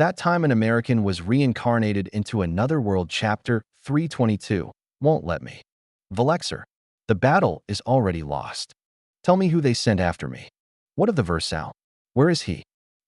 That time an American was reincarnated into another world. Chapter 322. Won't let me. Velexer. The battle is already lost. Tell me who they sent after me. What of the Versal? Where is he?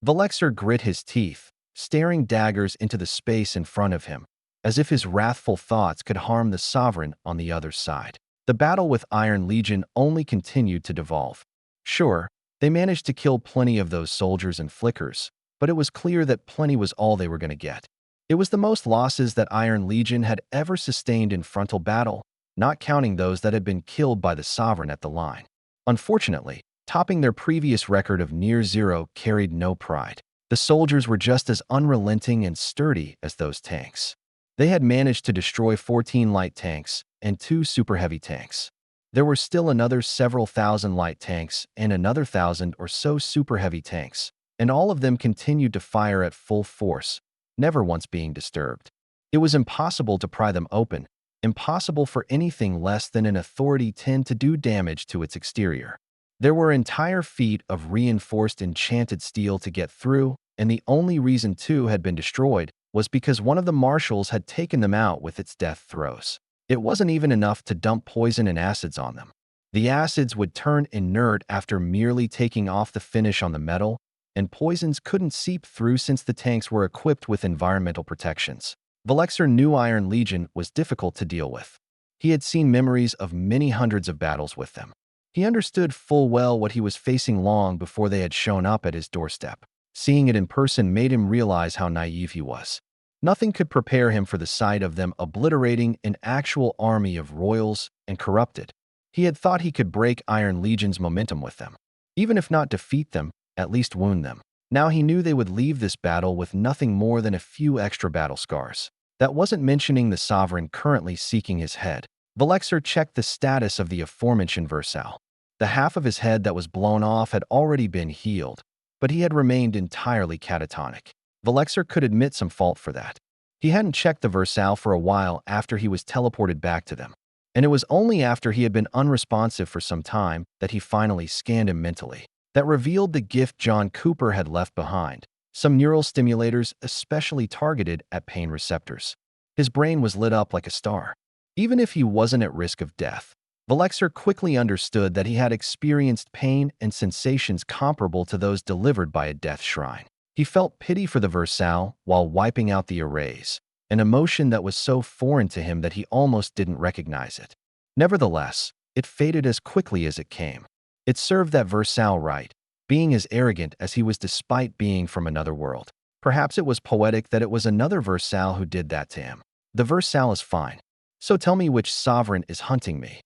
Velexer grit his teeth, staring daggers into the space in front of him, as if his wrathful thoughts could harm the sovereign on the other side. The battle with Iron Legion only continued to devolve. Sure, they managed to kill plenty of those soldiers and flickers, but it was clear that plenty was all they were going to get. It was the most losses that Iron Legion had ever sustained in frontal battle, not counting those that had been killed by the sovereign at the line. Unfortunately, topping their previous record of near zero carried no pride. The soldiers were just as unrelenting and sturdy as those tanks. They had managed to destroy 14 light tanks and 2 super heavy tanks. There were still another several thousand light tanks and another 1,000 or so super heavy tanks, and all of them continued to fire at full force, never once being disturbed. It was impossible to pry them open, impossible for anything less than an Authority 10 to do damage to its exterior. There were entire feet of reinforced enchanted steel to get through, and the only reason 2 had been destroyed was because one of the marshals had taken them out with its death throws. It wasn't even enough to dump poison and acids on them. The acids would turn inert after merely taking off the finish on the metal, and poisons couldn't seep through since the tanks were equipped with environmental protections. Velexer knew Iron Legion was difficult to deal with. He had seen memories of many hundreds of battles with them. He understood full well what he was facing long before they had shown up at his doorstep. Seeing it in person made him realize how naive he was. Nothing could prepare him for the sight of them obliterating an actual army of royals and corrupted. He had thought he could break Iron Legion's momentum with them. Even if not defeat them, at least wound them. Now he knew they would leave this battle with nothing more than a few extra battle scars. That wasn't mentioning the sovereign currently seeking his head. Velexer checked the status of the aforementioned Versal. The half of his head that was blown off had already been healed, but he had remained entirely catatonic. Velexer could admit some fault for that. He hadn't checked the Versal for a while after he was teleported back to them, and it was only after he had been unresponsive for some time that he finally scanned him mentally. That revealed the gift John Cooper had left behind, some neural stimulators especially targeted at pain receptors. His brain was lit up like a star. Even if he wasn't at risk of death, Velexer quickly understood that he had experienced pain and sensations comparable to those delivered by a death shrine. He felt pity for the Versal while wiping out the arrays, an emotion that was so foreign to him that he almost didn't recognize it. Nevertheless, it faded as quickly as it came. It served that Versal right, being as arrogant as he was despite being from another world. Perhaps it was poetic that it was another Versal who did that to him. The Versal is fine. So tell me which sovereign is hunting me.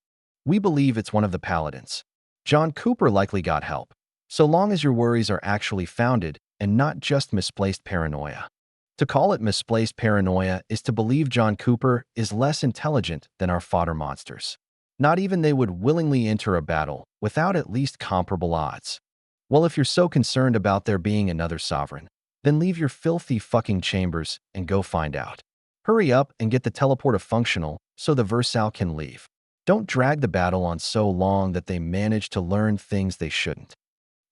We believe it's one of the paladins. John Cooper likely got help, so long as your worries are actually founded and not just misplaced paranoia. To call it misplaced paranoia is to believe John Cooper is less intelligent than our fodder monsters. Not even they would willingly enter a battle without at least comparable odds. Well, if you're so concerned about there being another sovereign, then leave your filthy fucking chambers and go find out. Hurry up and get the teleporter functional so the Versal can leave. Don't drag the battle on so long that they manage to learn things they shouldn't.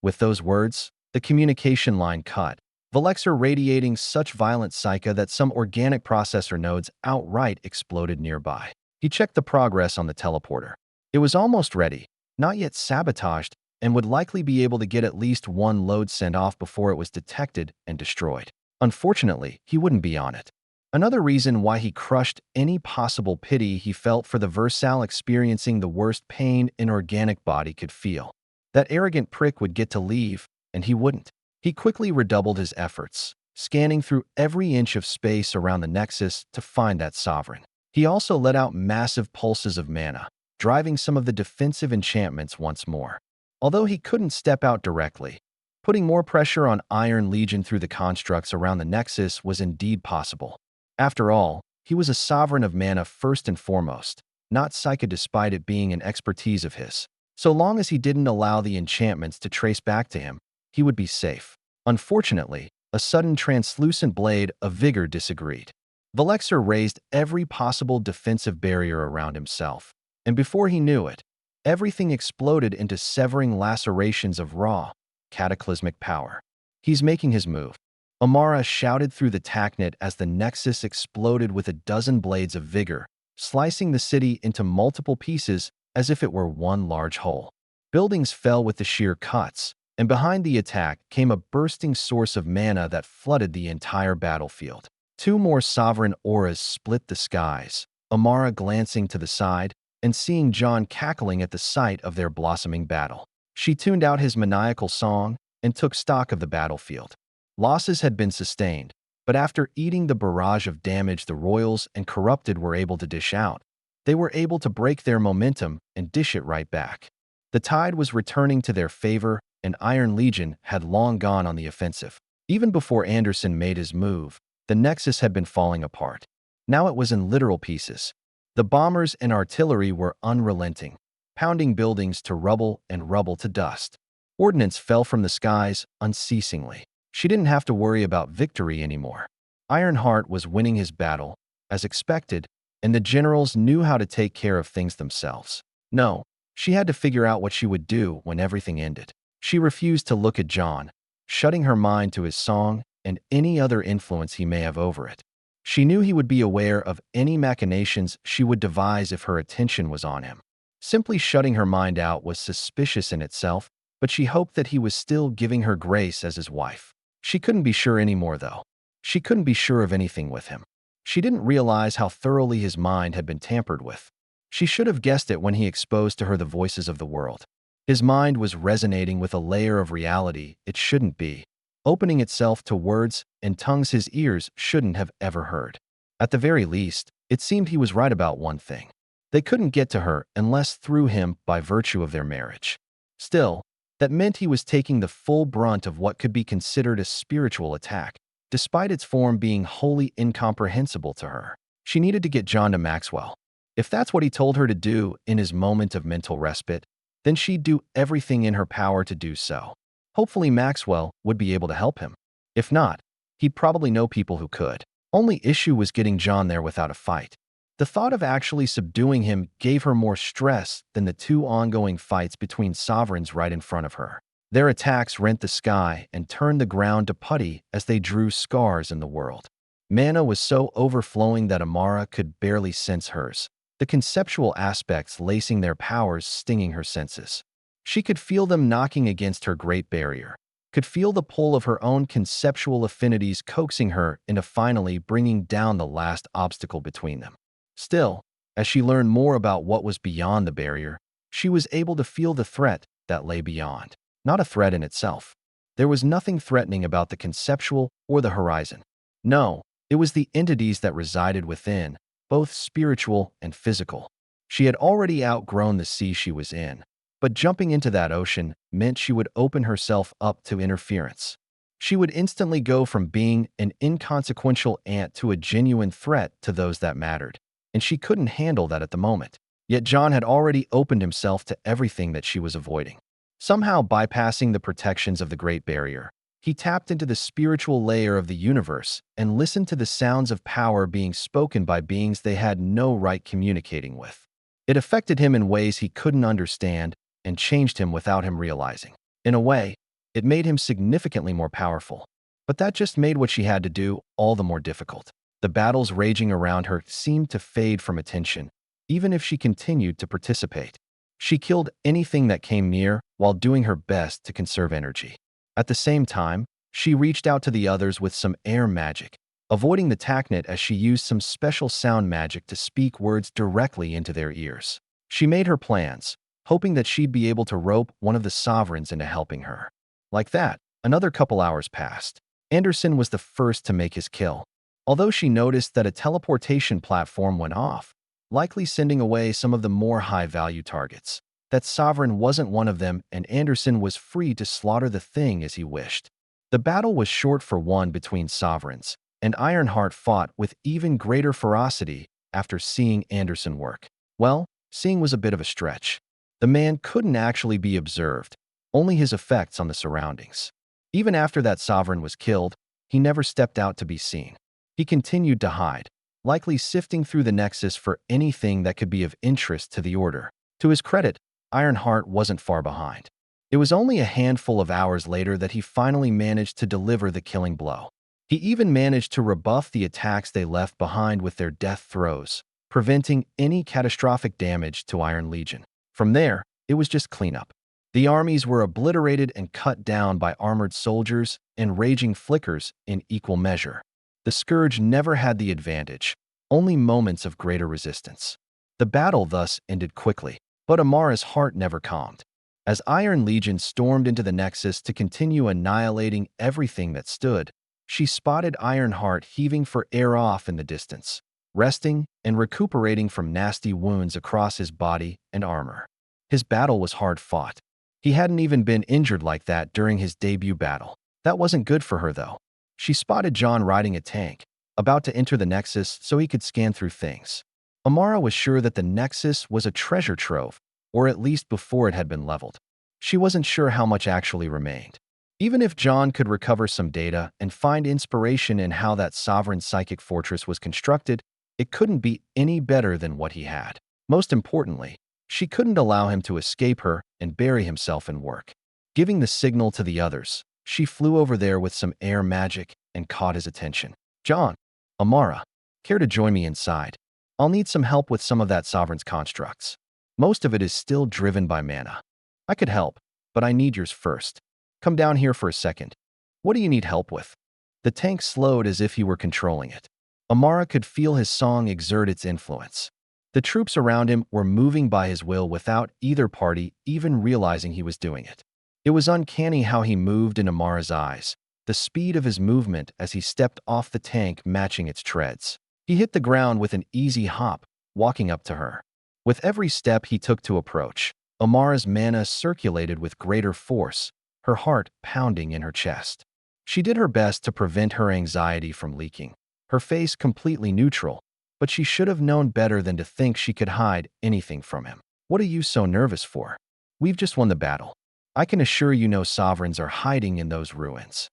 With those words, the communication line cut, Velexer radiating such violent psycha that some organic processor nodes outright exploded nearby. He checked the progress on the teleporter. It was almost ready, not yet sabotaged, and would likely be able to get at least one load sent off before it was detected and destroyed. Unfortunately, he wouldn't be on it. Another reason why he crushed any possible pity he felt for the Versal experiencing the worst pain an organic body could feel. That arrogant prick would get to leave, and he wouldn't. He quickly redoubled his efforts, scanning through every inch of space around the Nexus to find that sovereign. He also let out massive pulses of mana, driving some of the defensive enchantments once more. Although he couldn't step out directly, putting more pressure on Iron Legion through the constructs around the Nexus was indeed possible. After all, he was a sovereign of mana first and foremost, not psychic despite it being an expertise of his. So long as he didn't allow the enchantments to trace back to him, he would be safe. Unfortunately, a sudden translucent blade of vigor disagreed. Velexer raised every possible defensive barrier around himself, and before he knew it, everything exploded into severing lacerations of raw, cataclysmic power. He's making his move. Amara shouted through the tachnet as the Nexus exploded with a dozen blades of vigor, slicing the city into multiple pieces as if it were one large hole. Buildings fell with the sheer cuts, and behind the attack came a bursting source of mana that flooded the entire battlefield. Two more sovereign auras split the skies, Amara glancing to the side and seeing John cackling at the sight of their blossoming battle. She tuned out his maniacal song and took stock of the battlefield. Losses had been sustained, but after eating the barrage of damage the Royals and Corrupted were able to dish out, they were able to break their momentum and dish it right back. The tide was returning to their favor, and Iron Legion had long gone on the offensive. Even before Anderson made his move, the Nexus had been falling apart. Now it was in literal pieces. The bombers and artillery were unrelenting, pounding buildings to rubble and rubble to dust. Ordnance fell from the skies unceasingly. She didn't have to worry about victory anymore. Ironheart was winning his battle, as expected, and the generals knew how to take care of things themselves. No, she had to figure out what she would do when everything ended. She refused to look at John, shutting her mind to his song and any other influence he may have over it. She knew he would be aware of any machinations she would devise if her attention was on him. Simply shutting her mind out was suspicious in itself, but she hoped that he was still giving her grace as his wife. She couldn't be sure anymore, though. She couldn't be sure of anything with him. She didn't realize how thoroughly his mind had been tampered with. She should have guessed it when he exposed to her the voices of the world. His mind was resonating with a layer of reality it shouldn't be, opening itself to words and tongues his ears shouldn't have ever heard. At the very least, it seemed he was right about one thing. They couldn't get to her unless through him by virtue of their marriage. Still, that meant he was taking the full brunt of what could be considered a spiritual attack, despite its form being wholly incomprehensible to her. She needed to get John to Maxwell. If that's what he told her to do in his moment of mental respite, then she'd do everything in her power to do so. Hopefully Maxwell would be able to help him. If not, he'd probably know people who could. Only issue was getting John there without a fight. The thought of actually subduing him gave her more stress than the two ongoing fights between sovereigns right in front of her. Their attacks rent the sky and turned the ground to putty as they drew scars in the world. Mana was so overflowing that Amara could barely sense hers, the conceptual aspects lacing their powers stinging her senses. She could feel them knocking against her great barrier, could feel the pull of her own conceptual affinities coaxing her into finally bringing down the last obstacle between them. Still, as she learned more about what was beyond the barrier, she was able to feel the threat that lay beyond. Not a threat in itself. There was nothing threatening about the conceptual or the horizon. No, it was the entities that resided within, both spiritual and physical. She had already outgrown the sea she was in, but jumping into that ocean meant she would open herself up to interference. She would instantly go from being an inconsequential ant to a genuine threat to those that mattered, and she couldn't handle that at the moment. Yet John had already opened himself to everything that she was avoiding. Somehow bypassing the protections of the Great Barrier, he tapped into the spiritual layer of the universe and listened to the sounds of power being spoken by beings they had no right communicating with. It affected him in ways he couldn't understand and changed him without him realizing. In a way, it made him significantly more powerful. But that just made what she had to do all the more difficult. The battles raging around her seemed to fade from attention, even if she continued to participate. She killed anything that came near while doing her best to conserve energy. At the same time, she reached out to the others with some air magic, avoiding the tachnet as she used some special sound magic to speak words directly into their ears. She made her plans, hoping that she'd be able to rope one of the sovereigns into helping her. Like that, another couple hours passed. Anderson was the first to make his kill, although she noticed that a teleportation platform went off, likely sending away some of the more high-value targets. That sovereign wasn't one of them, and Anderson was free to slaughter the thing as he wished. The battle was short for one between sovereigns, and Ironheart fought with even greater ferocity after seeing Anderson work. Well, seeing was a bit of a stretch. The man couldn't actually be observed, only his effects on the surroundings. Even after that sovereign was killed, he never stepped out to be seen. He continued to hide, likely sifting through the Nexus for anything that could be of interest to the Order. To his credit, Ironheart wasn't far behind. It was only a handful of hours later that he finally managed to deliver the killing blow. He even managed to rebuff the attacks they left behind with their death throws, preventing any catastrophic damage to Iron Legion. From there, it was just cleanup. The armies were obliterated and cut down by armored soldiers and raging flickers in equal measure. The Scourge never had the advantage, only moments of greater resistance. The battle thus ended quickly, but Amara's heart never calmed. As Iron Legion stormed into the Nexus to continue annihilating everything that stood, she spotted Ironheart heaving for air off in the distance, resting and recuperating from nasty wounds across his body and armor. His battle was hard fought. He hadn't even been injured like that during his debut battle. That wasn't good for her, though. She spotted John riding a tank, about to enter the Nexus so he could scan through things. Amara was sure that the Nexus was a treasure trove, or at least before it had been leveled. She wasn't sure how much actually remained. Even if John could recover some data and find inspiration in how that sovereign psychic fortress was constructed, it couldn't be any better than what he had. Most importantly, she couldn't allow him to escape her and bury himself in work. Giving the signal to the others, she flew over there with some air magic and caught his attention. "John, Amara, care to join me inside? I'll need some help with some of that sovereign's constructs. Most of it is still driven by mana. I could help, but I need yours first. Come down here for a second. What do you need help with?" The tank slowed as if he were controlling it. Amara could feel his song exert its influence. The troops around him were moving by his will without either party even realizing he was doing it. It was uncanny how he moved in Amara's eyes, the speed of his movement as he stepped off the tank matching its treads. He hit the ground with an easy hop, walking up to her. With every step he took to approach, Amara's mana circulated with greater force, her heart pounding in her chest. She did her best to prevent her anxiety from leaking, her face completely neutral, but she should have known better than to think she could hide anything from him. "What are you so nervous for? We've just won the battle. I can assure you no sovereigns are hiding in those ruins."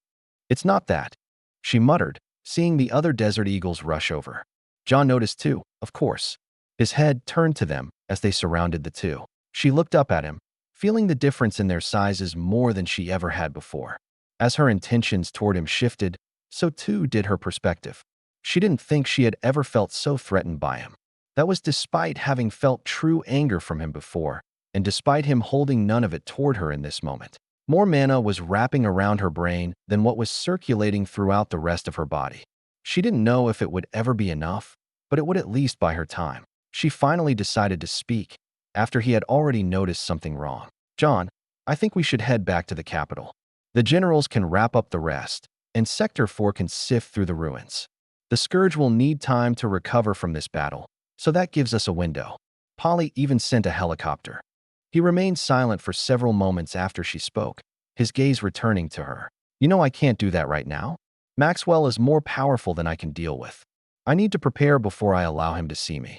"It's not that," she muttered, seeing the other Desert Eagles rush over. John noticed too, of course. His head turned to them as they surrounded the two. She looked up at him, feeling the difference in their sizes more than she ever had before. As her intentions toward him shifted, so too did her perspective. She didn't think she had ever felt so threatened by him. That was despite having felt true anger from him before, and despite him holding none of it toward her in this moment. More mana was wrapping around her brain than what was circulating throughout the rest of her body. She didn't know if it would ever be enough, but it would at least buy her time. She finally decided to speak, after he had already noticed something wrong. "John, I think we should head back to the capital. The generals can wrap up the rest, and Sector 4 can sift through the ruins. The Scourge will need time to recover from this battle, so that gives us a window." Polly even sent a helicopter. He remained silent for several moments after she spoke, his gaze returning to her. "You know I can't do that right now. Maxwell is more powerful than I can deal with. I need to prepare before I allow him to see me.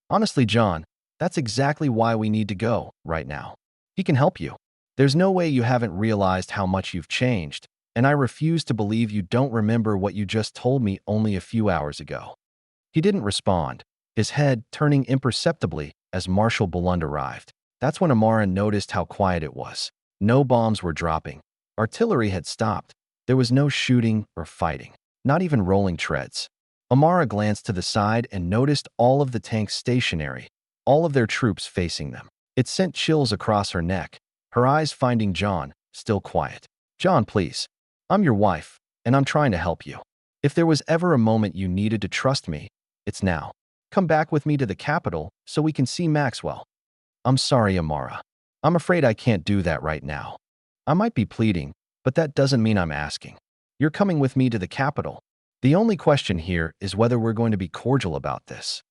Honestly, John, that's exactly why we need to go right now. He can help you. There's no way you haven't realized how much you've changed, and I refuse to believe you don't remember what you just told me only a few hours ago." He didn't respond, his head turning imperceptibly as Marshal Belund arrived. That's when Amara noticed how quiet it was. No bombs were dropping. Artillery had stopped. There was no shooting or fighting, not even rolling treads. Amara glanced to the side and noticed all of the tanks stationary, all of their troops facing them. It sent chills across her neck, her eyes finding John, still quiet. "John, please. I'm your wife, and I'm trying to help you. If there was ever a moment you needed to trust me, it's now. Come back with me to the capital so we can see Maxwell." "I'm sorry, Amara. I'm afraid I can't do that right now. I might be pleading, but that doesn't mean I'm asking. You're coming with me to the capital. The only question here is whether we're going to be cordial about this."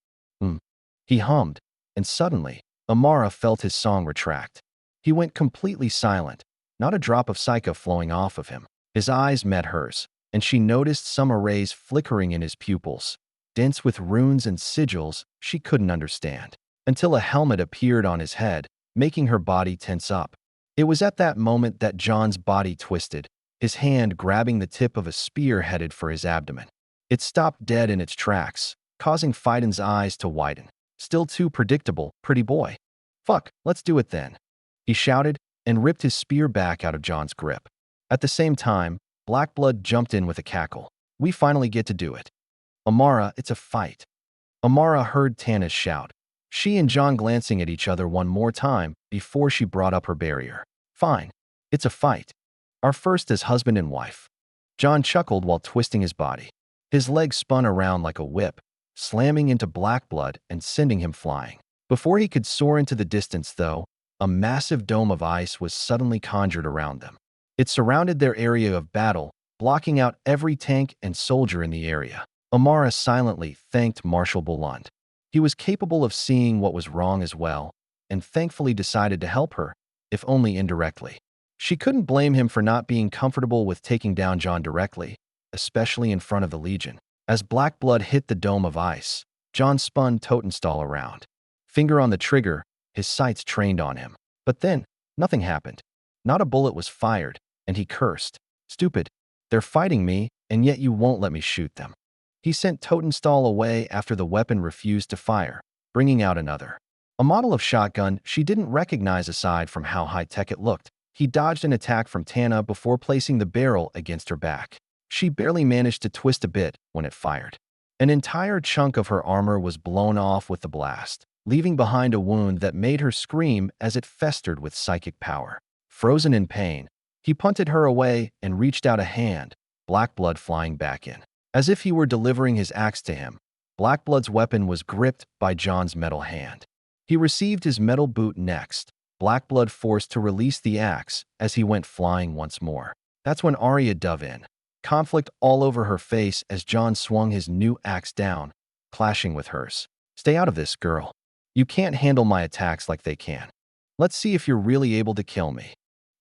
He hummed, and suddenly, Amara felt his song retract. He went completely silent, not a drop of psyche flowing off of him. His eyes met hers, and she noticed some arrays flickering in his pupils, dense with runes and sigils she couldn't understand, until a helmet appeared on his head, making her body tense up. It was at that moment that John's body twisted, his hand grabbing the tip of a spear headed for his abdomen. It stopped dead in its tracks, causing Fiden's eyes to widen. "Still too predictable, pretty boy. Fuck, let's do it then," he shouted and ripped his spear back out of John's grip. At the same time, Blackblood jumped in with a cackle. We finally get to do it. Amara, it's a fight. Amara heard Tannis shout. She and John glancing at each other one more time before she brought up her barrier. Fine. It's a fight. Our first as husband and wife. John chuckled while twisting his body. His legs spun around like a whip, slamming into Blackblood and sending him flying. Before he could soar into the distance, though, a massive dome of ice was suddenly conjured around them. It surrounded their area of battle, blocking out every tank and soldier in the area. Amara silently thanked Marshal Bulund. He was capable of seeing what was wrong as well, and thankfully decided to help her, if only indirectly. She couldn't blame him for not being comfortable with taking down John directly, especially in front of the Legion. As Blackblood hit the dome of ice, John spun Totenstall around. Finger on the trigger, his sights trained on him. But then, nothing happened. Not a bullet was fired, and he cursed. Stupid. They're fighting me, and yet you won't let me shoot them. He sent Totenstall away after the weapon refused to fire, bringing out another. A model of shotgun she didn't recognize aside from how high-tech it looked. He dodged an attack from Tana before placing the barrel against her back. She barely managed to twist a bit when it fired. An entire chunk of her armor was blown off with the blast, leaving behind a wound that made her scream as it festered with psychic power. Frozen in pain, he punted her away and reached out a hand, Blackblood flying back in. As if he were delivering his axe to him, Blackblood's weapon was gripped by John's metal hand. He received his metal boot next, Blackblood forced to release the axe as he went flying once more. That's when Arya dove in. Conflict all over her face as John swung his new axe down, clashing with hers. Stay out of this, girl. You can't handle my attacks like they can. Let's see if you're really able to kill me.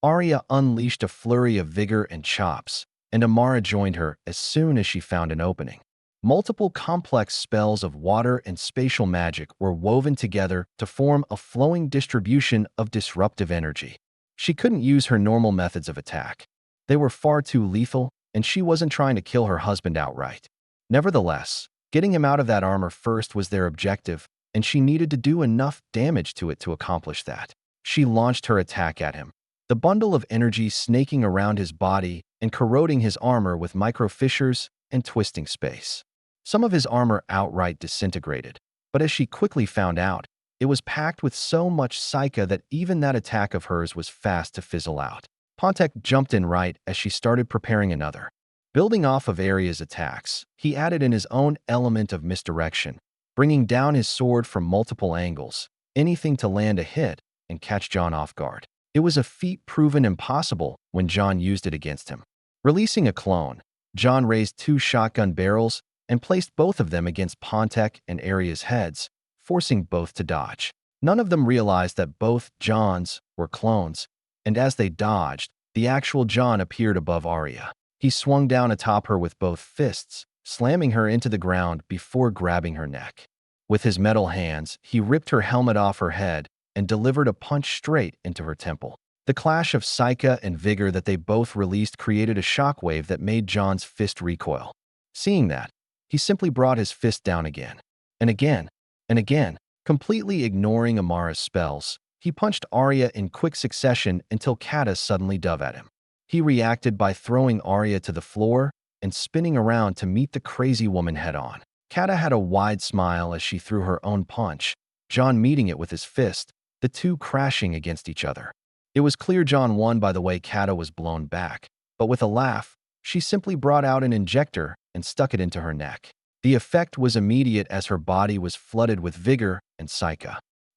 Arya unleashed a flurry of vigor and chops, and Amara joined her as soon as she found an opening. Multiple complex spells of water and spatial magic were woven together to form a flowing distribution of disruptive energy. She couldn't use her normal methods of attack. They were far too lethal, and she wasn't trying to kill her husband outright. Nevertheless, getting him out of that armor first was their objective, and she needed to do enough damage to it to accomplish that. She launched her attack at him, the bundle of energy snaking around his body and corroding his armor with micro-fissures and twisting space. Some of his armor outright disintegrated, but as she quickly found out, it was packed with so much psyche that even that attack of hers was fast to fizzle out. Pontek jumped in right as she started preparing another. Building off of Arya's attacks, he added in his own element of misdirection, bringing down his sword from multiple angles, anything to land a hit and catch John off guard. It was a feat proven impossible when John used it against him. Releasing a clone, John raised 2 shotgun barrels and placed both of them against Pontek and Arya's heads, forcing both to dodge. None of them realized that both Johns were clones, and as they dodged, the actual John appeared above Arya. He swung down atop her with both fists, slamming her into the ground before grabbing her neck. With his metal hands, he ripped her helmet off her head and delivered a punch straight into her temple. The clash of psyche and vigor that they both released created a shockwave that made John's fist recoil. Seeing that, he simply brought his fist down again, and again, and again, completely ignoring Amara's spells. He punched Arya in quick succession until Kata suddenly dove at him. He reacted by throwing Arya to the floor and spinning around to meet the crazy woman head-on. Kata had a wide smile as she threw her own punch, John meeting it with his fist, the two crashing against each other. It was clear John won by the way Kata was blown back, but with a laugh, she simply brought out an injector and stuck it into her neck. The effect was immediate as her body was flooded with vigor and psyche.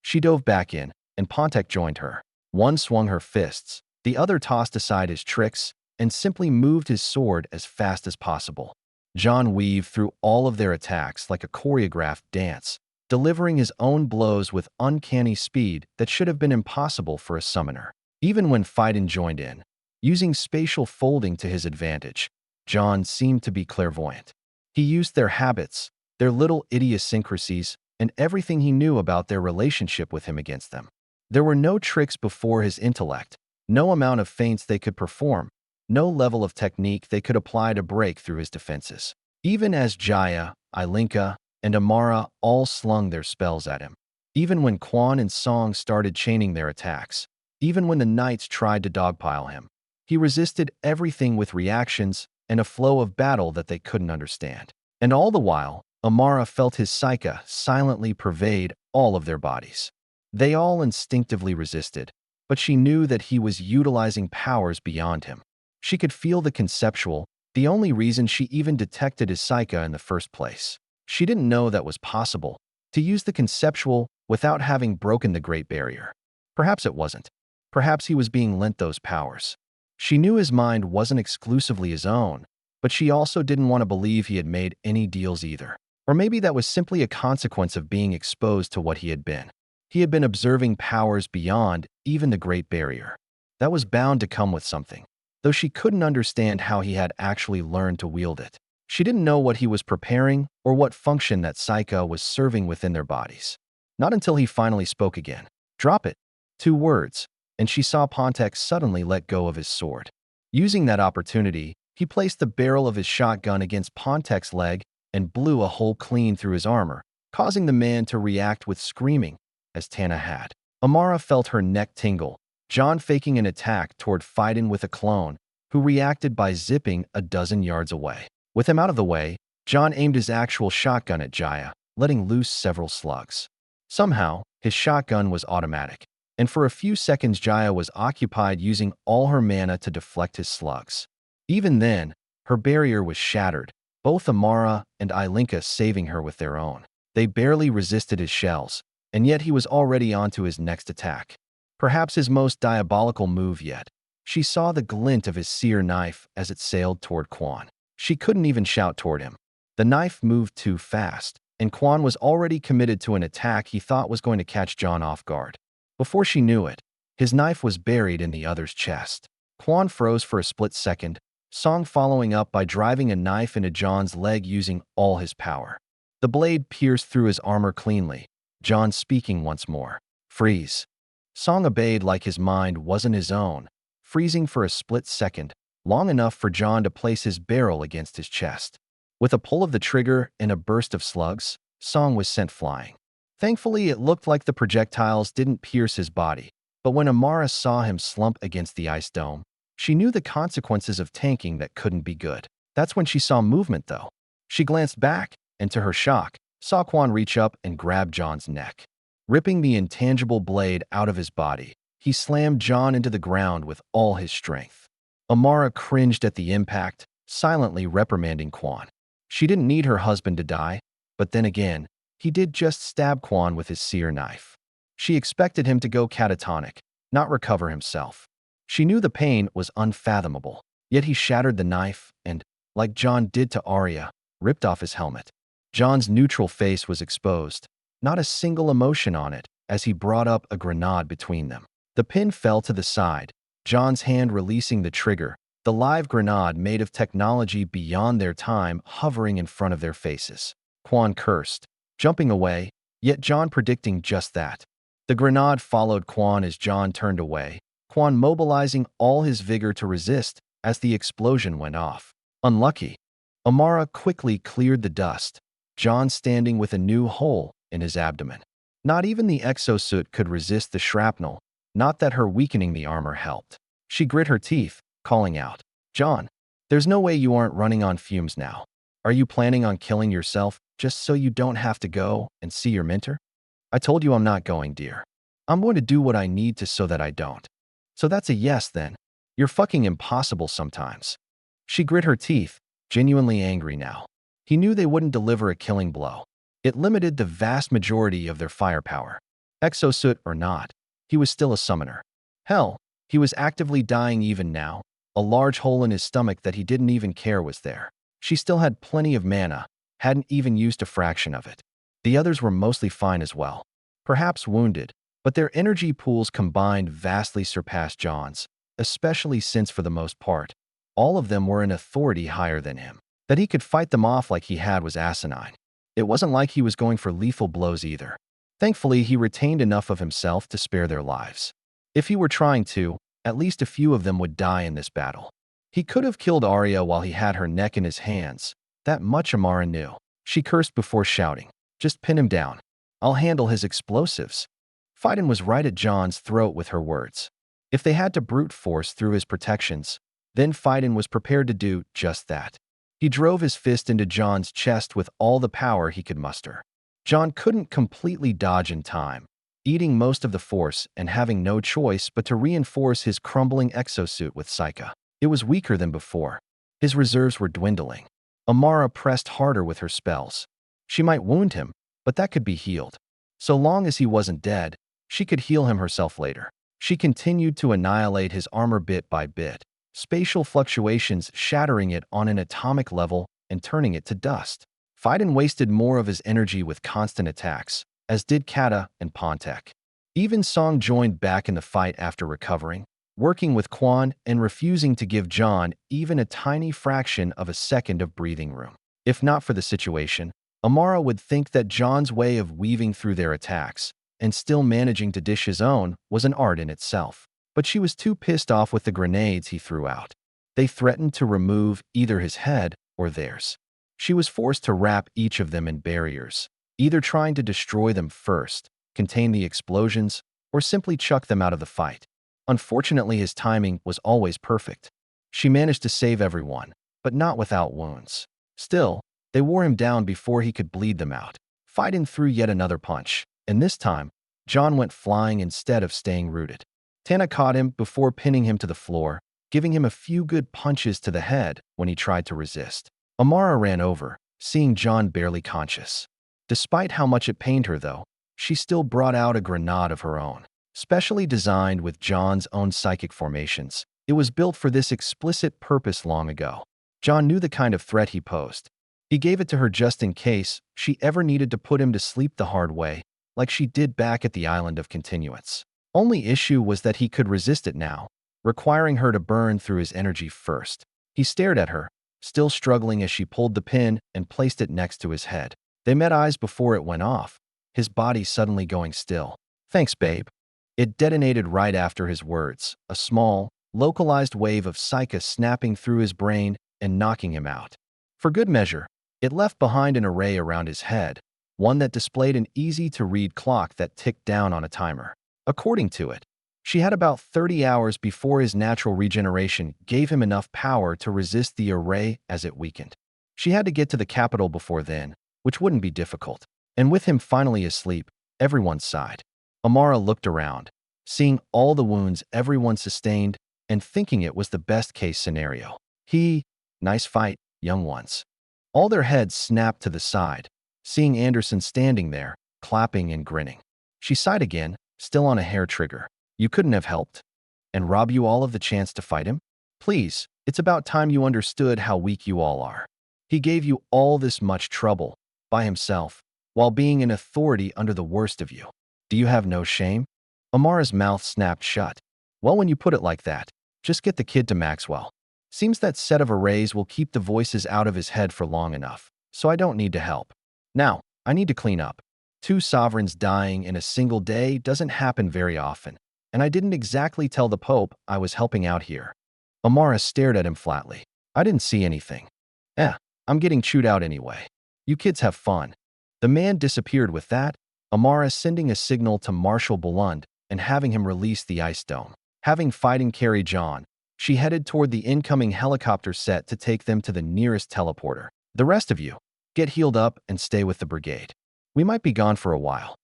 She dove back in, and Pontek joined her. One swung her fists, the other tossed aside his tricks, and simply moved his sword as fast as possible. John weaved through all of their attacks like a choreographed dance, delivering his own blows with uncanny speed that should have been impossible for a summoner. Even when Phaidon joined in, using spatial folding to his advantage, John seemed to be clairvoyant. He used their habits, their little idiosyncrasies, and everything he knew about their relationship with him against them. There were no tricks before his intellect, no amount of feints they could perform, no level of technique they could apply to break through his defenses. Even as Jaya, Ilinka, and Amara all slung their spells at him. Even when Quan and Song started chaining their attacks. Even when the knights tried to dogpile him. He resisted everything with reactions and a flow of battle that they couldn't understand. And all the while, Amara felt his psyche silently pervade all of their bodies. They all instinctively resisted, but she knew that he was utilizing powers beyond him. She could feel the conceptual, the only reason she even detected his psyche in the first place. She didn't know that was possible, to use the conceptual without having broken the Great Barrier. Perhaps it wasn't. Perhaps he was being lent those powers. She knew his mind wasn't exclusively his own, but she also didn't want to believe he had made any deals either. Or maybe that was simply a consequence of being exposed to what he had been. He had been observing powers beyond even the Great Barrier. That was bound to come with something, though she couldn't understand how he had actually learned to wield it. She didn't know what he was preparing or what function that psyche was serving within their bodies. Not until he finally spoke again. "Drop it." 2 words, and she saw Pontek suddenly let go of his sword. Using that opportunity, he placed the barrel of his shotgun against Pontek's leg and blew a hole clean through his armor, causing the man to react with screaming, as Tana had. Amara felt her neck tingle, John faking an attack toward Fightin with a clone, who reacted by zipping a dozen yards away. With him out of the way, John aimed his actual shotgun at Jaya, letting loose several slugs. Somehow, his shotgun was automatic, and for a few seconds Jaya was occupied using all her mana to deflect his slugs. Even then, her barrier was shattered, both Amara and Ilinka saving her with their own. They barely resisted his shells, and yet he was already onto his next attack. Perhaps his most diabolical move yet. She saw the glint of his seer knife as it sailed toward Quan. She couldn't even shout toward him. The knife moved too fast, and Quan was already committed to an attack he thought was going to catch John off guard. Before she knew it, his knife was buried in the other's chest. Quan froze for a split second, Song following up by driving a knife into John's leg using all his power. The blade pierced through his armor cleanly, John speaking once more. "Freeze." Song obeyed like his mind wasn't his own, freezing for a split second, long enough for John to place his barrel against his chest. With a pull of the trigger and a burst of slugs, Song was sent flying. Thankfully, it looked like the projectiles didn't pierce his body, but when Amara saw him slump against the ice dome, she knew the consequences of tanking that couldn't be good. That's when she saw movement, though. She glanced back, and to her shock, saw Quan reach up and grab John's neck. Ripping the intangible blade out of his body, he slammed John into the ground with all his strength. Amara cringed at the impact, silently reprimanding Quan. She didn't need her husband to die, but then again, he did just stab Quan with his seer knife. She expected him to go catatonic, not recover himself. She knew the pain was unfathomable, yet he shattered the knife and, like John did to Arya, ripped off his helmet. John's neutral face was exposed, not a single emotion on it, as he brought up a grenade between them. The pin fell to the side, John's hand releasing the trigger, the live grenade made of technology beyond their time hovering in front of their faces. Quan cursed, jumping away, yet John predicting just that. The grenade followed Quan as John turned away, Quan mobilizing all his vigor to resist as the explosion went off. Unlucky. Amara quickly cleared the dust, John standing with a new hole in his abdomen. Not even the exosuit could resist the shrapnel, not that her weakening the armor helped. She grit her teeth, calling out, "John, there's no way you aren't running on fumes now. Are you planning on killing yourself just so you don't have to go and see your mentor?" "I told you I'm not going, dear. I'm going to do what I need to so that I don't." "So that's a yes then. You're fucking impossible sometimes." She grit her teeth, genuinely angry now. He knew they wouldn't deliver a killing blow. It limited the vast majority of their firepower. Exosuit or not, he was still a summoner. Hell, he was actively dying even now, a large hole in his stomach that he didn't even care was there. She still had plenty of mana, hadn't even used a fraction of it. The others were mostly fine as well. Perhaps wounded, but their energy pools combined vastly surpassed John's, especially since for the most part, all of them were in authority higher than him. That he could fight them off like he had was asinine. It wasn't like he was going for lethal blows either. Thankfully, he retained enough of himself to spare their lives. If he were trying to, at least a few of them would die in this battle. He could have killed Arya while he had her neck in his hands. That much Amara knew. She cursed before shouting, "Just pin him down. I'll handle his explosives." Fightin was right at John's throat with her words. If they had to brute force through his protections, Then Phaidon was prepared to do just that. He drove his fist into John's chest with all the power he could muster. John couldn't completely dodge in time, eating most of the force and having no choice but to reinforce his crumbling exosuit with Psyche. It was weaker than before. His reserves were dwindling. Amara pressed harder with her spells. She might wound him, but that could be healed. So long as he wasn't dead, she could heal him herself later. She continued to annihilate his armor bit by bit, spatial fluctuations shattering it on an atomic level and turning it to dust. Phaidon wasted more of his energy with constant attacks, as did Kata and Pontek. Even Song joined back in the fight after recovering, working with Quan and refusing to give John even a tiny fraction of a second of breathing room. If not for the situation, Amara would think that John's way of weaving through their attacks and still managing to dish his own was an art in itself. But she was too pissed off with the grenades he threw out. They threatened to remove either his head or theirs. She was forced to wrap each of them in barriers, either trying to destroy them first, contain the explosions, or simply chuck them out of the fight. Unfortunately, his timing was always perfect. She managed to save everyone, but not without wounds. Still, they wore him down before he could bleed them out. Phaidon threw yet another punch, and this time, John went flying instead of staying rooted. Tana caught him before pinning him to the floor, giving him a few good punches to the head when he tried to resist. Amara ran over, seeing John barely conscious. Despite how much it pained her, though, she still brought out a grenade of her own. Specially designed with John's own psychic formations, it was built for this explicit purpose long ago. John knew the kind of threat he posed. He gave it to her just in case she ever needed to put him to sleep the hard way, like she did back at the Island of Continuance. Only issue was that he could resist it now, requiring her to burn through his energy first. He stared at her, still struggling as she pulled the pin and placed it next to his head. They met eyes before it went off, his body suddenly going still. "Thanks, babe." It detonated right after his words, a small, localized wave of psyche snapping through his brain and knocking him out. For good measure, it left behind an array around his head, one that displayed an easy-to-read clock that ticked down on a timer. According to it, she had about 30 hours before his natural regeneration gave him enough power to resist the array as it weakened. She had to get to the capital before then, which wouldn't be difficult. And with him finally asleep, everyone sighed. Amara looked around, seeing all the wounds everyone sustained and thinking it was the best-case scenario. Nice fight, young ones. All their heads snapped to the side, seeing Anderson standing there, clapping and grinning. She sighed again, still on a hair trigger. "You couldn't have helped? And rob you all of the chance to fight him? Please, it's about time you understood how weak you all are. He gave you all this much trouble, by himself, while being an authority under the worst of you. Do you have no shame?" Amara's mouth snapped shut. "Well, when you put it like that, just get the kid to Maxwell. Seems that set of arrays will keep the voices out of his head for long enough, so I don't need to help. Now, I need to clean up. 2 sovereigns dying in a single day doesn't happen very often, and I didn't exactly tell the Pope I was helping out here." Amara stared at him flatly. "I didn't see anything." I'm getting chewed out anyway. You kids have fun." The man disappeared with that, Amara sending a signal to Marshal Bellund and having him release the ice dome. Having Phaidon carry John, she headed toward the incoming helicopter set to take them to the nearest teleporter. "The rest of you, get healed up and stay with the brigade. We might be gone for a while.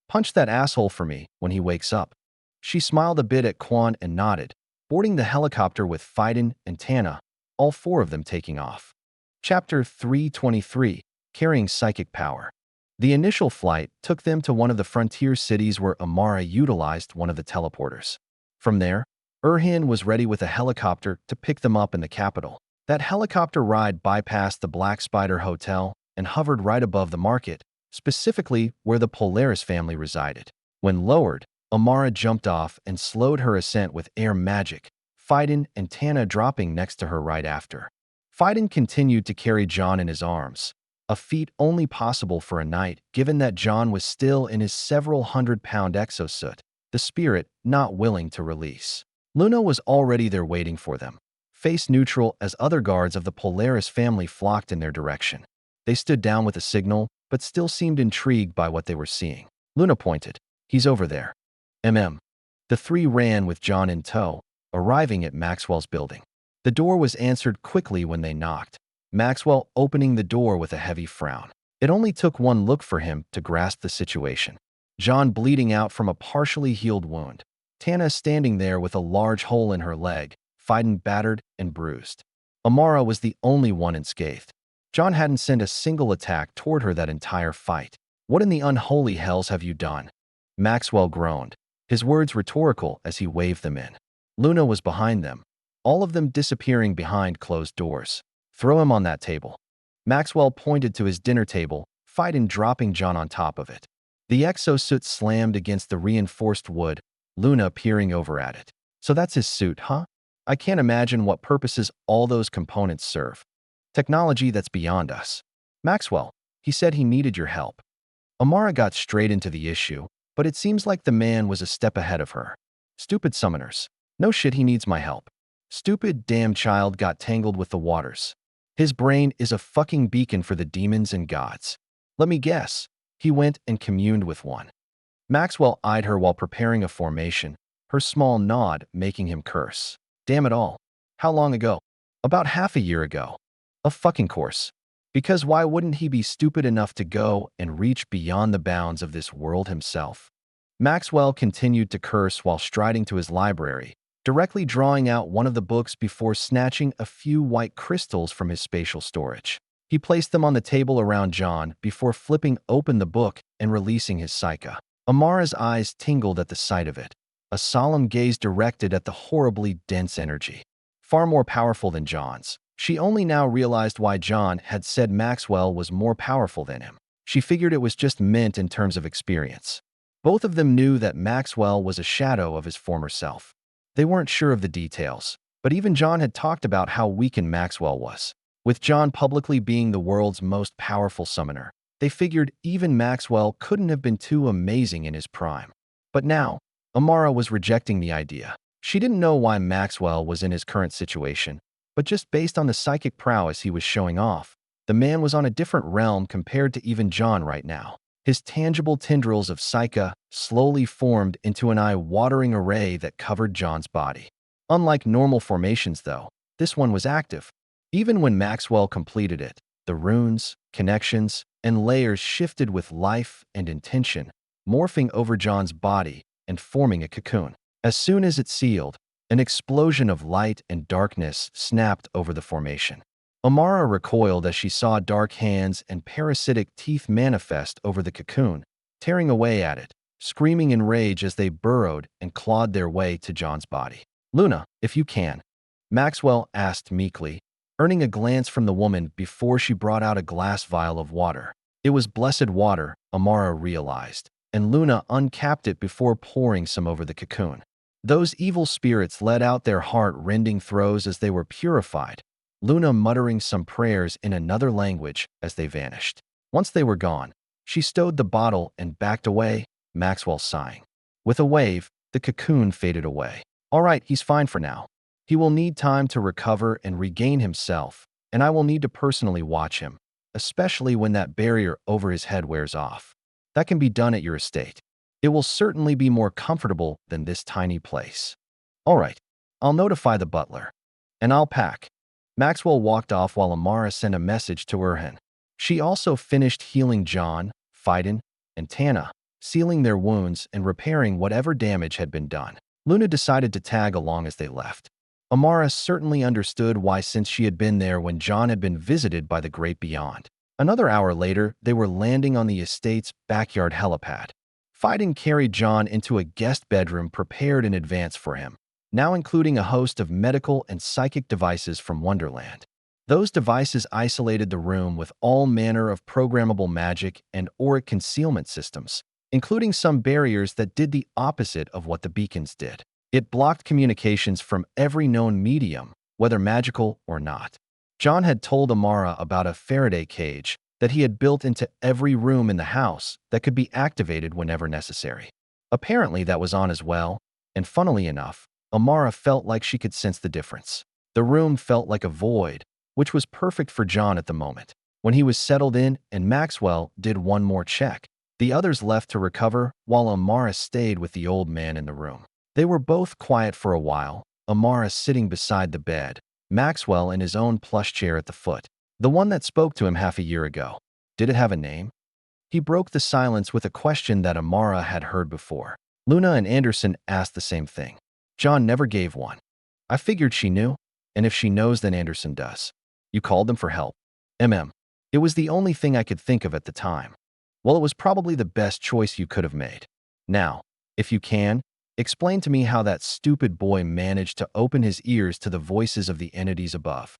Punch that asshole for me when he wakes up." She smiled a bit at Quan and nodded, boarding the helicopter with Phaidon and Tana, all 4 of them taking off. Chapter 323, Carrying Psychic Power. The initial flight took them to one of the frontier cities where Amara utilized one of the teleporters. From there, Erhin was ready with a helicopter to pick them up in the capital. That helicopter ride bypassed the Black Spider Hotel and hovered right above the market, specifically where the Polaris family resided. When lowered, Amara jumped off and slowed her ascent with air magic, Phaidon and Tana dropping next to her right after. Phaidon continued to carry John in his arms, a feat only possible for a knight given that John was still in his several hundred-pound exosuit, the spirit not willing to release. Luna was already there waiting for them, face neutral as other guards of the Polaris family flocked in their direction. They stood down with a signal, but still seemed intrigued by what they were seeing. Luna pointed. "He's over there." The 3 ran with John in tow, arriving at Maxwell's building. The door was answered quickly when they knocked, Maxwell opening the door with a heavy frown. It only took one look for him to grasp the situation. John bleeding out from a partially healed wound. Tana standing there with a large hole in her leg, fighting battered and bruised. Amara was the only one unscathed. John hadn't sent a single attack toward her that entire fight. What in the unholy hells have you done? Maxwell groaned, his words rhetorical as he waved them in. Luna was behind them, all of them disappearing behind closed doors. Throw him on that table. Maxwell pointed to his dinner table, fighting dropping John on top of it. The exosuit slammed against the reinforced wood, Luna peering over at it. So that's his suit, huh? I can't imagine what purposes all those components serve. Technology that's beyond us. Maxwell, he said he needed your help. Amara got straight into the issue, but it seems like the man was a step ahead of her. Stupid summoners. No shit, he needs my help. Stupid damn child got tangled with the waters. His brain is a fucking beacon for the demons and gods. Let me guess. He went and communed with one. Maxwell eyed her while preparing a formation, her small nod making him curse. Damn it all. How long ago? About half a year ago. Of fucking course. Because why wouldn't he be stupid enough to go and reach beyond the bounds of this world himself? Maxwell continued to curse while striding to his library, directly drawing out one of the books before snatching a few white crystals from his spatial storage. He placed them on the table around John before flipping open the book and releasing his psyche. Amara's eyes tingled at the sight of it, a solemn gaze directed at the horribly dense energy. Far more powerful than John's. She only now realized why John had said Maxwell was more powerful than him. She figured it was just meant in terms of experience. Both of them knew that Maxwell was a shadow of his former self. They weren't sure of the details, but even John had talked about how weakened Maxwell was. With John publicly being the world's most powerful summoner, they figured even Maxwell couldn't have been too amazing in his prime. But now, Amara was rejecting the idea. She didn't know why Maxwell was in his current situation, but just based on the psychic prowess he was showing off, the man was on a different realm compared to even John right now. His tangible tendrils of psyche slowly formed into an eye-watering array that covered John's body. Unlike normal formations, though, this one was active. Even when Maxwell completed it, the runes, connections, and layers shifted with life and intention, morphing over John's body and forming a cocoon. As soon as it sealed, an explosion of light and darkness snapped over the formation. Amara recoiled as she saw dark hands and parasitic teeth manifest over the cocoon, tearing away at it, screaming in rage as they burrowed and clawed their way to John's body. Luna, if you can, Maxwell asked meekly, earning a glance from the woman before she brought out a glass vial of water. It was blessed water, Amara realized, and Luna uncapped it before pouring some over the cocoon. Those evil spirits let out their heart-rending throes as they were purified, Luna muttering some prayers in another language as they vanished. Once they were gone, she stowed the bottle and backed away, Maxwell sighing. With a wave, the cocoon faded away. All right, he's fine for now. He will need time to recover and regain himself, and I will need to personally watch him, especially when that barrier over his head wears off. That can be done at your estate. It will certainly be more comfortable than this tiny place. All right, I'll notify the butler. And I'll pack. Maxwell walked off while Amara sent a message to Urhan. She also finished healing John, Fiden, and Tana, sealing their wounds and repairing whatever damage had been done. Luna decided to tag along as they left. Amara certainly understood why, since she had been there when John had been visited by the great beyond. Another hour later, they were landing on the estate's backyard helipad. Fiden carried John into a guest bedroom prepared in advance for him, now including a host of medical and psychic devices from Wonderland. Those devices isolated the room with all manner of programmable magic and auric concealment systems, including some barriers that did the opposite of what the beacons did. It blocked communications from every known medium, whether magical or not. John had told Amara about a Faraday cage that he had built into every room in the house that could be activated whenever necessary. Apparently that was on as well, and funnily enough, Amara felt like she could sense the difference. The room felt like a void, which was perfect for John at the moment. When he was settled in and Maxwell did one more check, the others left to recover while Amara stayed with the old man in the room. They were both quiet for a while, Amara sitting beside the bed, Maxwell in his own plush chair at the foot. The one that spoke to him half a year ago. Did it have a name? He broke the silence with a question that Amara had heard before. Luna and Anderson asked the same thing. John never gave one. I figured she knew, and if she knows, then Anderson does. You called them for help. It was the only thing I could think of at the time. Well, it was probably the best choice you could have made. Now, if you can, explain to me how that stupid boy managed to open his ears to the voices of the entities above.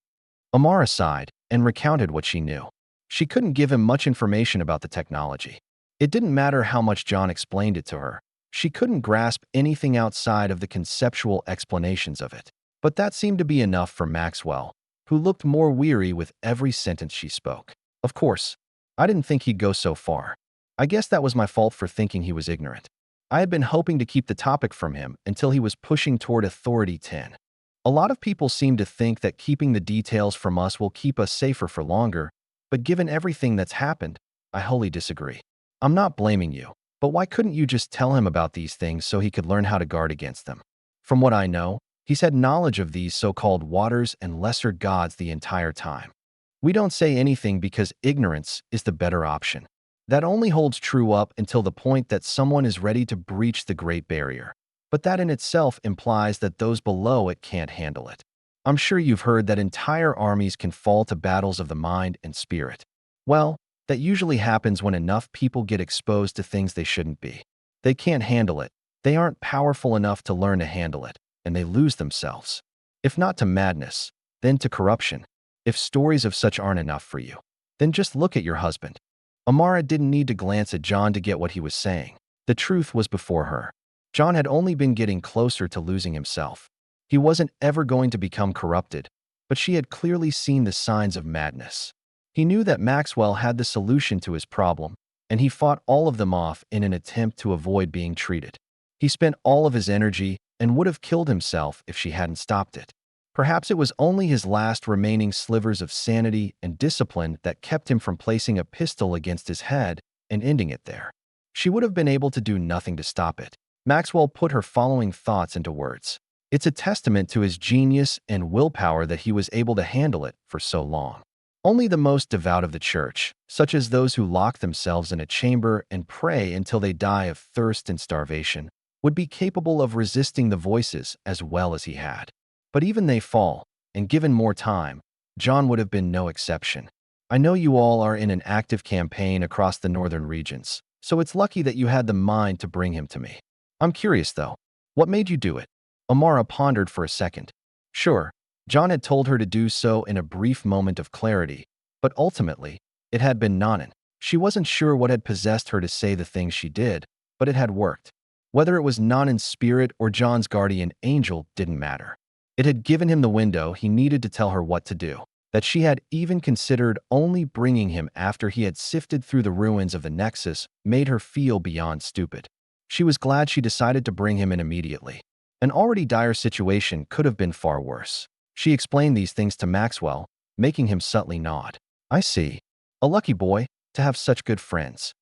Amara sighed and recounted what she knew. She couldn't give him much information about the technology. It didn't matter how much John explained it to her. She couldn't grasp anything outside of the conceptual explanations of it. But that seemed to be enough for Maxwell, who looked more weary with every sentence she spoke. Of course, I didn't think he'd go so far. I guess that was my fault for thinking he was ignorant. I had been hoping to keep the topic from him until he was pushing toward Authority 10. A lot of people seem to think that keeping the details from us will keep us safer for longer, but given everything that's happened, I wholly disagree. I'm not blaming you, but why couldn't you just tell him about these things so he could learn how to guard against them? From what I know, he's had knowledge of these so-called waters and lesser gods the entire time. We don't say anything because ignorance is the better option. That only holds true up until the point that someone is ready to breach the Great Barrier. But that in itself implies that those below it can't handle it. I'm sure you've heard that entire armies can fall to battles of the mind and spirit. Well, that usually happens when enough people get exposed to things they shouldn't be. They can't handle it. They aren't powerful enough to learn to handle it, and they lose themselves. If not to madness, then to corruption. If stories of such aren't enough for you, then just look at your husband. Amara didn't need to glance at John to get what he was saying. The truth was before her. John had only been getting closer to losing himself. He wasn't ever going to become corrupted, but she had clearly seen the signs of madness. He knew that Maxwell had the solution to his problem, and he fought all of them off in an attempt to avoid being treated. He spent all of his energy and would have killed himself if she hadn't stopped it. Perhaps it was only his last remaining slivers of sanity and discipline that kept him from placing a pistol against his head and ending it there. She would have been able to do nothing to stop it. Maxwell put her following thoughts into words. It's a testament to his genius and willpower that he was able to handle it for so long. Only the most devout of the church, such as those who lock themselves in a chamber and pray until they die of thirst and starvation, would be capable of resisting the voices as well as he had. But even they fall, and given more time, John would have been no exception. I know you all are in an active campaign across the northern regions, so it's lucky that you had the mind to bring him to me. I'm curious, though. What made you do it? Amara pondered for a second. Sure, John had told her to do so in a brief moment of clarity, but ultimately, it had been Nanan. She wasn't sure what had possessed her to say the things she did, but it had worked. Whether it was Nanan's spirit or John's guardian angel didn't matter. It had given him the window he needed to tell her what to do. That she had even considered only bringing him after he had sifted through the ruins of the Nexus made her feel beyond stupid. She was glad she decided to bring him in immediately. An already dire situation could have been far worse. She explained these things to Maxwell, making him subtly nod. I see. A lucky boy to have such good friends.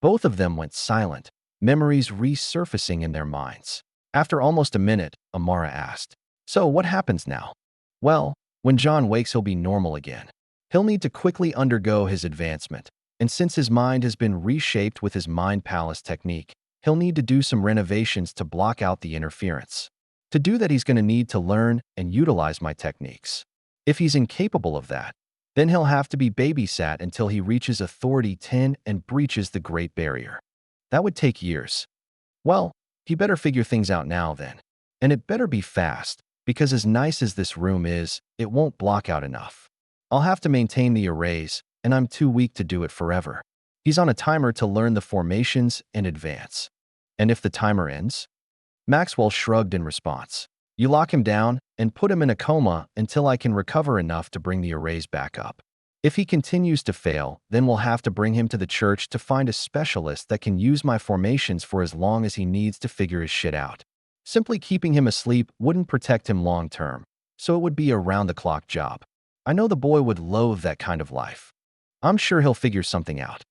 Both of them went silent, memories resurfacing in their minds. After almost a minute, Amara asked, So what happens now? Well, when John wakes, he'll be normal again. He'll need to quickly undergo his advancement, and since his mind has been reshaped with his Mind Palace technique, he'll need to do some renovations to block out the interference. To do that, he's going to need to learn and utilize my techniques. If he's incapable of that, then he'll have to be babysat until he reaches Authority 10 and breaches the Great Barrier. That would take years. Well, he better figure things out now then. And it better be fast, because as nice as this room is, it won't block out enough. I'll have to maintain the arrays, and I'm too weak to do it forever. He's on a timer to learn the formations and advance. And if the timer ends? Maxwell shrugged in response. You lock him down and put him in a coma until I can recover enough to bring the arrays back up. If he continues to fail, then we'll have to bring him to the church to find a specialist that can use my formations for as long as he needs to figure his shit out. Simply keeping him asleep wouldn't protect him long term, so it would be a round-the-clock job. I know the boy would loathe that kind of life. I'm sure he'll figure something out.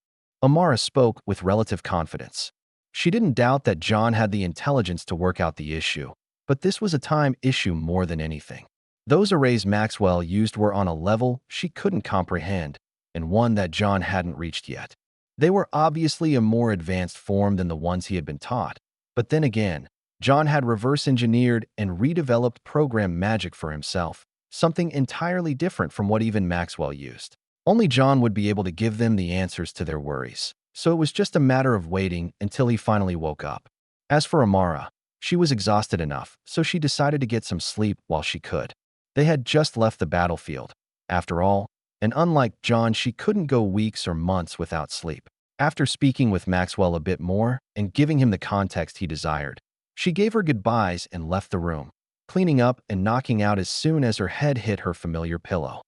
Amara spoke with relative confidence. She didn't doubt that John had the intelligence to work out the issue, but this was a time issue more than anything. Those arrays Maxwell used were on a level she couldn't comprehend, and one that John hadn't reached yet. They were obviously a more advanced form than the ones he had been taught, but then again, John had reverse-engineered and redeveloped program magic for himself, something entirely different from what even Maxwell used. Only John would be able to give them the answers to their worries, so it was just a matter of waiting until he finally woke up. As for Amara, she was exhausted enough, so she decided to get some sleep while she could. They had just left the battlefield, after all, and unlike John, she couldn't go weeks or months without sleep. After speaking with Maxwell a bit more and giving him the context he desired, she gave her goodbyes and left the room, cleaning up and knocking out as soon as her head hit her familiar pillow.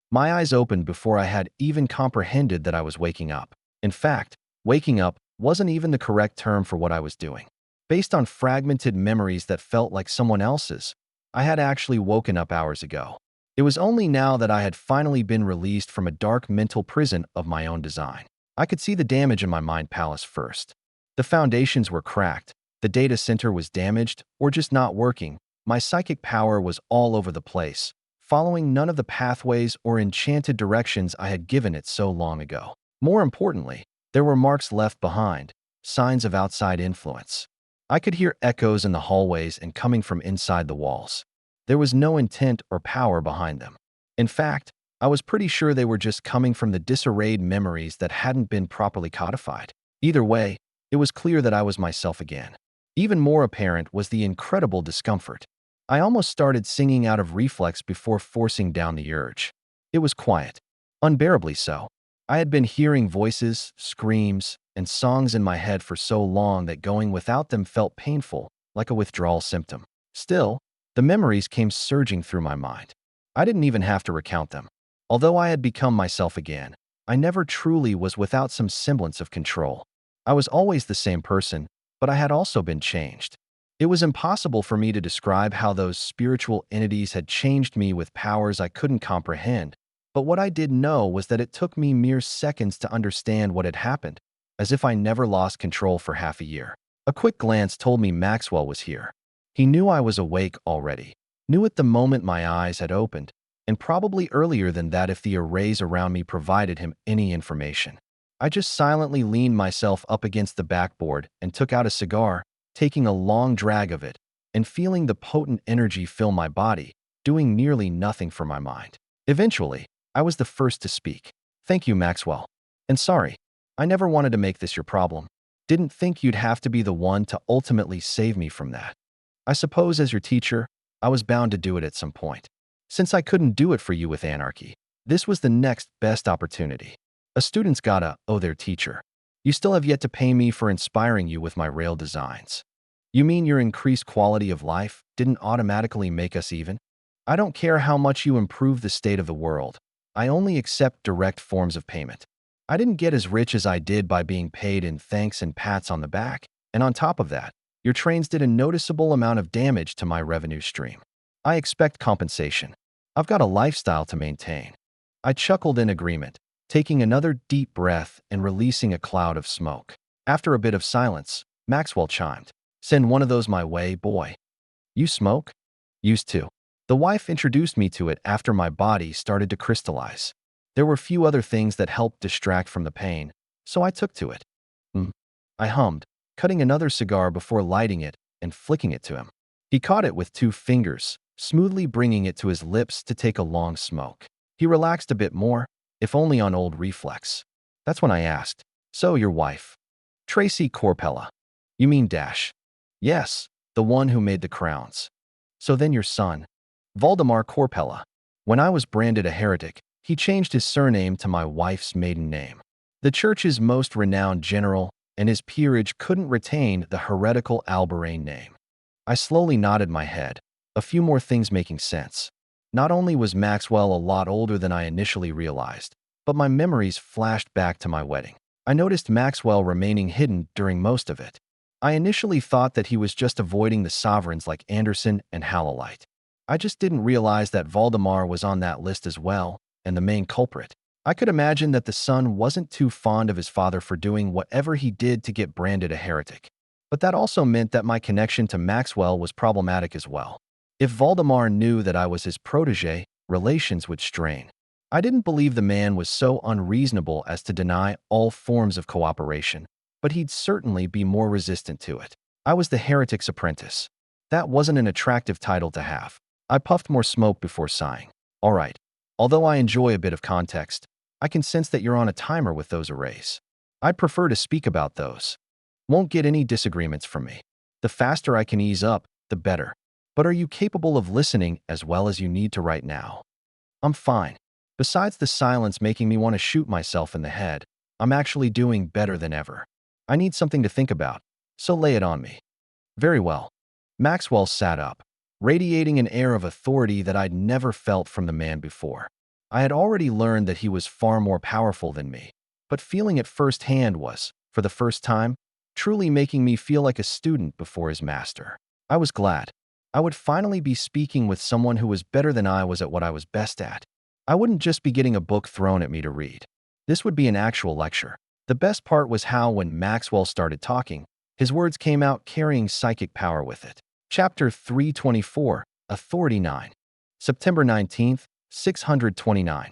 My eyes opened before I had even comprehended that I was waking up. In fact, waking up wasn't even the correct term for what I was doing. Based on fragmented memories that felt like someone else's, I had actually woken up hours ago. It was only now that I had finally been released from a dark mental prison of my own design. I could see the damage in my mind palace first. The foundations were cracked, the data center was damaged or just not working, my psychic power was all over the place, following none of the pathways or enchanted directions I had given it so long ago. More importantly, there were marks left behind, signs of outside influence. I could hear echoes in the hallways and coming from inside the walls. There was no intent or power behind them. In fact, I was pretty sure they were just coming from the disarrayed memories that hadn't been properly codified. Either way, it was clear that I was myself again. Even more apparent was the incredible discomfort. I almost started singing out of reflex before forcing down the urge. It was quiet, unbearably so. I had been hearing voices, screams, and songs in my head for so long that going without them felt painful, like a withdrawal symptom. Still, the memories came surging through my mind. I didn't even have to recount them. Although I had become myself again, I never truly was without some semblance of control. I was always the same person, but I had also been changed. It was impossible for me to describe how those spiritual entities had changed me with powers I couldn't comprehend, but what I did know was that it took me mere seconds to understand what had happened, as if I never lost control for half a year. A quick glance told me Maxwell was here. He knew I was awake already, knew at the moment my eyes had opened, and probably earlier than that if the arrays around me provided him any information. I just silently leaned myself up against the backboard and took out a cigar, taking a long drag of it, and feeling the potent energy fill my body, doing nearly nothing for my mind. Eventually, I was the first to speak. "Thank you, Maxwell. And sorry, I never wanted to make this your problem. Didn't think you'd have to be the one to ultimately save me from that. I suppose as your teacher, I was bound to do it at some point. Since I couldn't do it for you with anarchy, this was the next best opportunity. A student's gotta owe their teacher. You still have yet to pay me for inspiring you with my rail designs. You mean your increased quality of life didn't automatically make us even? I don't care how much you improve the state of the world. I only accept direct forms of payment. I didn't get as rich as I did by being paid in thanks and pats on the back, and on top of that, your trains did a noticeable amount of damage to my revenue stream. I expect compensation. I've got a lifestyle to maintain." I chuckled in agreement, taking another deep breath and releasing a cloud of smoke. After a bit of silence, Maxwell chimed, "Send one of those my way, boy." "You smoke?" "Used to." The wife introduced me to it after my body started to crystallize. There were few other things that helped distract from the pain, so I took to it. I hummed, cutting another cigar before lighting it and flicking it to him. He caught it with 2 fingers, smoothly bringing it to his lips to take a long smoke. He relaxed a bit more, if only on old reflex. That's when I asked, "So your wife? Tracy Corpella. You mean Dash?" "Yes, the one who made the crowns." "So then your son, Valdemar Corpella. When I was branded a heretic, he changed his surname to my wife's maiden name. The church's most renowned general and his peerage couldn't retain the heretical Alberain name." I slowly nodded my head, a few more things making sense. Not only was Maxwell a lot older than I initially realized, but my memories flashed back to my wedding. I noticed Maxwell remaining hidden during most of it. I initially thought that he was just avoiding the sovereigns like Anderson and Halolite. I just didn't realize that Valdemar was on that list as well, and the main culprit. I could imagine that the son wasn't too fond of his father for doing whatever he did to get branded a heretic. But that also meant that my connection to Maxwell was problematic as well. If Valdemar knew that I was his protege, relations would strain. I didn't believe the man was so unreasonable as to deny all forms of cooperation, but he'd certainly be more resistant to it. I was the heretic's apprentice. That wasn't an attractive title to have. I puffed more smoke before sighing. All right. Although I enjoy a bit of context, I can sense that you're on a timer with those arrays. I'd prefer to speak about those. Won't get any disagreements from me. The faster I can ease up, the better. But are you capable of listening as well as you need to right now? I'm fine. Besides the silence making me want to shoot myself in the head, I'm actually doing better than ever. I need something to think about, so lay it on me. Very well. Maxwell sat up, radiating an air of authority that I'd never felt from the man before. I had already learned that he was far more powerful than me, but feeling it firsthand was, for the first time, truly making me feel like a student before his master. I was glad. I would finally be speaking with someone who was better than I was at what I was best at. I wouldn't just be getting a book thrown at me to read. This would be an actual lecture. The best part was how, when Maxwell started talking, his words came out carrying psychic power with it. Chapter 324, Authority 9. September 19th, 629.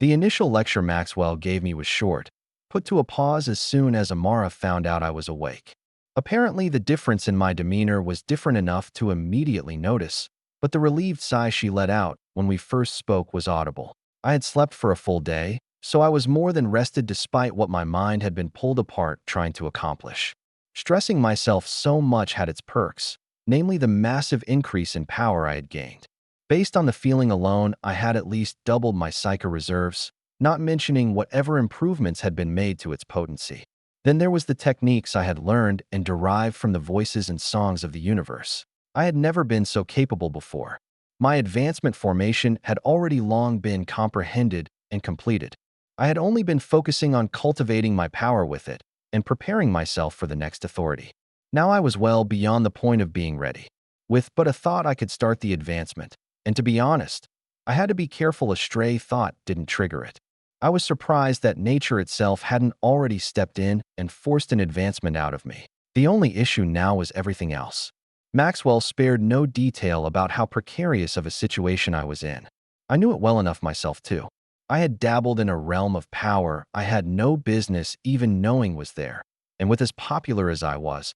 The initial lecture Maxwell gave me was short, put to a pause as soon as Amara found out I was awake. Apparently, the difference in my demeanor was different enough to immediately notice, but the relieved sigh she let out when we first spoke was audible. I had slept for a full day, so I was more than rested despite what my mind had been pulled apart trying to accomplish. Stressing myself so much had its perks, namely the massive increase in power I had gained. Based on the feeling alone, I had at least doubled my psycho reserves, not mentioning whatever improvements had been made to its potency. Then there was the techniques I had learned and derived from the voices and songs of the universe. I had never been so capable before. My advancement formation had already long been comprehended and completed. I had only been focusing on cultivating my power with it and preparing myself for the next authority. Now I was well beyond the point of being ready. With but a thought I could start the advancement, and to be honest, I had to be careful a stray thought didn't trigger it. I was surprised that nature itself hadn't already stepped in and forced an advancement out of me. The only issue now was everything else. Maxwell spared no detail about how precarious of a situation I was in. I knew it well enough myself too. I had dabbled in a realm of power I had no business even knowing was there, and with as popular as I was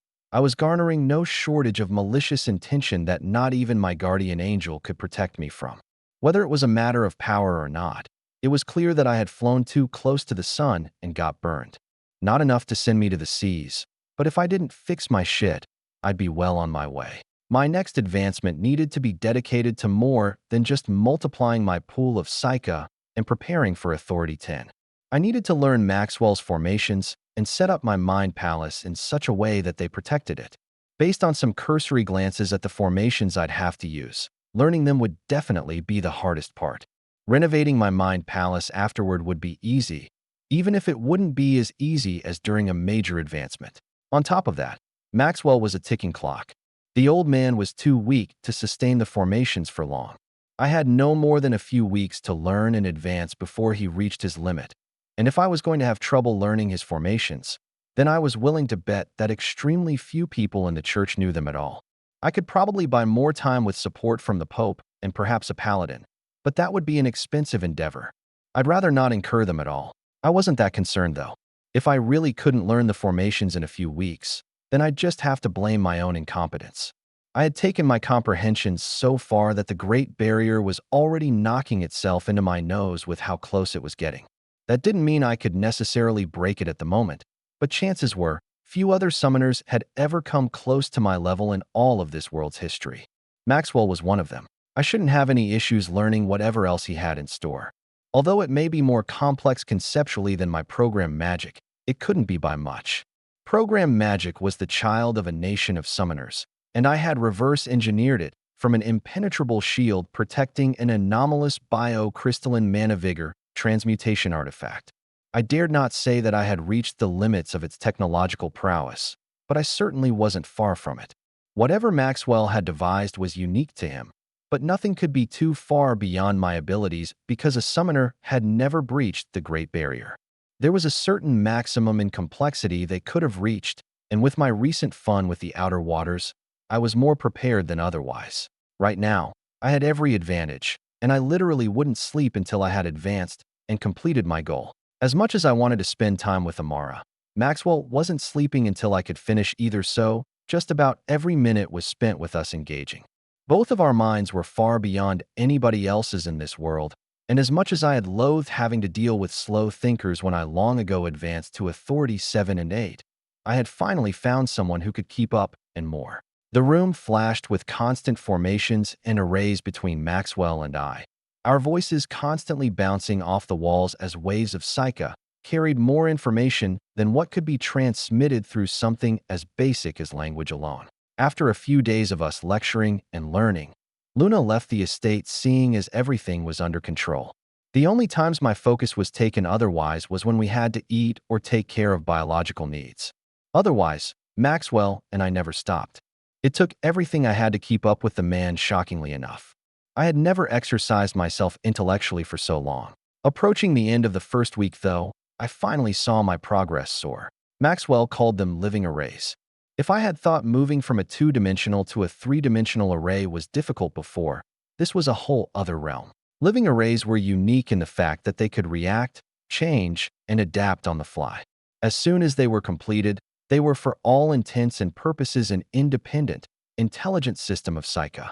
garnering no shortage of malicious intention that not even my guardian angel could protect me from. Whether it was a matter of power or not, it was clear that I had flown too close to the sun and got burned. Not enough to send me to the seas, but if I didn't fix my shit, I'd be well on my way. My next advancement needed to be dedicated to more than just multiplying my pool of psycha and preparing for Authority 10. I needed to learn Maxwell's formations and set up my mind palace in such a way that they protected it. Based on some cursory glances at the formations I'd have to use, learning them would definitely be the hardest part. Renovating my mind palace afterward would be easy, even if it wouldn't be as easy as during a major advancement. On top of that, Maxwell was a ticking clock. The old man was too weak to sustain the formations for long. I had no more than a few weeks to learn and advance before he reached his limit, and if I was going to have trouble learning his formations, then I was willing to bet that extremely few people in the church knew them at all. I could probably buy more time with support from the Pope and perhaps a paladin, but that would be an expensive endeavor. I'd rather not incur them at all. I wasn't that concerned, though. If I really couldn't learn the formations in a few weeks, then I'd just have to blame my own incompetence. I had taken my comprehensions so far that the Great Barrier was already knocking itself into my nose with how close it was getting. That didn't mean I could necessarily break it at the moment, but chances were, few other summoners had ever come close to my level in all of this world's history. Maxwell was one of them. I shouldn't have any issues learning whatever else he had in store. Although it may be more complex conceptually than my program magic, it couldn't be by much. Program magic was the child of a nation of summoners, and I had reverse-engineered it from an impenetrable shield protecting an anomalous bio-crystalline mana vigor transmutation artifact. I dared not say that I had reached the limits of its technological prowess, but I certainly wasn't far from it. Whatever Maxwell had devised was unique to him, but nothing could be too far beyond my abilities because a summoner had never breached the Great Barrier. There was a certain maximum in complexity they could have reached, and with my recent fun with the outer waters, I was more prepared than otherwise. Right now, I had every advantage, and I literally wouldn't sleep until I had advanced and completed my goal. As much as I wanted to spend time with Amara, Maxwell wasn't sleeping until I could finish either, so just about every minute was spent with us engaging. Both of our minds were far beyond anybody else's in this world, and as much as I had loathed having to deal with slow thinkers when I long ago advanced to Authority 7 and 8, I had finally found someone who could keep up and more. The room flashed with constant formations and arrays between Maxwell and I, our voices constantly bouncing off the walls as waves of Psyche carried more information than what could be transmitted through something as basic as language alone. After a few days of us lecturing and learning, Luna left the estate seeing as everything was under control. The only times my focus was taken otherwise was when we had to eat or take care of biological needs. Otherwise, Maxwell and I never stopped. It took everything I had to keep up with the man, shockingly enough. I had never exercised myself intellectually for so long. Approaching the end of the first week, though, I finally saw my progress soar. Maxwell called them living arrays. If I had thought moving from a two-dimensional to a three-dimensional array was difficult before, this was a whole other realm. Living arrays were unique in the fact that they could react, change, and adapt on the fly. As soon as they were completed, they were for all intents and purposes an independent, intelligent system of psyche.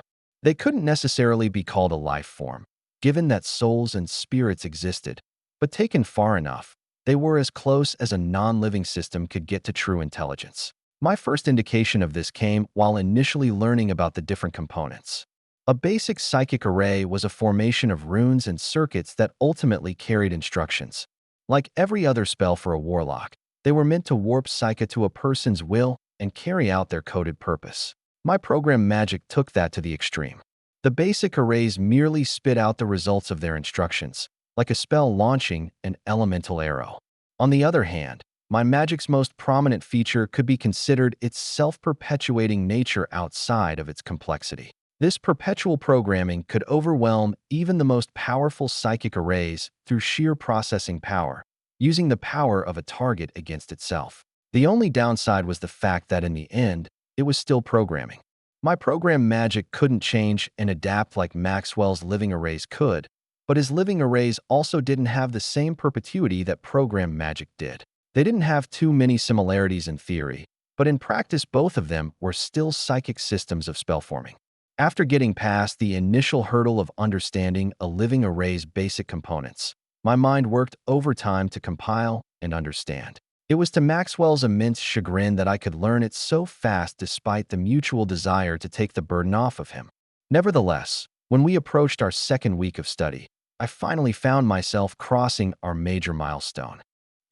They couldn't necessarily be called a life form, given that souls and spirits existed, but taken far enough, they were as close as a non-living system could get to true intelligence. My first indication of this came while initially learning about the different components. A basic psychic array was a formation of runes and circuits that ultimately carried instructions. Like every other spell for a warlock, they were meant to warp psyche to a person's will and carry out their coded purpose. My program magic took that to the extreme. The basic arrays merely spit out the results of their instructions, like a spell launching an elemental arrow. On the other hand, my magic's most prominent feature could be considered its self-perpetuating nature outside of its complexity. This perpetual programming could overwhelm even the most powerful psychic arrays through sheer processing power, using the power of a target against itself. The only downside was the fact that in the end, it was still programming. My program magic couldn't change and adapt like Maxwell's living arrays could, but his living arrays also didn't have the same perpetuity that program magic did. They didn't have too many similarities in theory, but in practice both of them were still psychic systems of spellforming. After getting past the initial hurdle of understanding a living array's basic components, my mind worked overtime to compile and understand. It was to Maxwell's immense chagrin that I could learn it so fast despite the mutual desire to take the burden off of him. Nevertheless, when we approached our second week of study, I finally found myself crossing our major milestone.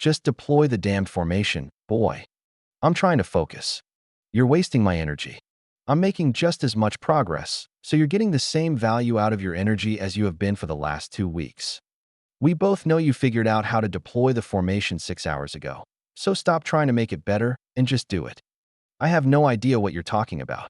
Just deploy the damned formation, boy. I'm trying to focus. You're wasting my energy. I'm making just as much progress, so you're getting the same value out of your energy as you have been for the last 2 weeks. We both know you figured out how to deploy the formation 6 hours ago, so stop trying to make it better and just do it. I have no idea what you're talking about.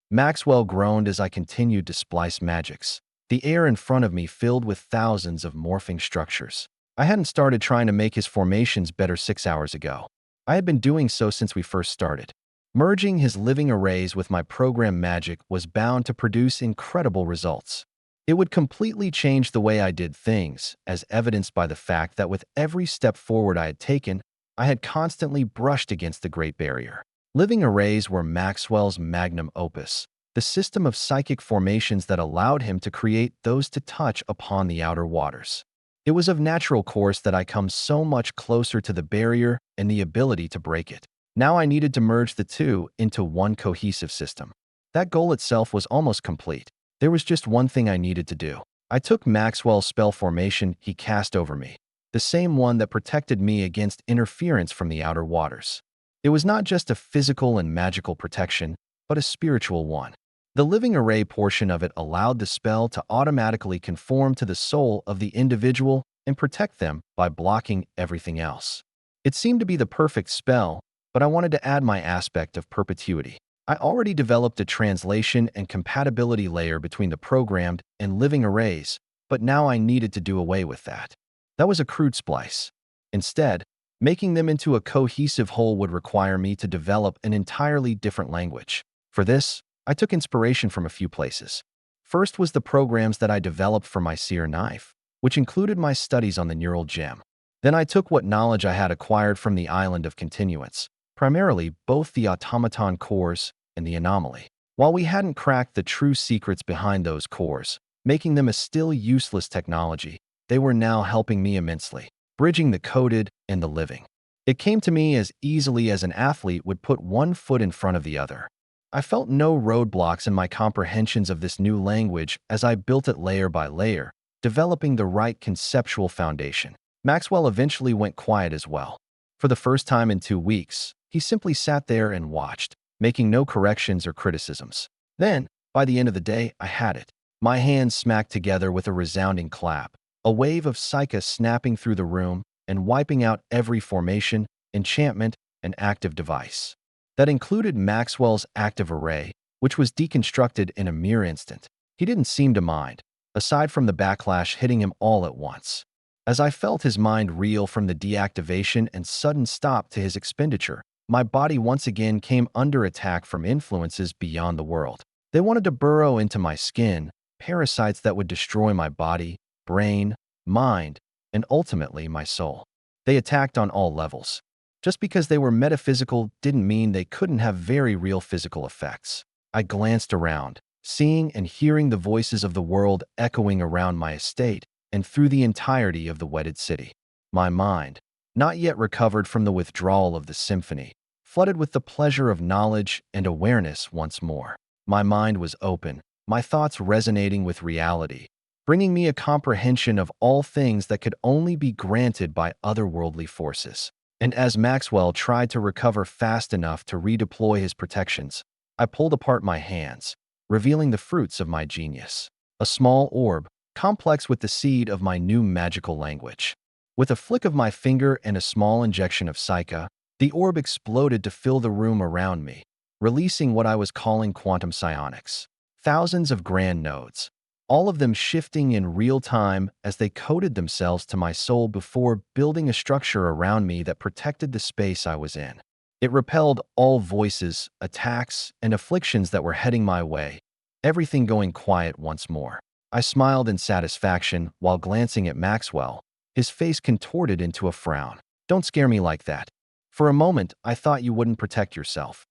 Maxwell groaned as I continued to splice magics, the air in front of me filled with thousands of morphing structures. I hadn't started trying to make his formations better 6 hours ago. I had been doing so since we first started. Merging his living arrays with my program magic was bound to produce incredible results. It would completely change the way I did things, as evidenced by the fact that with every step forward I had taken, I had constantly brushed against the Great Barrier. Living arrays were Maxwell's magnum opus, the system of psychic formations that allowed him to create those to touch upon the outer waters. It was of natural course that I come so much closer to the barrier and the ability to break it. Now I needed to merge the two into one cohesive system. That goal itself was almost complete. There was just one thing I needed to do. I took Maxwell's spell formation he cast over me, the same one that protected me against interference from the outer waters. It was not just a physical and magical protection, but a spiritual one. The living array portion of it allowed the spell to automatically conform to the soul of the individual and protect them by blocking everything else. It seemed to be the perfect spell, but I wanted to add my aspect of perpetuity. I already developed a translation and compatibility layer between the programmed and living arrays, but now I needed to do away with that. That was a crude splice. Instead, making them into a cohesive whole would require me to develop an entirely different language. For this, I took inspiration from a few places. First was the programs that I developed for my seer knife, which included my studies on the neural gem. Then I took what knowledge I had acquired from the island of continuance, primarily both the automaton cores and the anomaly. While we hadn't cracked the true secrets behind those cores, making them a still useless technology, they were now helping me immensely, bridging the coded and the living. It came to me as easily as an athlete would put one foot in front of the other. I felt no roadblocks in my comprehensions of this new language as I built it layer by layer, developing the right conceptual foundation. Maxwell eventually went quiet as well. For the first time in 2 weeks, he simply sat there and watched, making no corrections or criticisms. Then, by the end of the day, I had it. My hands smacked together with a resounding clap, a wave of psyche snapping through the room and wiping out every formation, enchantment, and active device. That included Maxwell's active array, which was deconstructed in a mere instant. He didn't seem to mind, aside from the backlash hitting him all at once. As I felt his mind reel from the deactivation and sudden stop to his expenditure, my body once again came under attack from influences beyond the world. They wanted to burrow into my skin, parasites that would destroy my body, brain, mind, and ultimately my soul. They attacked on all levels. Just because they were metaphysical didn't mean they couldn't have very real physical effects. I glanced around, seeing and hearing the voices of the world echoing around my estate and through the entirety of the wedded city. My mind, not yet recovered from the withdrawal of the symphony, flooded with the pleasure of knowledge and awareness once more. My mind was open, my thoughts resonating with reality, bringing me a comprehension of all things that could only be granted by otherworldly forces. And as Maxwell tried to recover fast enough to redeploy his protections, I pulled apart my hands, revealing the fruits of my genius. A small orb, complex with the seed of my new magical language. With a flick of my finger and a small injection of psyche, the orb exploded to fill the room around me, releasing what I was calling quantum psionics. Thousands of grand nodes, all of them shifting in real time as they coded themselves to my soul before building a structure around me that protected the space I was in. It repelled all voices, attacks, and afflictions that were heading my way, everything going quiet once more. I smiled in satisfaction while glancing at Maxwell, his face contorted into a frown. Don't scare me like that. For a moment, I thought you wouldn't protect yourself.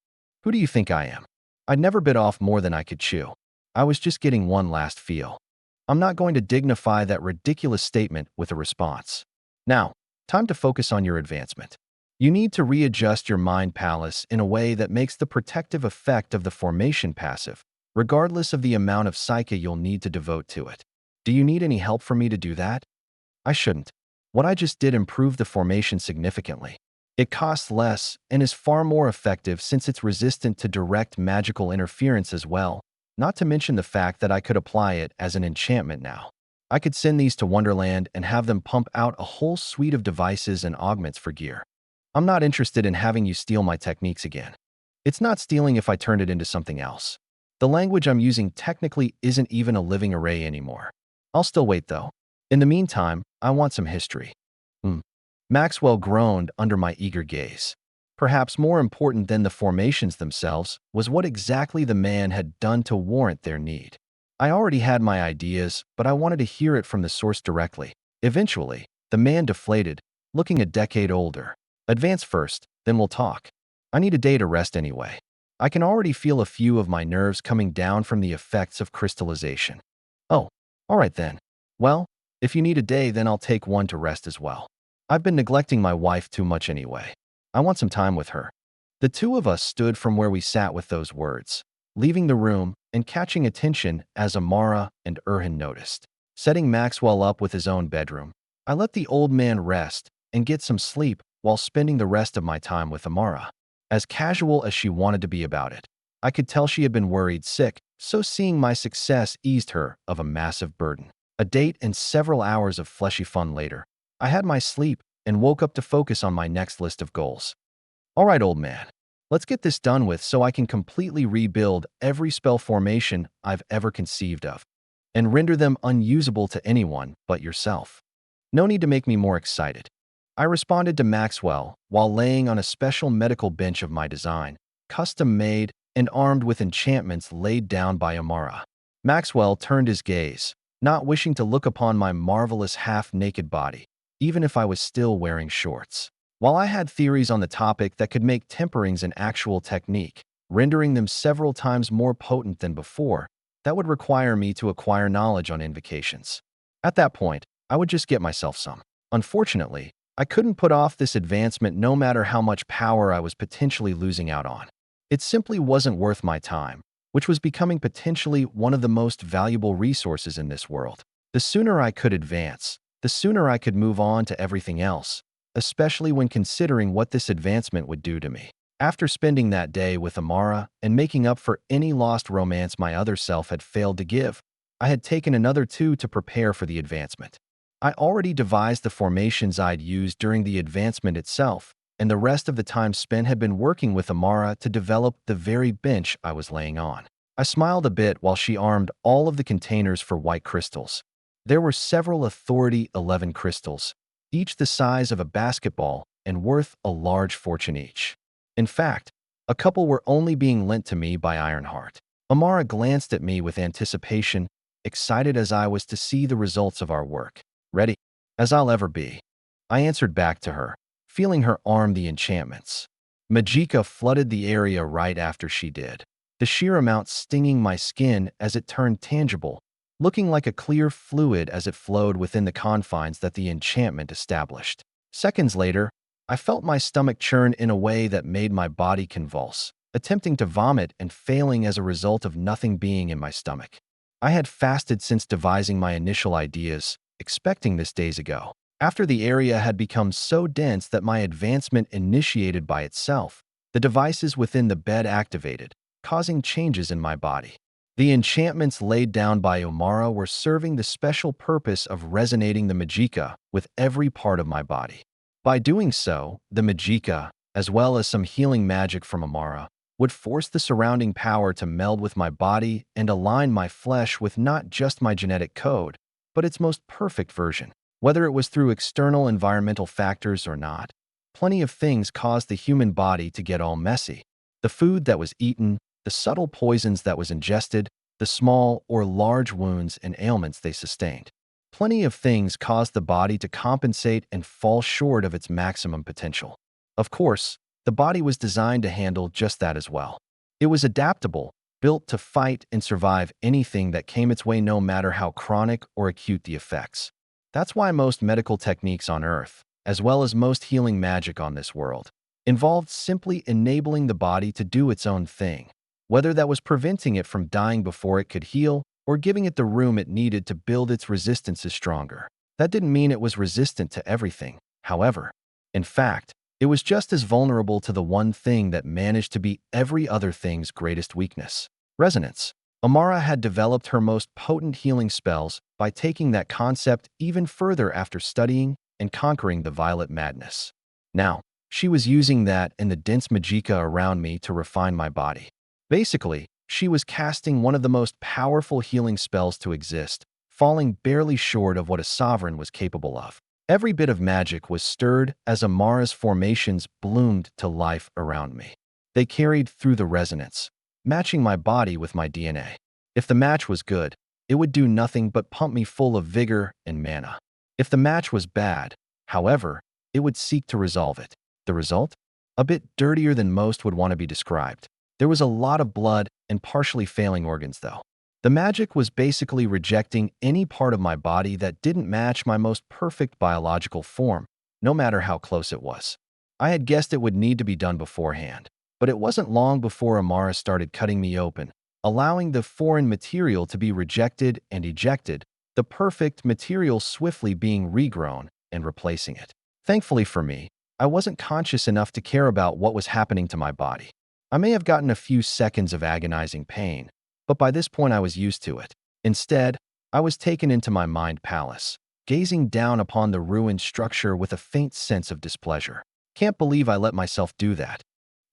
Who do you think I am? I'd never bit off more than I could chew. I was just getting one last feel. I'm not going to dignify that ridiculous statement with a response. Now, time to focus on your advancement. You need to readjust your mind palace in a way that makes the protective effect of the formation passive, regardless of the amount of psyche you'll need to devote to it. Do you need any help from me to do that? I shouldn't. What I just did improved the formation significantly. It costs less and is far more effective since it's resistant to direct magical interference as well, not to mention the fact that I could apply it as an enchantment now. I could send these to Wonderland and have them pump out a whole suite of devices and augments for gear. I'm not interested in having you steal my techniques again. It's not stealing if I turned it into something else. The language I'm using technically isn't even a living array anymore. I'll still wait though. In the meantime, I want some history. Maxwell groaned under my eager gaze. Perhaps more important than the formations themselves was what exactly the man had done to warrant their need. I already had my ideas, but I wanted to hear it from the source directly. Eventually, the man deflated, looking a decade older. Advance first, then we'll talk. I need a day to rest anyway. I can already feel a few of my nerves coming down from the effects of crystallization. Oh, all right then. Well, if you need a day, then I'll take one to rest as well. I've been neglecting my wife too much anyway. I want some time with her. The two of us stood from where we sat with those words, leaving the room and catching attention as Amara and Erhan noticed. Setting Maxwell up with his own bedroom, I let the old man rest and get some sleep while spending the rest of my time with Amara. As casual as she wanted to be about it, I could tell she had been worried sick, so seeing my success eased her of a massive burden. A date and several hours of fleshy fun later, I had my sleep and woke up to focus on my next list of goals. All right, old man, let's get this done with so I can completely rebuild every spell formation I've ever conceived of and render them unusable to anyone but yourself. No need to make me more excited. I responded to Maxwell while laying on a special medical bench of my design, custom-made and armed with enchantments laid down by Amara. Maxwell turned his gaze, not wishing to look upon my marvelous half-naked body, even if I was still wearing shorts. While I had theories on the topic that could make temperings an actual technique, rendering them several times more potent than before, that would require me to acquire knowledge on invocations. At that point, I would just get myself some. Unfortunately, I couldn't put off this advancement no matter how much power I was potentially losing out on. It simply wasn't worth my time, which was becoming potentially one of the most valuable resources in this world. The sooner I could advance, the sooner I could move on to everything else, especially when considering what this advancement would do to me. After spending that day with Amara and making up for any lost romance my other self had failed to give, I had taken another 2 to prepare for the advancement. I already devised the formations I'd use during the advancement itself, and the rest of the time spent had been working with Amara to develop the very bench I was laying on. I smiled a bit while she armed all of the containers for white crystals. There were several Authority 11 crystals, each the size of a basketball and worth a large fortune each. In fact, a couple were only being lent to me by Ironheart. Amara glanced at me with anticipation, excited as I was to see the results of our work. Ready, as I'll ever be, I answered back to her, feeling her arm the enchantments. Magicka flooded the area right after she did, the sheer amount stinging my skin as it turned tangible, looking like a clear fluid as it flowed within the confines that the enchantment established. Seconds later, I felt my stomach churn in a way that made my body convulse, attempting to vomit and failing as a result of nothing being in my stomach. I had fasted since devising my initial ideas, expecting this days ago. After the area had become so dense that my advancement initiated by itself, the devices within the bed activated, causing changes in my body. The enchantments laid down by Amara were serving the special purpose of resonating the Magicka with every part of my body. By doing so, the Magicka, as well as some healing magic from Amara, would force the surrounding power to meld with my body and align my flesh with not just my genetic code, but its most perfect version. Whether it was through external environmental factors or not, plenty of things caused the human body to get all messy. The food that was eaten, the subtle poisons that was ingested, the small or large wounds and ailments they sustained. Plenty of things caused the body to compensate and fall short of its maximum potential. Of course, the body was designed to handle just that as well. It was adaptable, built to fight and survive anything that came its way no matter how chronic or acute the effects. That's why most medical techniques on Earth, as well as most healing magic on this world, involved simply enabling the body to do its own thing, whether that was preventing it from dying before it could heal or giving it the room it needed to build its resistances stronger. That didn't mean it was resistant to everything, however. In fact, it was just as vulnerable to the one thing that managed to be every other thing's greatest weakness: resonance. Amara had developed her most potent healing spells by taking that concept even further after studying and conquering the Violet Madness. Now, she was using that and the dense Magicka around me to refine my body. Basically, she was casting one of the most powerful healing spells to exist, falling barely short of what a sovereign was capable of. Every bit of magic was stirred as Amara's formations bloomed to life around me. They carried through the resonance, matching my body with my DNA. If the match was good, it would do nothing but pump me full of vigor and mana. If the match was bad, however, it would seek to resolve it. The result? A bit dirtier than most would want to be described. There was a lot of blood and partially failing organs, though. The magic was basically rejecting any part of my body that didn't match my most perfect biological form, no matter how close it was. I had guessed it would need to be done beforehand, but it wasn't long before Amara started cutting me open, allowing the foreign material to be rejected and ejected, the perfect material swiftly being regrown and replacing it. Thankfully for me, I wasn't conscious enough to care about what was happening to my body. I may have gotten a few seconds of agonizing pain, but by this point I was used to it. Instead, I was taken into my mind palace, gazing down upon the ruined structure with a faint sense of displeasure. Can't believe I let myself do that.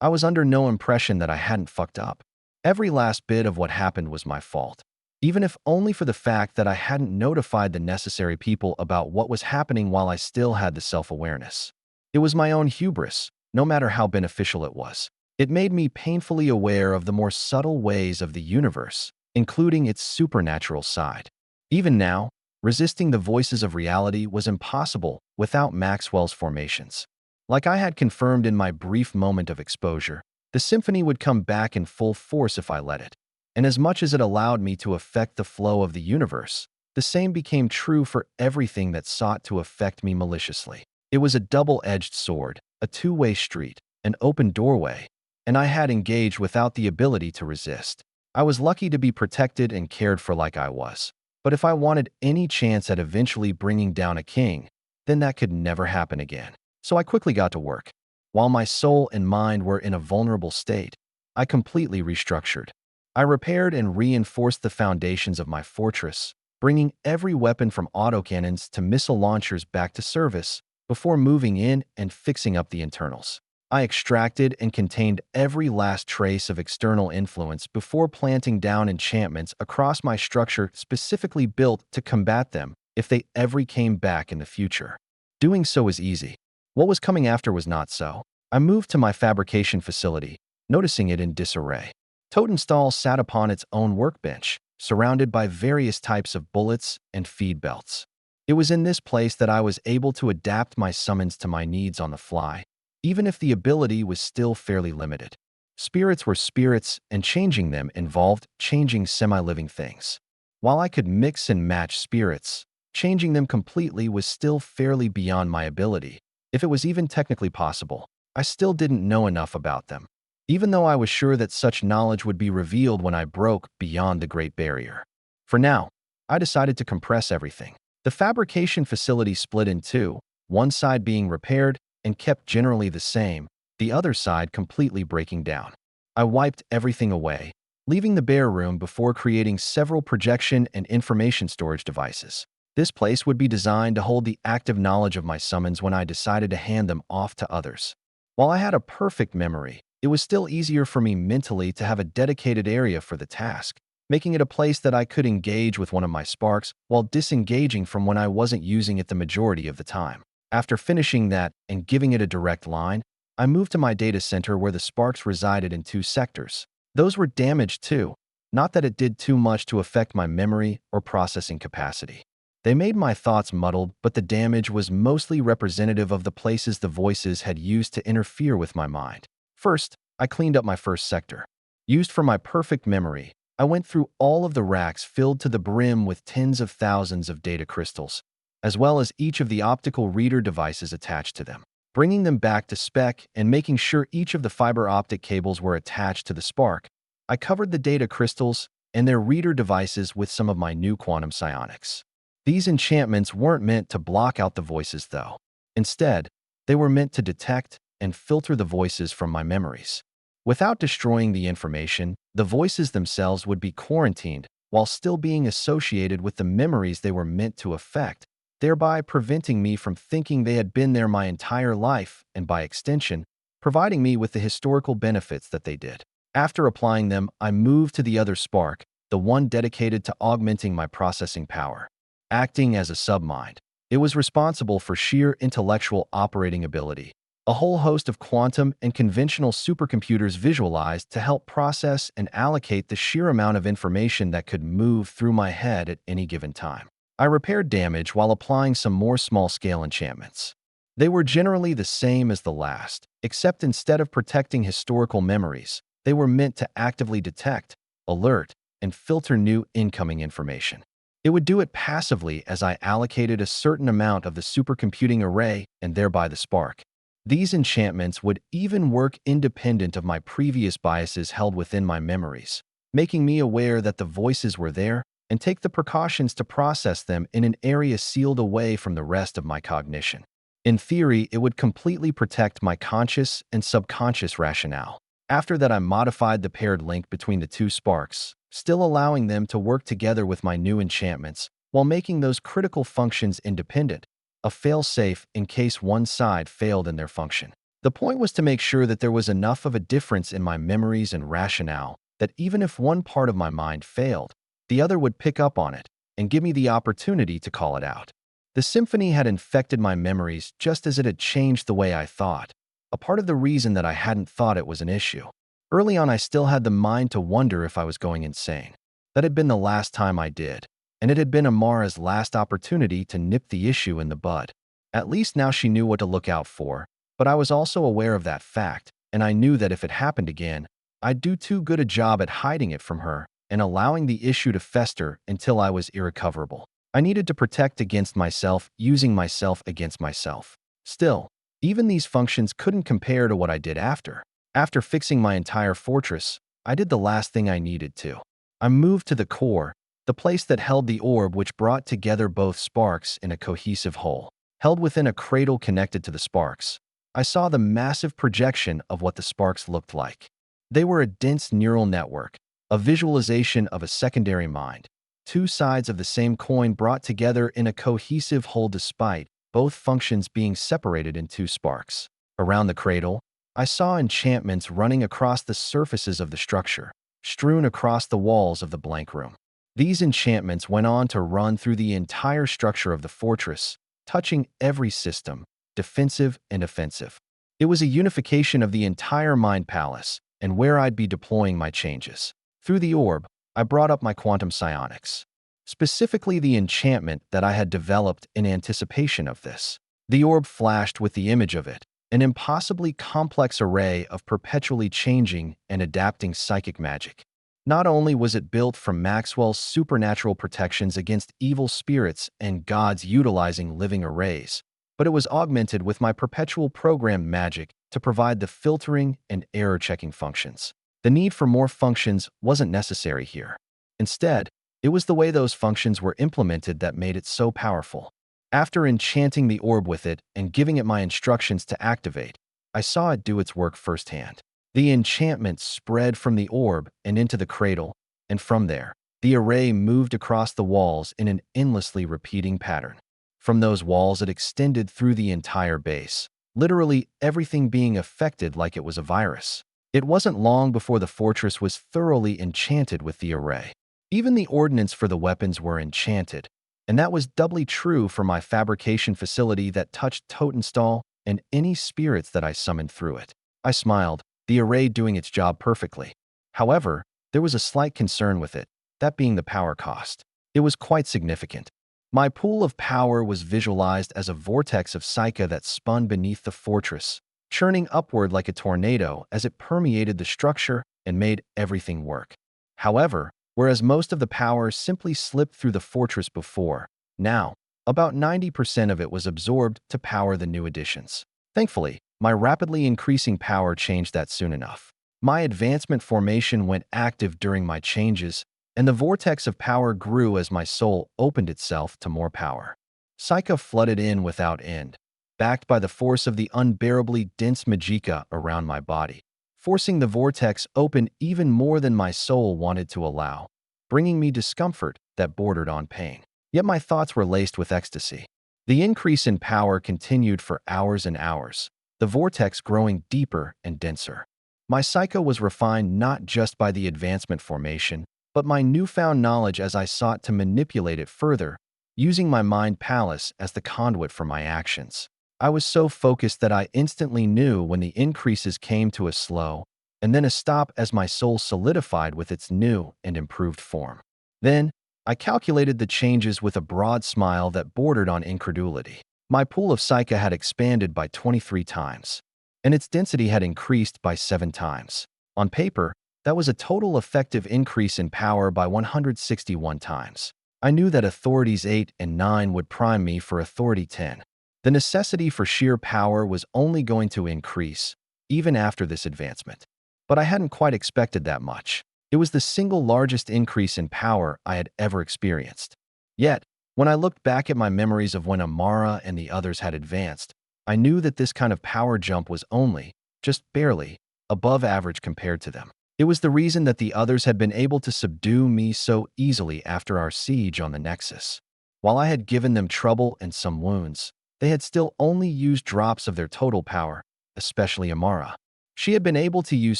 I was under no impression that I hadn't fucked up. Every last bit of what happened was my fault, even if only for the fact that I hadn't notified the necessary people about what was happening while I still had the self-awareness. It was my own hubris, no matter how beneficial it was. It made me painfully aware of the more subtle ways of the universe, including its supernatural side. Even now, resisting the voices of reality was impossible without Maxwell's formations. Like I had confirmed in my brief moment of exposure, the symphony would come back in full force if I let it. And as much as it allowed me to affect the flow of the universe, the same became true for everything that sought to affect me maliciously. It was a double-edged sword, a two-way street, an open doorway, and I had engaged without the ability to resist. I was lucky to be protected and cared for like I was. But if I wanted any chance at eventually bringing down a king, then that could never happen again. So I quickly got to work. While my soul and mind were in a vulnerable state, I completely restructured. I repaired and reinforced the foundations of my fortress, bringing every weapon from autocannons to missile launchers back to service before moving in and fixing up the internals. I extracted and contained every last trace of external influence before planting down enchantments across my structure specifically built to combat them if they ever came back in the future. Doing so was easy. What was coming after was not so. I moved to my fabrication facility, noticing it in disarray. Totenstall sat upon its own workbench, surrounded by various types of bullets and feed belts. It was in this place that I was able to adapt my summons to my needs on the fly, even if the ability was still fairly limited. Spirits were spirits, and changing them involved changing semi-living things. While I could mix and match spirits, changing them completely was still fairly beyond my ability. If it was even technically possible, I still didn't know enough about them, even though I was sure that such knowledge would be revealed when I broke beyond the Great Barrier. For now, I decided to compress everything. The fabrication facility split in two, one side being repaired and kept generally the same, the other side completely breaking down. I wiped everything away, leaving the bare room before creating several projection and information storage devices. This place would be designed to hold the active knowledge of my summons when I decided to hand them off to others. While I had a perfect memory, it was still easier for me mentally to have a dedicated area for the task, making it a place that I could engage with one of my sparks while disengaging from when I wasn't using it the majority of the time. After finishing that and giving it a direct line, I moved to my data center where the sparks resided in two sectors. Those were damaged too, not that it did too much to affect my memory or processing capacity. They made my thoughts muddled, but the damage was mostly representative of the places the voices had used to interfere with my mind. First, I cleaned up my first sector. Used for my perfect memory, I went through all of the racks filled to the brim with tens of thousands of data crystals, as well as each of the optical reader devices attached to them, bringing them back to spec and making sure each of the fiber optic cables were attached to the spark. I covered the data crystals and their reader devices with some of my new quantum psionics. These enchantments weren't meant to block out the voices, though. Instead, they were meant to detect and filter the voices from my memories. Without destroying the information, the voices themselves would be quarantined while still being associated with the memories they were meant to affect, thereby preventing me from thinking they had been there my entire life and, by extension, providing me with the historical benefits that they did. After applying them, I moved to the other spark, the one dedicated to augmenting my processing power. Acting as a submind, it was responsible for sheer intellectual operating ability. A whole host of quantum and conventional supercomputers visualized to help process and allocate the sheer amount of information that could move through my head at any given time. I repaired damage while applying some more small-scale enchantments. They were generally the same as the last, except instead of protecting historical memories, they were meant to actively detect, alert, and filter new incoming information. It would do it passively as I allocated a certain amount of the supercomputing array and thereby the spark. These enchantments would even work independent of my previous biases held within my memories, making me aware that the voices were there and take the precautions to process them in an area sealed away from the rest of my cognition. In theory, it would completely protect my conscious and subconscious rationale. After that, I modified the paired link between the two sparks, still allowing them to work together with my new enchantments while making those critical functions independent, a fail-safe in case one side failed in their function. The point was to make sure that there was enough of a difference in my memories and rationale that even if one part of my mind failed, the other would pick up on it and give me the opportunity to call it out. The symphony had infected my memories just as it had changed the way I thought, a part of the reason that I hadn't thought it was an issue. Early on, I still had the mind to wonder if I was going insane. That had been the last time I did, and it had been Amara's last opportunity to nip the issue in the bud. At least now she knew what to look out for, but I was also aware of that fact, and I knew that if it happened again, I'd do too good a job at hiding it from her and allowing the issue to fester until I was irrecoverable. I needed to protect against myself, using myself against myself. Still, even these functions couldn't compare to what I did after. After fixing my entire fortress, I did the last thing I needed to. I moved to the core, the place that held the orb which brought together both sparks in a cohesive whole. Held within a cradle connected to the sparks, I saw the massive projection of what the sparks looked like. They were a dense neural network, a visualization of a secondary mind, two sides of the same coin brought together in a cohesive whole despite both functions being separated in two sparks. Around the cradle, I saw enchantments running across the surfaces of the structure, strewn across the walls of the blank room. These enchantments went on to run through the entire structure of the fortress, touching every system, defensive and offensive. It was a unification of the entire mind palace and where I'd be deploying my changes. Through the orb, I brought up my quantum psionics, specifically the enchantment that I had developed in anticipation of this. The orb flashed with the image of it, an impossibly complex array of perpetually changing and adapting psychic magic. Not only was it built from Maxwell's supernatural protections against evil spirits and gods utilizing living arrays, but it was augmented with my perpetual programmed magic to provide the filtering and error-checking functions. The need for more functions wasn't necessary here. Instead, it was the way those functions were implemented that made it so powerful. After enchanting the orb with it and giving it my instructions to activate, I saw it do its work firsthand. The enchantment spread from the orb and into the cradle, and from there, the array moved across the walls in an endlessly repeating pattern. From those walls it extended through the entire base, literally everything being affected like it was a virus. It wasn't long before the fortress was thoroughly enchanted with the array. Even the ordnance for the weapons were enchanted, and that was doubly true for my fabrication facility that touched Totenstall and any spirits that I summoned through it. I smiled, the array doing its job perfectly. However, there was a slight concern with it, that being the power cost. It was quite significant. My pool of power was visualized as a vortex of Psyche that spun beneath the fortress, churning upward like a tornado as it permeated the structure and made everything work. However, whereas most of the power simply slipped through the fortress before, now, about 90% of it was absorbed to power the new additions. Thankfully, my rapidly increasing power changed that soon enough. My advancement formation went active during my changes, and the vortex of power grew as my soul opened itself to more power. Psyche flooded in without end, backed by the force of the unbearably dense magicka around my body, forcing the vortex open even more than my soul wanted to allow, bringing me discomfort that bordered on pain. Yet my thoughts were laced with ecstasy. The increase in power continued for hours and hours, the vortex growing deeper and denser. My psyche was refined not just by the advancement formation, but my newfound knowledge as I sought to manipulate it further, using my mind palace as the conduit for my actions. I was so focused that I instantly knew when the increases came to a slow, and then a stop as my soul solidified with its new and improved form. Then, I calculated the changes with a broad smile that bordered on incredulity. My pool of psyche had expanded by 23 times, and its density had increased by 7 times. On paper, that was a total effective increase in power by 161 times. I knew that authorities 8 and 9 would prime me for authority 10. The necessity for sheer power was only going to increase, even after this advancement. But I hadn't quite expected that much. It was the single largest increase in power I had ever experienced. Yet, when I looked back at my memories of when Amara and the others had advanced, I knew that this kind of power jump was only, just barely, above average compared to them. It was the reason that the others had been able to subdue me so easily after our siege on the Nexus. While I had given them trouble and some wounds, they had still only used drops of their total power, especially Amara. She had been able to use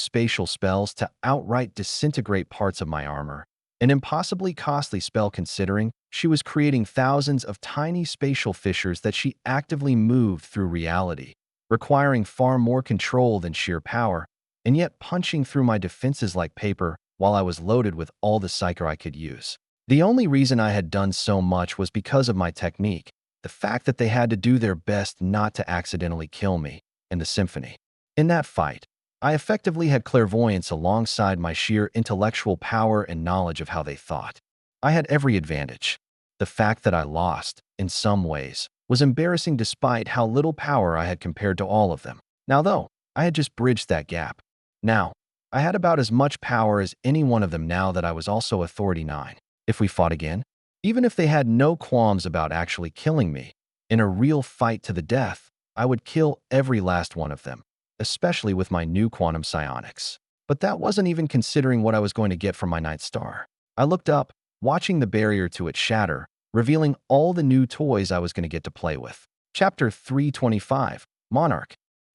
spatial spells to outright disintegrate parts of my armor, an impossibly costly spell considering she was creating thousands of tiny spatial fissures that she actively moved through reality, requiring far more control than sheer power, and yet punching through my defenses like paper while I was loaded with all the psyker I could use. The only reason I had done so much was because of my technique, the fact that they had to do their best not to accidentally kill me, and the symphony. In that fight, I effectively had clairvoyance alongside my sheer intellectual power and knowledge of how they thought. I had every advantage. The fact that I lost, in some ways, was embarrassing despite how little power I had compared to all of them. Now though, I had just bridged that gap. Now, I had about as much power as any one of them now that I was also Authority 9. If we fought again, even if they had no qualms about actually killing me, in a real fight to the death, I would kill every last one of them, especially with my new quantum psionics. But that wasn't even considering what I was going to get from my Ninth Star. I looked up, watching the barrier to it shatter, revealing all the new toys I was going to get to play with. Chapter 325, Monarch.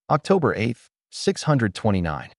October 8th, 629.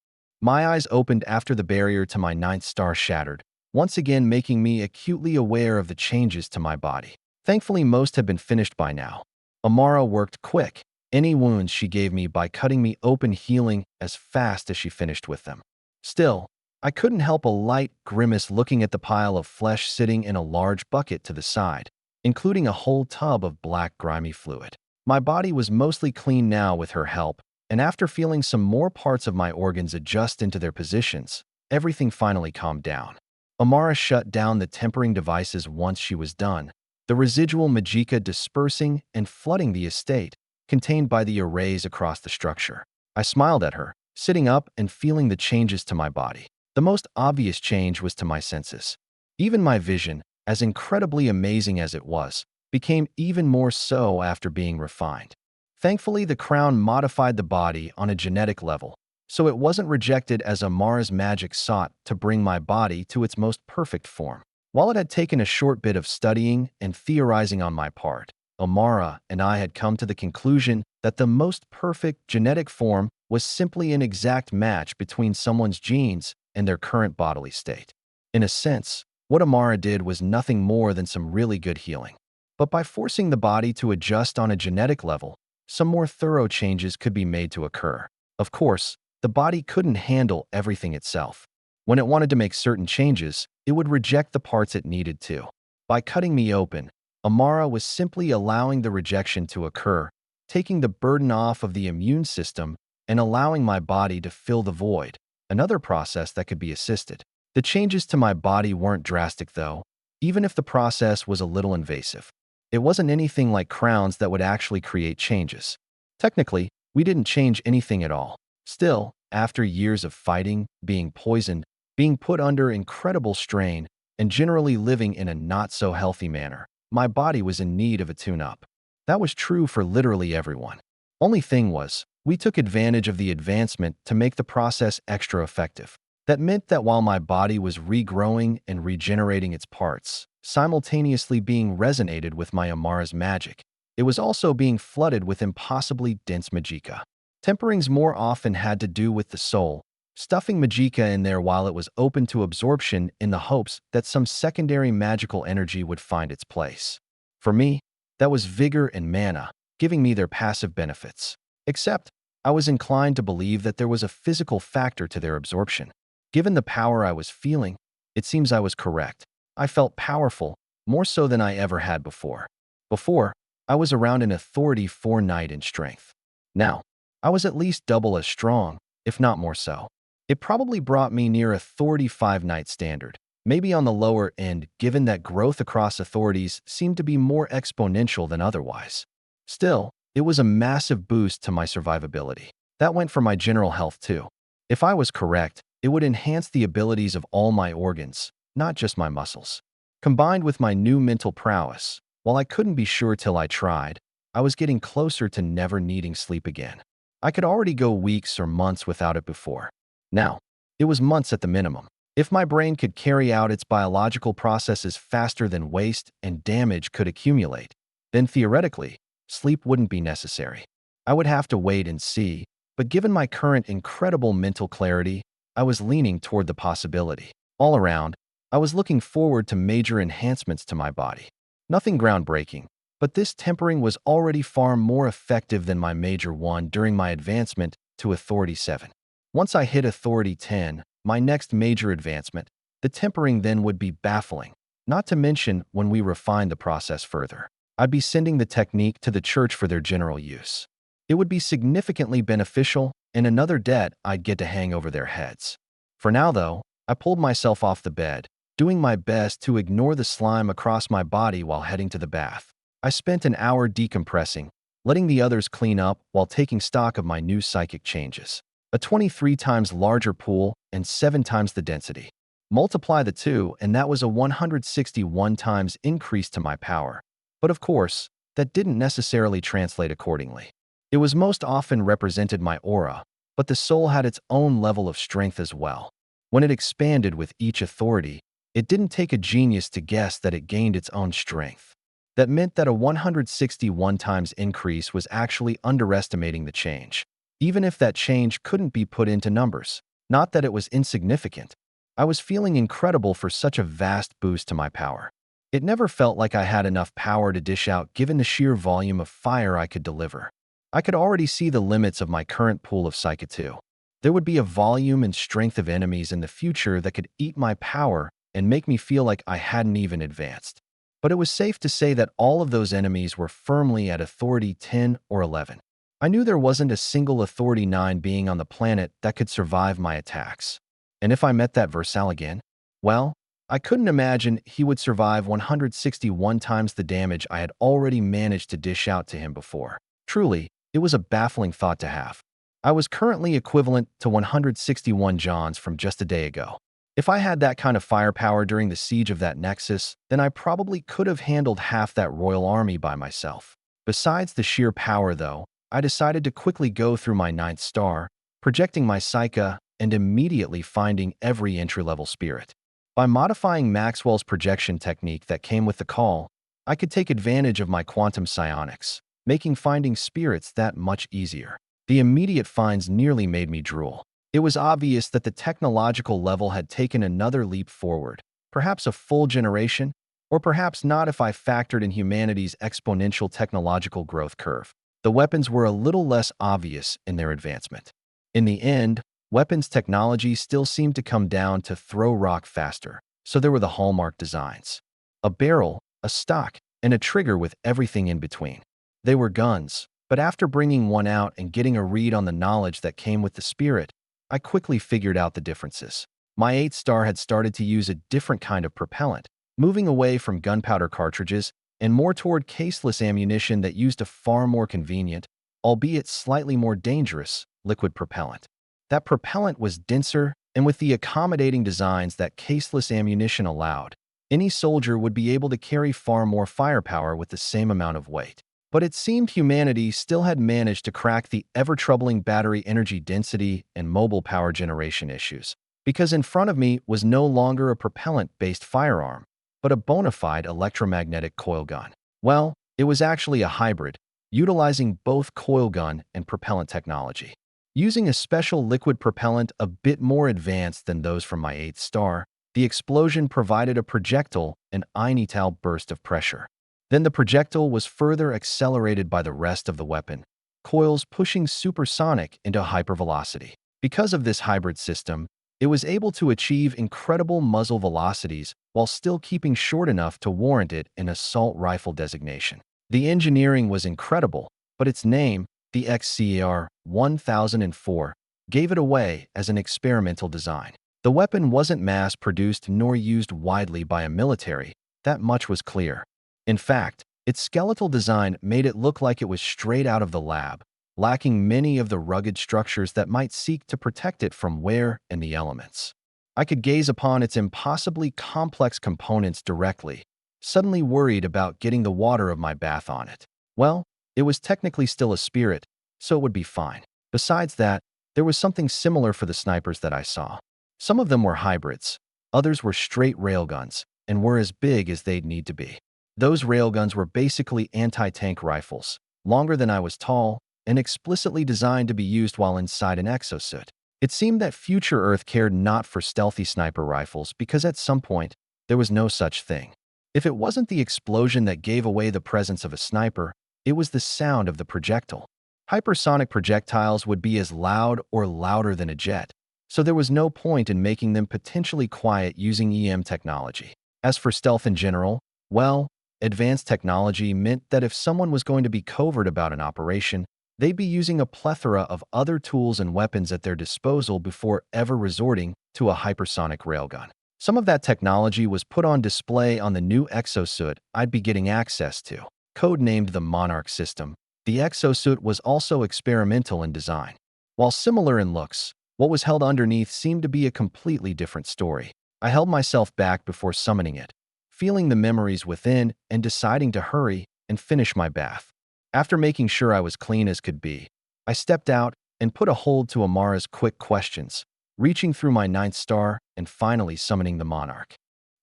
My eyes opened after the barrier to my Ninth Star shattered, once again making me acutely aware of the changes to my body. Thankfully, most had been finished by now. Amara worked quick, any wounds she gave me by cutting me open healing as fast as she finished with them. Still, I couldn't help a light grimace looking at the pile of flesh sitting in a large bucket to the side, including a whole tub of black grimy fluid. My body was mostly clean now with her help, and after feeling some more parts of my organs adjust into their positions, everything finally calmed down. Amara shut down the tempering devices once she was done, the residual magicka dispersing and flooding the estate contained by the arrays across the structure. I smiled at her, sitting up and feeling the changes to my body. The most obvious change was to my senses. Even my vision, as incredibly amazing as it was, became even more so after being refined. Thankfully, the crown modified the body on a genetic level, so it wasn't rejected as Amara's magic sought to bring my body to its most perfect form. While it had taken a short bit of studying and theorizing on my part, Amara and I had come to the conclusion that the most perfect genetic form was simply an exact match between someone's genes and their current bodily state. In a sense, what Amara did was nothing more than some really good healing. But by forcing the body to adjust on a genetic level, some more thorough changes could be made to occur. Of course, the body couldn't handle everything itself. When it wanted to make certain changes, it would reject the parts it needed to. By cutting me open, Amara was simply allowing the rejection to occur, taking the burden off of the immune system and allowing my body to fill the void, another process that could be assisted. The changes to my body weren't drastic though, even if the process was a little invasive. It wasn't anything like crowns that would actually create changes. Technically, we didn't change anything at all. Still, after years of fighting, being poisoned, being put under incredible strain, and generally living in a not-so-healthy manner, my body was in need of a tune-up. That was true for literally everyone. Only thing was, we took advantage of the advancement to make the process extra effective. That meant that while my body was regrowing and regenerating its parts, simultaneously being resonated with my Amara's magic, it was also being flooded with impossibly dense magicka. Temperings more often had to do with the soul, stuffing magicka in there while it was open to absorption in the hopes that some secondary magical energy would find its place. For me, that was vigor and mana, giving me their passive benefits. Except, I was inclined to believe that there was a physical factor to their absorption. Given the power I was feeling, it seems I was correct. I felt powerful, more so than I ever had before. Before, I was around an Authority 4 knight in strength. Now, I was at least double as strong, if not more so. It probably brought me near Authority 5 knight standard, maybe on the lower end given that growth across authorities seemed to be more exponential than otherwise. Still, it was a massive boost to my survivability. That went for my general health too. If I was correct, it would enhance the abilities of all my organs, not just my muscles. Combined with my new mental prowess, while I couldn't be sure till I tried, I was getting closer to never needing sleep again. I could already go weeks or months without it before. Now, it was months at the minimum. If my brain could carry out its biological processes faster than waste and damage could accumulate, then theoretically, sleep wouldn't be necessary. I would have to wait and see, but given my current incredible mental clarity, I was leaning toward the possibility. All around, I was looking forward to major enhancements to my body. Nothing groundbreaking, but this tempering was already far more effective than my major one during my advancement to Authority 7. Once I hit Authority 10, my next major advancement. The tempering then would be baffling, not to mention when we refined the process further. I'd be sending the technique to the church for their general use. It would be significantly beneficial and another debt I'd get to hang over their heads. For now, though, I pulled myself off the bed, doing my best to ignore the slime across my body while heading to the bath. I spent an hour decompressing, letting the others clean up while taking stock of my new psychic changes. A 23 times larger pool and 7 times the density. Multiply the two, and that was a 161 times increase to my power. But of course, that didn't necessarily translate accordingly. It was most often represented my aura, but the soul had its own level of strength as well. When it expanded with each authority, it didn't take a genius to guess that it gained its own strength. That meant that a 161 times increase was actually underestimating the change, even if that change couldn't be put into numbers. Not that it was insignificant. I was feeling incredible for such a vast boost to my power. It never felt like I had enough power to dish out given the sheer volume of fire I could deliver. I could already see the limits of my current pool of Psyche 2. There would be a volume and strength of enemies in the future that could eat my power and make me feel like I hadn't even advanced. But it was safe to say that all of those enemies were firmly at Authority 10 or 11. I knew there wasn't a single Authority 9 being on the planet that could survive my attacks. And if I met that Versal again, well, I couldn't imagine he would survive 161 times the damage I had already managed to dish out to him before. Truly, it was a baffling thought to have. I was currently equivalent to 161 Johns from just a day ago. If I had that kind of firepower during the siege of that nexus, then I probably could have handled half that royal army by myself. Besides the sheer power, though, I decided to quickly go through my 9th star, projecting my Psyche, and immediately finding every entry-level spirit. By modifying Maxwell's projection technique that came with the call, I could take advantage of my quantum psionics, making finding spirits that much easier. The immediate finds nearly made me drool. It was obvious that the technological level had taken another leap forward, perhaps a full generation, or perhaps not if I factored in humanity's exponential technological growth curve. The weapons were a little less obvious in their advancement. In the end, weapons technology still seemed to come down to throw rock faster, so there were the hallmark designs. A barrel, a stock, and a trigger with everything in between. They were guns, but after bringing one out and getting a read on the knowledge that came with the spirit, I quickly figured out the differences. My 8th star had started to use a different kind of propellant, moving away from gunpowder cartridges and more toward caseless ammunition that used a far more convenient, albeit slightly more dangerous, liquid propellant. That propellant was denser, and with the accommodating designs that caseless ammunition allowed, any soldier would be able to carry far more firepower with the same amount of weight. But it seemed humanity still had managed to crack the ever-troubling battery energy density and mobile power generation issues, because in front of me was no longer a propellant-based firearm, but a bona fide electromagnetic coil gun. Well, it was actually a hybrid, utilizing both coil gun and propellant technology. Using a special liquid propellant a bit more advanced than those from my 8th star, the explosion provided a projectile and inetal burst of pressure. Then the projectile was further accelerated by the rest of the weapon, coils pushing supersonic into hypervelocity. Because of this hybrid system, it was able to achieve incredible muzzle velocities while still keeping short enough to warrant it an assault rifle designation. The engineering was incredible, but its name, the XCR 1004, gave it away as an experimental design. The weapon wasn't mass-produced nor used widely by a military, that much was clear. In fact, its skeletal design made it look like it was straight out of the lab, lacking many of the rugged structures that might seek to protect it from wear and the elements. I could gaze upon its impossibly complex components directly, suddenly worried about getting the water of my bath on it. Well, it was technically still a spirit, so it would be fine. Besides that, there was something similar for the snipers that I saw. Some of them were hybrids, others were straight railguns, and were as big as they'd need to be. Those railguns were basically anti-tank rifles, longer than I was tall, and explicitly designed to be used while inside an exosuit. It seemed that future Earth cared not for stealthy sniper rifles because at some point, there was no such thing. If it wasn't the explosion that gave away the presence of a sniper, it was the sound of the projectile. Hypersonic projectiles would be as loud or louder than a jet, so there was no point in making them potentially quiet using EM technology. As for stealth in general, well, advanced technology meant that if someone was going to be covert about an operation, they'd be using a plethora of other tools and weapons at their disposal before ever resorting to a hypersonic railgun. Some of that technology was put on display on the new exosuit I'd be getting access to. Codenamed the Monarch system, the exosuit was also experimental in design. While similar in looks, what was held underneath seemed to be a completely different story. I held myself back before summoning it, feeling the memories within and deciding to hurry and finish my bath. After making sure I was clean as could be, I stepped out and put a hold to Amara's quick questions, reaching through my 9th star and finally summoning the Monarch.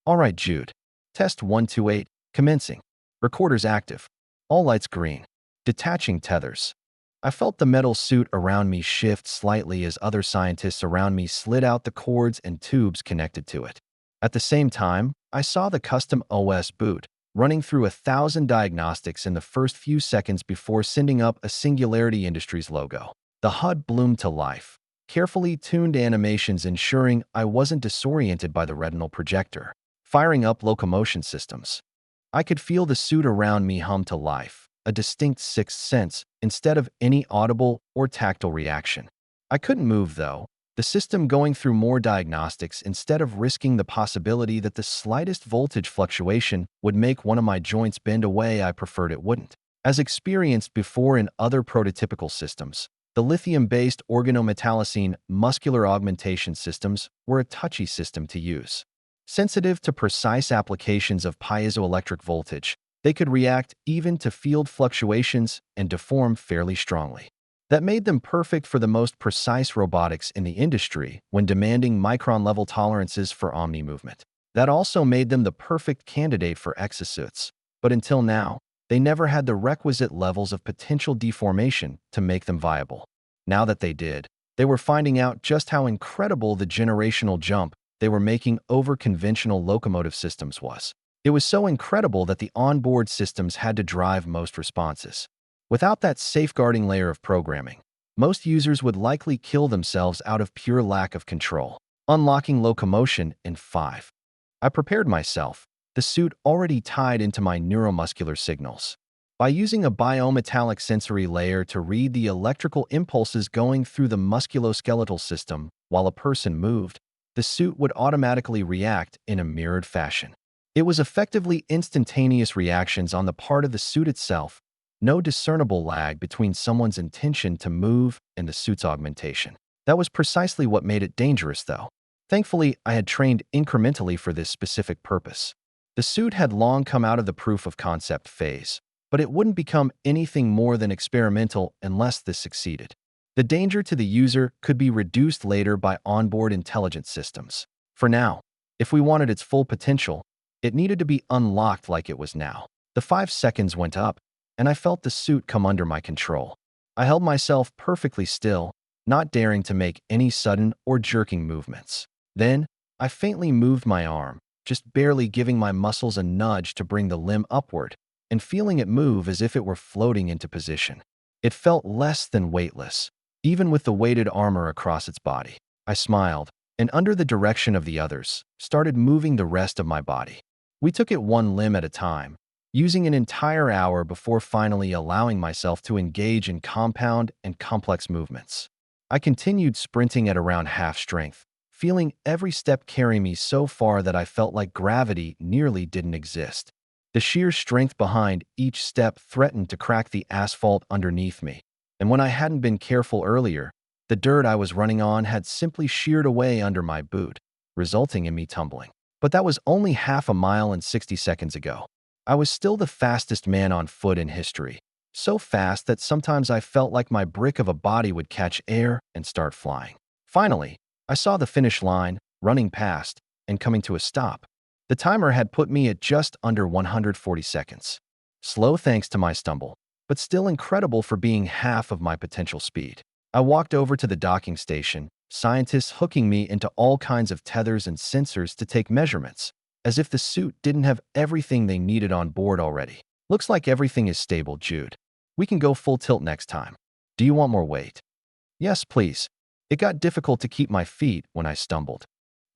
All right, Jude. Test 128, commencing. Recorders active. All lights green. Detaching tethers. I felt the metal suit around me shift slightly as other scientists around me slid out the cords and tubes connected to it. At the same time, I saw the custom OS boot, running through 1,000 diagnostics in the first few seconds before sending up a Singularity Industries logo. The HUD bloomed to life, carefully tuned animations ensuring I wasn't disoriented by the retinal projector, firing up locomotion systems. I could feel the suit around me hum to life, a distinct sixth sense instead of any audible or tactile reaction. I couldn't move, though, the system going through more diagnostics instead of risking the possibility that the slightest voltage fluctuation would make one of my joints bend a way I preferred it wouldn't. As experienced before in other prototypical systems, the lithium-based organometallocene muscular augmentation systems were a touchy system to use. Sensitive to precise applications of piezoelectric voltage, they could react even to field fluctuations and deform fairly strongly. That made them perfect for the most precise robotics in the industry when demanding micron-level tolerances for omni-movement. That also made them the perfect candidate for exosuits, but until now, they never had the requisite levels of potential deformation to make them viable. Now that they did, they were finding out just how incredible the generational jump they were making over conventional locomotive systems was. It was so incredible that the onboard systems had to drive most responses. Without that safeguarding layer of programming, most users would likely kill themselves out of pure lack of control. Unlocking locomotion in 5. I prepared myself, the suit already tied into my neuromuscular signals. By using a biometallic sensory layer to read the electrical impulses going through the musculoskeletal system while a person moved, the suit would automatically react in a mirrored fashion. It was effectively instantaneous reactions on the part of the suit itself, no discernible lag between someone's intention to move and the suit's augmentation. That was precisely what made it dangerous, though. Thankfully, I had trained incrementally for this specific purpose. The suit had long come out of the proof of concept phase, but it wouldn't become anything more than experimental unless this succeeded. The danger to the user could be reduced later by onboard intelligence systems. For now, if we wanted its full potential, it needed to be unlocked like it was now. The 5 seconds went up, and I felt the suit come under my control. I held myself perfectly still, not daring to make any sudden or jerking movements. Then, I faintly moved my arm, just barely giving my muscles a nudge to bring the limb upward, and feeling it move as if it were floating into position. It felt less than weightless, even with the weighted armor across its body. I smiled, and under the direction of the others, started moving the rest of my body. We took it one limb at a time, using an entire hour before finally allowing myself to engage in compound and complex movements. I continued sprinting at around half strength, feeling every step carry me so far that I felt like gravity nearly didn't exist. The sheer strength behind each step threatened to crack the asphalt underneath me, and when I hadn't been careful earlier, the dirt I was running on had simply sheared away under my boot, resulting in me tumbling. But that was only half a mile and 60 seconds ago. I was still the fastest man on foot in history, so fast that sometimes I felt like my brick of a body would catch air and start flying. Finally, I saw the finish line, running past, and coming to a stop. The timer had put me at just under 140 seconds. Slow thanks to my stumble, but still incredible for being half of my potential speed. I walked over to the docking station, scientists hooking me into all kinds of tethers and sensors to take measurements, as if the suit didn't have everything they needed on board already. Looks like everything is stable, Jude. We can go full tilt next time. Do you want more weight? Yes, please. It got difficult to keep my feet when I stumbled.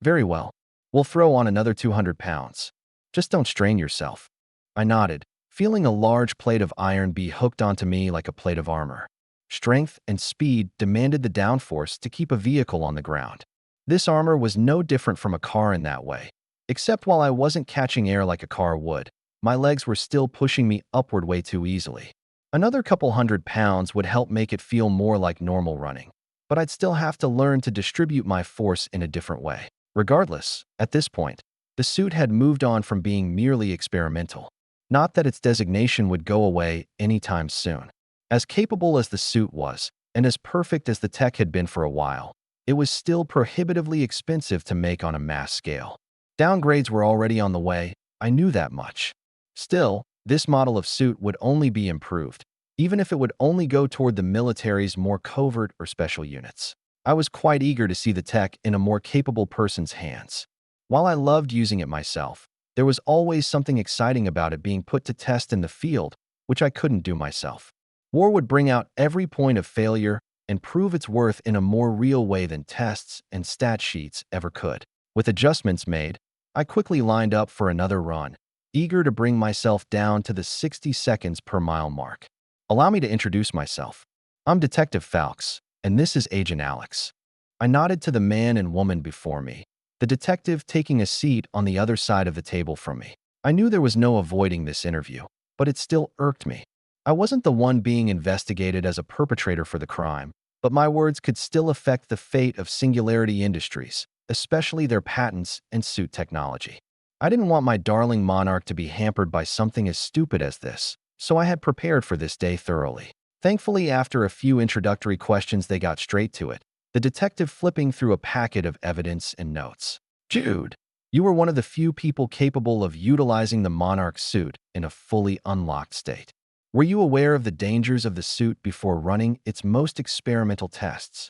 Very well. We'll throw on another 200 pounds. Just don't strain yourself. I nodded, feeling a large plate of iron be hooked onto me like a plate of armor. Strength and speed demanded the downforce to keep a vehicle on the ground. This armor was no different from a car in that way, except while I wasn't catching air like a car would, my legs were still pushing me upward way too easily. Another couple 100 pounds would help make it feel more like normal running, but I'd still have to learn to distribute my force in a different way. Regardless, at this point, the suit had moved on from being merely experimental. Not that its designation would go away anytime soon. As capable as the suit was, and as perfect as the tech had been for a while, it was still prohibitively expensive to make on a mass scale. Downgrades were already on the way, I knew that much. Still, this model of suit would only be improved, even if it would only go toward the military's more covert or special units. I was quite eager to see the tech in a more capable person's hands. While I loved using it myself, there was always something exciting about it being put to test in the field, which I couldn't do myself. War would bring out every point of failure and prove its worth in a more real way than tests and stat sheets ever could. With adjustments made, I quickly lined up for another run, eager to bring myself down to the 60 seconds per mile mark. Allow me to introduce myself. I'm Detective Falks, and this is Agent Alex. I nodded to the man and woman before me, the detective taking a seat on the other side of the table from me. I knew there was no avoiding this interview, but it still irked me. I wasn't the one being investigated as a perpetrator for the crime, but my words could still affect the fate of Singularity Industries, especially their patents and suit technology. I didn't want my darling monarch to be hampered by something as stupid as this, so I had prepared for this day thoroughly. Thankfully, after a few introductory questions, they got straight to it, the detective flipping through a packet of evidence and notes. Jude, you were one of the few people capable of utilizing the monarch suit in a fully unlocked state. Were you aware of the dangers of the suit before running its most experimental tests?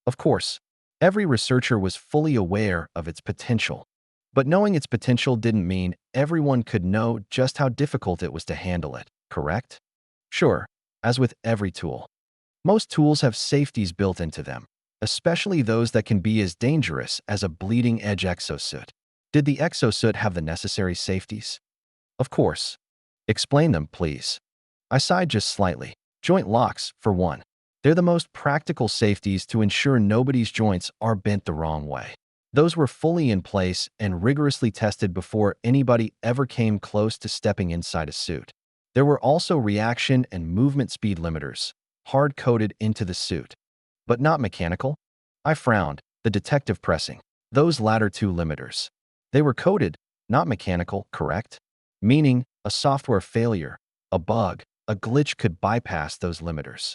Of course, every researcher was fully aware of its potential, but knowing its potential didn't mean everyone could know just how difficult it was to handle it, correct? Sure, as with every tool. Most tools have safeties built into them, especially those that can be as dangerous as a bleeding-edge exosuit. Did the exosuit have the necessary safeties? Of course. Explain them, please. I sighed just slightly. Joint locks, for one. They're the most practical safeties to ensure nobody's joints are bent the wrong way. Those were fully in place and rigorously tested before anybody ever came close to stepping inside a suit. There were also reaction and movement speed limiters, hard-coded into the suit. But not mechanical? I frowned, the detective pressing. Those latter two limiters. They were coded, not mechanical, correct? Meaning, a software failure, a bug, a glitch could bypass those limiters.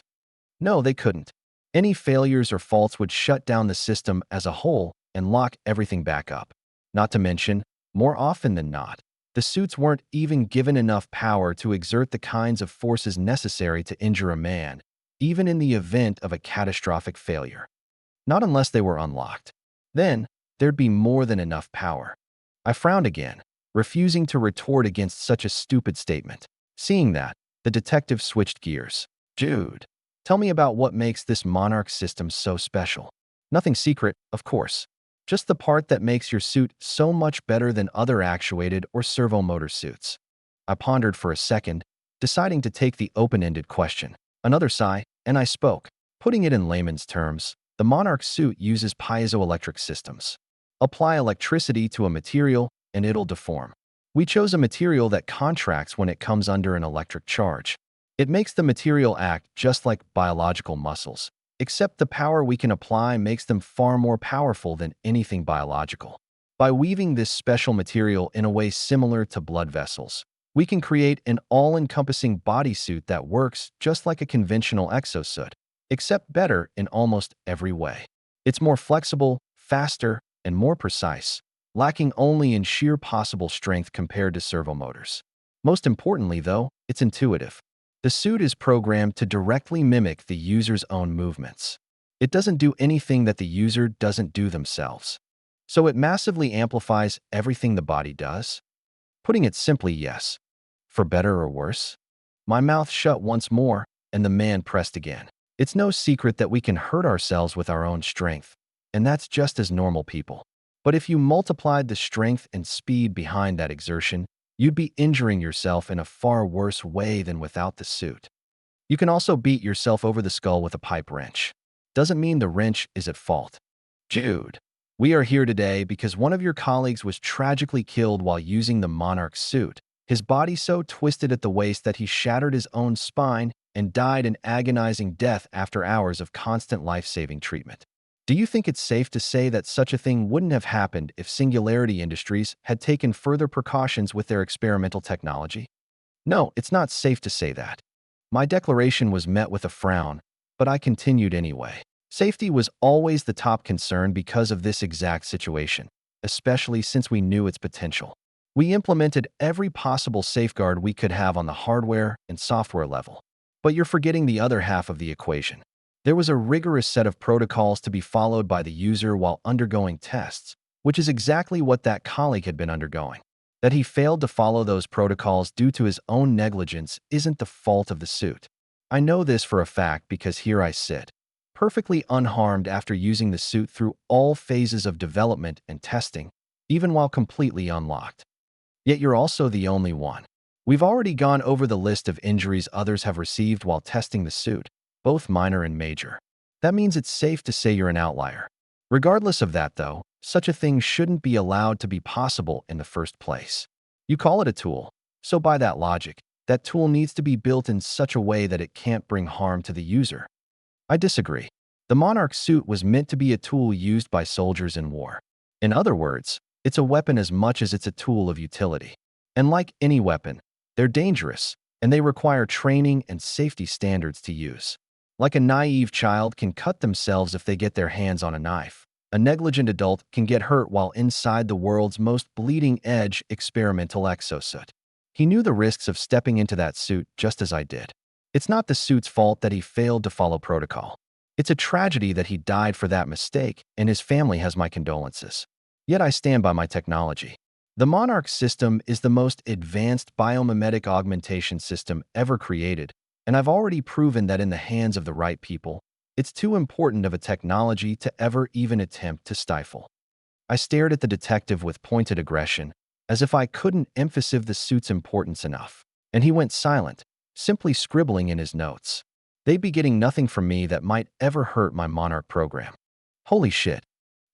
No, they couldn't. Any failures or faults would shut down the system as a whole and lock everything back up. Not to mention, more often than not, the suits weren't even given enough power to exert the kinds of forces necessary to injure a man, even in the event of a catastrophic failure. Not unless they were unlocked. Then, there'd be more than enough power. I frowned again, refusing to retort against such a stupid statement. Seeing that, the detective switched gears. Jude, tell me about what makes this Monarch system so special. Nothing secret, of course. Just the part that makes your suit so much better than other actuated or servomotor suits. I pondered for a second, deciding to take the open-ended question. Another sigh, and I spoke. Putting it in layman's terms, the Monarch suit uses piezoelectric systems. Apply electricity to a material, and it'll deform. We chose a material that contracts when it comes under an electric charge. It makes the material act just like biological muscles, except the power we can apply makes them far more powerful than anything biological. By weaving this special material in a way similar to blood vessels, we can create an all-encompassing bodysuit that works just like a conventional exosuit, except better in almost every way. It's more flexible, faster, and more precise, lacking only in sheer possible strength compared to servomotors. Most importantly, though, it's intuitive. The suit is programmed to directly mimic the user's own movements. It doesn't do anything that the user doesn't do themselves. So it massively amplifies everything the body does? Putting it simply, yes. For better or worse? My mouth shut once more, and the man pressed again. It's no secret that we can hurt ourselves with our own strength, and that's just as normal people. But if you multiplied the strength and speed behind that exertion, you'd be injuring yourself in a far worse way than without the suit. You can also beat yourself over the skull with a pipe wrench. Doesn't mean the wrench is at fault. Jude, we are here today because one of your colleagues was tragically killed while using the Monarch suit. His body so twisted at the waist that he shattered his own spine and died an agonizing death after hours of constant life-saving treatment. Do you think it's safe to say that such a thing wouldn't have happened if Singularity Industries had taken further precautions with their experimental technology? No, it's not safe to say that. My declaration was met with a frown, but I continued anyway. Safety was always the top concern because of this exact situation, especially since we knew its potential. We implemented every possible safeguard we could have on the hardware and software level. But you're forgetting the other half of the equation. There was a rigorous set of protocols to be followed by the user while undergoing tests, which is exactly what that colleague had been undergoing. That he failed to follow those protocols due to his own negligence isn't the fault of the suit. I know this for a fact because here I sit, perfectly unharmed after using the suit through all phases of development and testing, even while completely unlocked. Yet you're also the only one. We've already gone over the list of injuries others have received while testing the suit, both minor and major. That means it's safe to say you're an outlier. Regardless of that, though, such a thing shouldn't be allowed to be possible in the first place. You call it a tool, so by that logic, that tool needs to be built in such a way that it can't bring harm to the user. I disagree. The Monarch suit was meant to be a tool used by soldiers in war. In other words, it's a weapon as much as it's a tool of utility. And like any weapon, they're dangerous, and they require training and safety standards to use. Like a naive child can cut themselves if they get their hands on a knife. A negligent adult can get hurt while inside the world's most bleeding-edge experimental exosuit. He knew the risks of stepping into that suit just as I did. It's not the suit's fault that he failed to follow protocol. It's a tragedy that he died for that mistake, and his family has my condolences. Yet I stand by my technology. The Monarch system is the most advanced biomimetic augmentation system ever created, and I've already proven that in the hands of the right people, it's too important of a technology to ever even attempt to stifle. I stared at the detective with pointed aggression, as if I couldn't emphasize the suit's importance enough, and he went silent, simply scribbling in his notes. They'd be getting nothing from me that might ever hurt my Monarch program. Holy shit.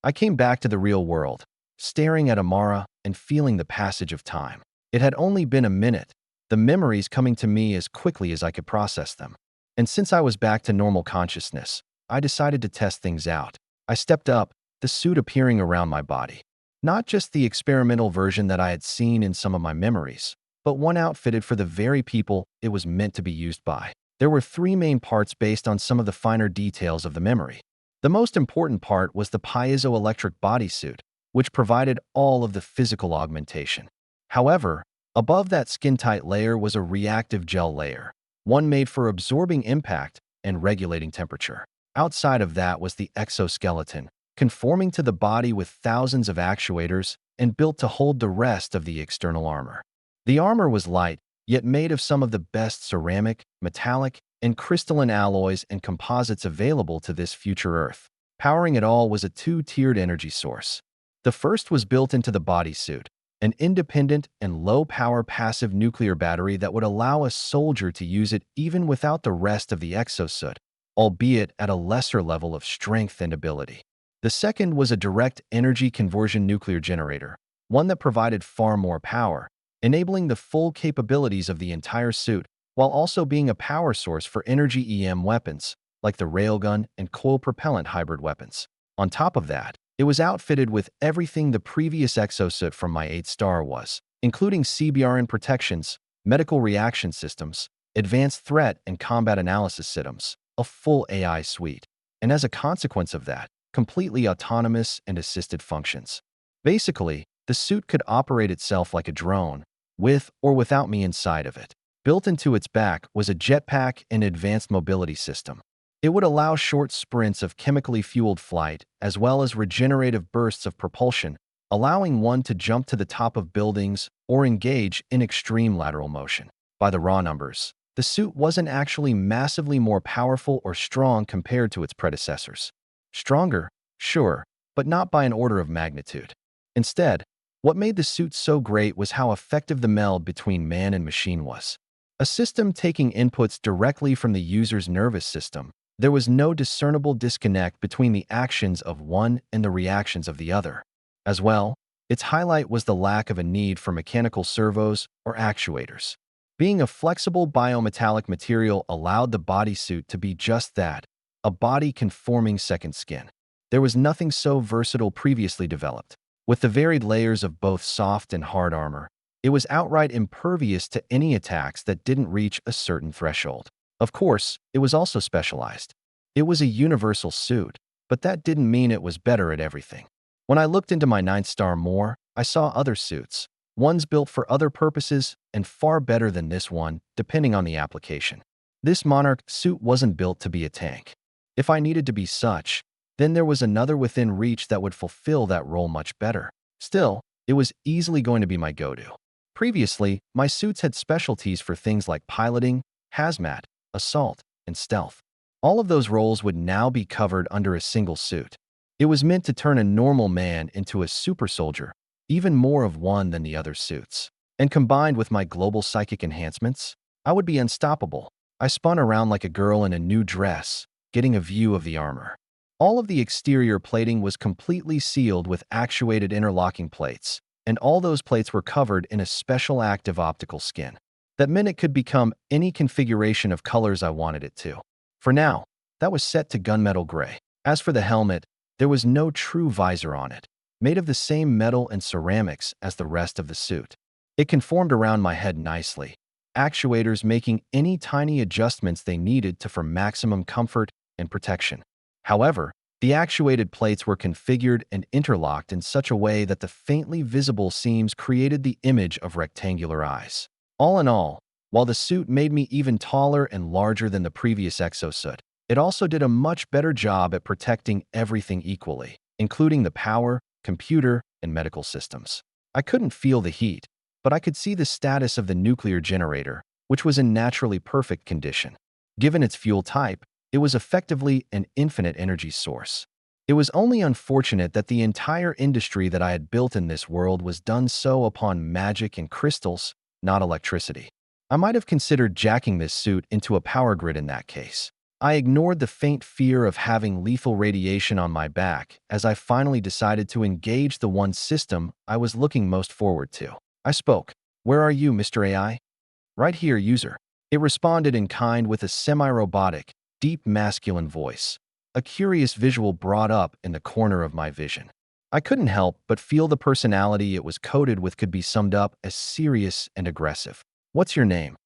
I came back to the real world, staring at Amara and feeling the passage of time. It had only been a minute, the memories coming to me as quickly as I could process them. And since I was back to normal consciousness, I decided to test things out. I stepped up, the suit appearing around my body. Not just the experimental version that I had seen in some of my memories, but one outfitted for the very people it was meant to be used by. There were three main parts based on some of the finer details of the memory. The most important part was the piezoelectric bodysuit, which provided all of the physical augmentation. However, above that skin-tight layer was a reactive gel layer, one made for absorbing impact and regulating temperature. Outside of that was the exoskeleton, conforming to the body with thousands of actuators and built to hold the rest of the external armor. The armor was light, yet made of some of the best ceramic, metallic, and crystalline alloys and composites available to this future Earth. Powering it all was a two-tiered energy source. The first was built into the bodysuit, an independent and low-power passive nuclear battery that would allow a soldier to use it even without the rest of the exosuit, albeit at a lesser level of strength and ability. The second was a direct energy conversion nuclear generator, one that provided far more power, enabling the full capabilities of the entire suit, while also being a power source for energy EM weapons, like the railgun and coil propellant hybrid weapons. On top of that, it was outfitted with everything the previous exosuit from my 8-star was, including CBRN protections, medical reaction systems, advanced threat and combat analysis systems, a full AI suite, and as a consequence of that, completely autonomous and assisted functions. Basically, the suit could operate itself like a drone, with or without me inside of it. Built into its back was a jetpack and advanced mobility system. It would allow short sprints of chemically fueled flight, as well as regenerative bursts of propulsion, allowing one to jump to the top of buildings or engage in extreme lateral motion. By the raw numbers, The suit wasn't actually massively more powerful or strong compared to its predecessors. Stronger, sure, but not by an order of magnitude. Instead, what made the suit so great was how effective the meld between man and machine was. A system taking inputs directly from the user's nervous system, there was no discernible disconnect between the actions of one and the reactions of the other. As well, its highlight was the lack of a need for mechanical servos or actuators. Being a flexible biometallic material allowed the bodysuit to be just that, a body-conforming second skin. There was nothing so versatile previously developed. With the varied layers of both soft and hard armor, it was outright impervious to any attacks that didn't reach a certain threshold. Of course, it was also specialized. It was a universal suit, but that didn't mean it was better at everything. When I looked into my ninth star more, I saw other suits, ones built for other purposes and far better than this one, depending on the application. This Monarch suit wasn't built to be a tank. If I needed to be such, then there was another within reach that would fulfill that role much better. Still, it was easily going to be my go-to. Previously, my suits had specialties for things like piloting, hazmat, assault, and stealth. All of those roles would now be covered under a single suit. It was meant to turn a normal man into a super soldier, even more of one than the other suits. And combined with my global psychic enhancements, I would be unstoppable. I spun around like a girl in a new dress, getting a view of the armor. All of the exterior plating was completely sealed with actuated interlocking plates, and all those plates were covered in a special active optical skin. That meant it could become any configuration of colors I wanted it to. For now, that was set to gunmetal gray. As for the helmet, there was no true visor on it, made of the same metal and ceramics as the rest of the suit. It conformed around my head nicely, actuators making any tiny adjustments they needed for maximum comfort and protection. However, the actuated plates were configured and interlocked in such a way that the faintly visible seams created the image of rectangular eyes. All in all, while the suit made me even taller and larger than the previous exosuit, it also did a much better job at protecting everything equally, including the power, computer, and medical systems. I couldn't feel the heat, but I could see the status of the nuclear generator, which was in naturally perfect condition. Given its fuel type, it was effectively an infinite energy source. It was only unfortunate that the entire industry that I had built in this world was done so upon magic and crystals, not electricity. I might have considered jacking this suit into a power grid in that case. I ignored the faint fear of having lethal radiation on my back as I finally decided to engage the one system I was looking most forward to. I spoke. "Where are you, Mr. AI?" "Right here, user." It responded in kind with a semi-robotic, deep masculine voice. A curious visual brought up in the corner of my vision. I couldn't help but feel the personality it was coded with could be summed up as serious and aggressive. "What's your name?"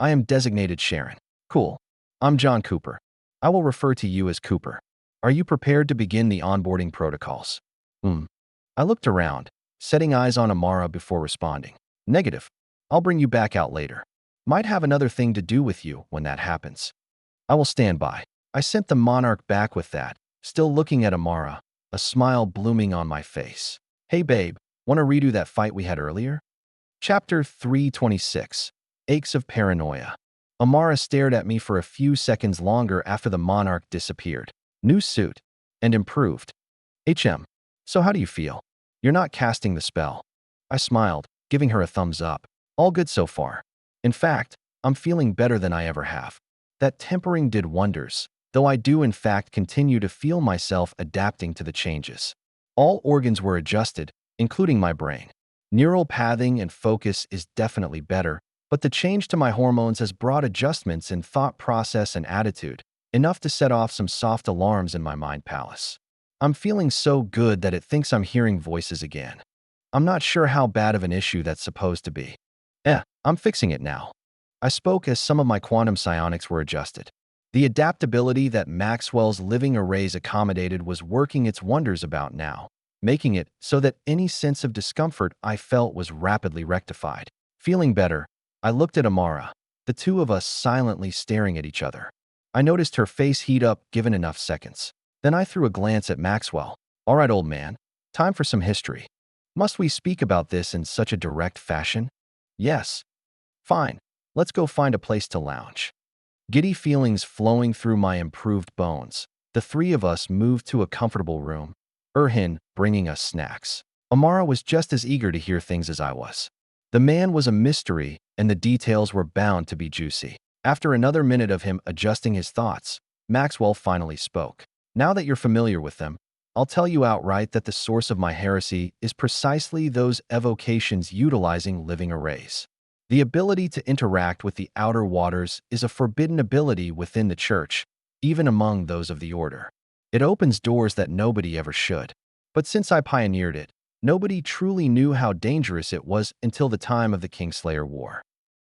"I am designated Sharon." "Cool. I'm John Cooper. I will refer to you as Cooper. Are you prepared to begin the onboarding protocols?" I looked around, setting eyes on Amara before responding. "Negative. I'll bring you back out later. Might have another thing to do with you when that happens." "I will stand by." I sent the Monarch back with that, still looking at Amara, a smile blooming on my face. "Hey babe, want to redo that fight we had earlier?" Chapter 326. Aches of Paranoia. Amara stared at me for a few seconds longer after the Monarch disappeared. New suit. And improved. So how do you feel? You're not casting the spell." I smiled, giving her a thumbs up. "All good so far. In fact, I'm feeling better than I ever have." That tempering did wonders, though I do in fact continue to feel myself adapting to the changes. All organs were adjusted, including my brain. Neural pathing and focus is definitely better, but the change to my hormones has brought adjustments in thought process and attitude, enough to set off some soft alarms in my mind palace. I'm feeling so good that it thinks I'm hearing voices again. I'm not sure how bad of an issue that's supposed to be. I'm fixing it now. I spoke as some of my quantum psionics were adjusted. The adaptability that Maxwell's living arrays accommodated was working its wonders about now, making it so that any sense of discomfort I felt was rapidly rectified. Feeling better, I looked at Amara, the two of us silently staring at each other. I noticed her face heat up given enough seconds. Then I threw a glance at Maxwell. "All right, old man, time for some history. Must we speak about this in such a direct fashion?" "Yes." "Fine. Let's go find a place to lounge. Giddy feelings flowing through my improved bones, the three of us moved to a comfortable room, Erhin bringing us snacks. Amara was just as eager to hear things as I was. The man was a mystery, and the details were bound to be juicy. After another minute of him adjusting his thoughts, Maxwell finally spoke. Now that you're familiar with them, I'll tell you outright that the source of my heresy is precisely those evocations utilizing living arrays. The ability to interact with the outer waters is a forbidden ability within the Church, even among those of the Order. It opens doors that nobody ever should. But since I pioneered it, nobody truly knew how dangerous it was until the time of the Kingslayer War.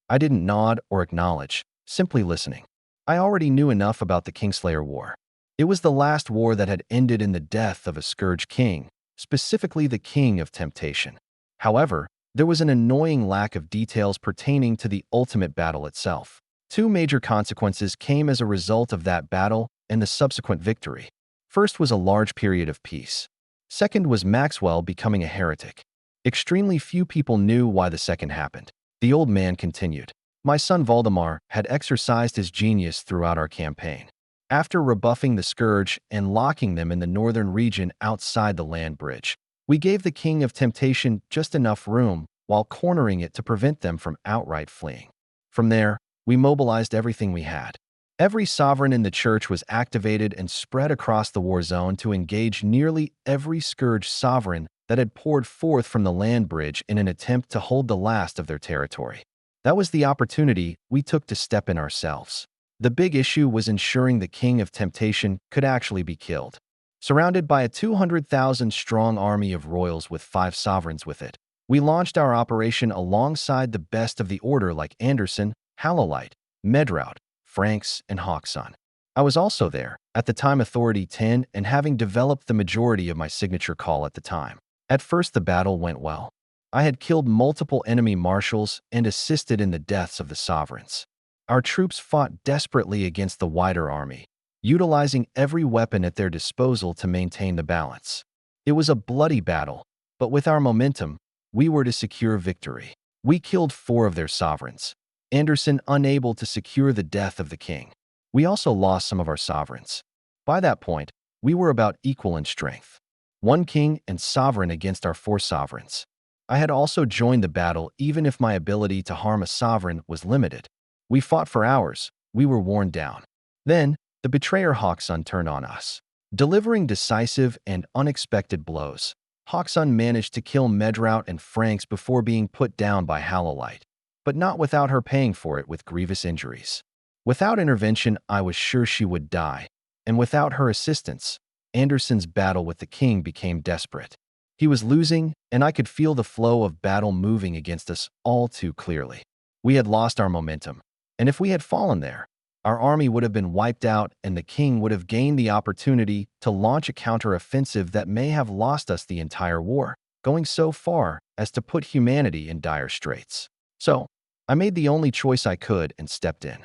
I didn't nod or acknowledge, simply listening. I already knew enough about the Kingslayer War. It was the last war that had ended in the death of a scourge king, specifically the King of Temptation. However, there was an annoying lack of details pertaining to the ultimate battle itself. Two major consequences came as a result of that battle and the subsequent victory. First was a large period of peace. Second was Maxwell becoming a heretic. Extremely few people knew why the second happened. The old man continued. My son Valdemar had exercised his genius throughout our campaign. After rebuffing the scourge and locking them in the northern region outside the land bridge, we gave the King of Temptation just enough room while cornering it to prevent them from outright fleeing. From there, we mobilized everything we had. Every sovereign in the Church was activated and spread across the war zone to engage nearly every scourge sovereign that had poured forth from the land bridge in an attempt to hold the last of their territory. That was the opportunity we took to step in ourselves. The big issue was ensuring the King of Temptation could actually be killed. Surrounded by a 200,000-strong army of royals with 5 sovereigns with it, we launched our operation alongside the best of the Order like Anderson, Halolite, Medraut, Franks, and Hawkson. I was also there, at the time Authority 10 and having developed the majority of my signature call at the time. At first the battle went well. I had killed multiple enemy marshals and assisted in the deaths of the sovereigns. Our troops fought desperately against the wider army, utilizing every weapon at their disposal to maintain the balance. It was a bloody battle, but with our momentum, we were to secure victory. We killed 4 of their sovereigns, Anderson unable to secure the death of the king. We also lost some of our sovereigns. By that point, we were about equal in strength. 1 king and sovereign against our 4 sovereigns. I had also joined the battle even if my ability to harm a sovereign was limited. We fought for hours. We were worn down. Then, the betrayer Hawkson turned on us. Delivering decisive and unexpected blows, Hawkson managed to kill Medraut and Franks before being put down by Halolite, but not without her paying for it with grievous injuries. Without intervention, I was sure she would die, and without her assistance, Anderson's battle with the king became desperate. He was losing, and I could feel the flow of battle moving against us all too clearly. We had lost our momentum, and if we had fallen there, our army would have been wiped out and the king would have gained the opportunity to launch a counteroffensive that may have lost us the entire war, going so far as to put humanity in dire straits. So, I made the only choice I could and stepped in.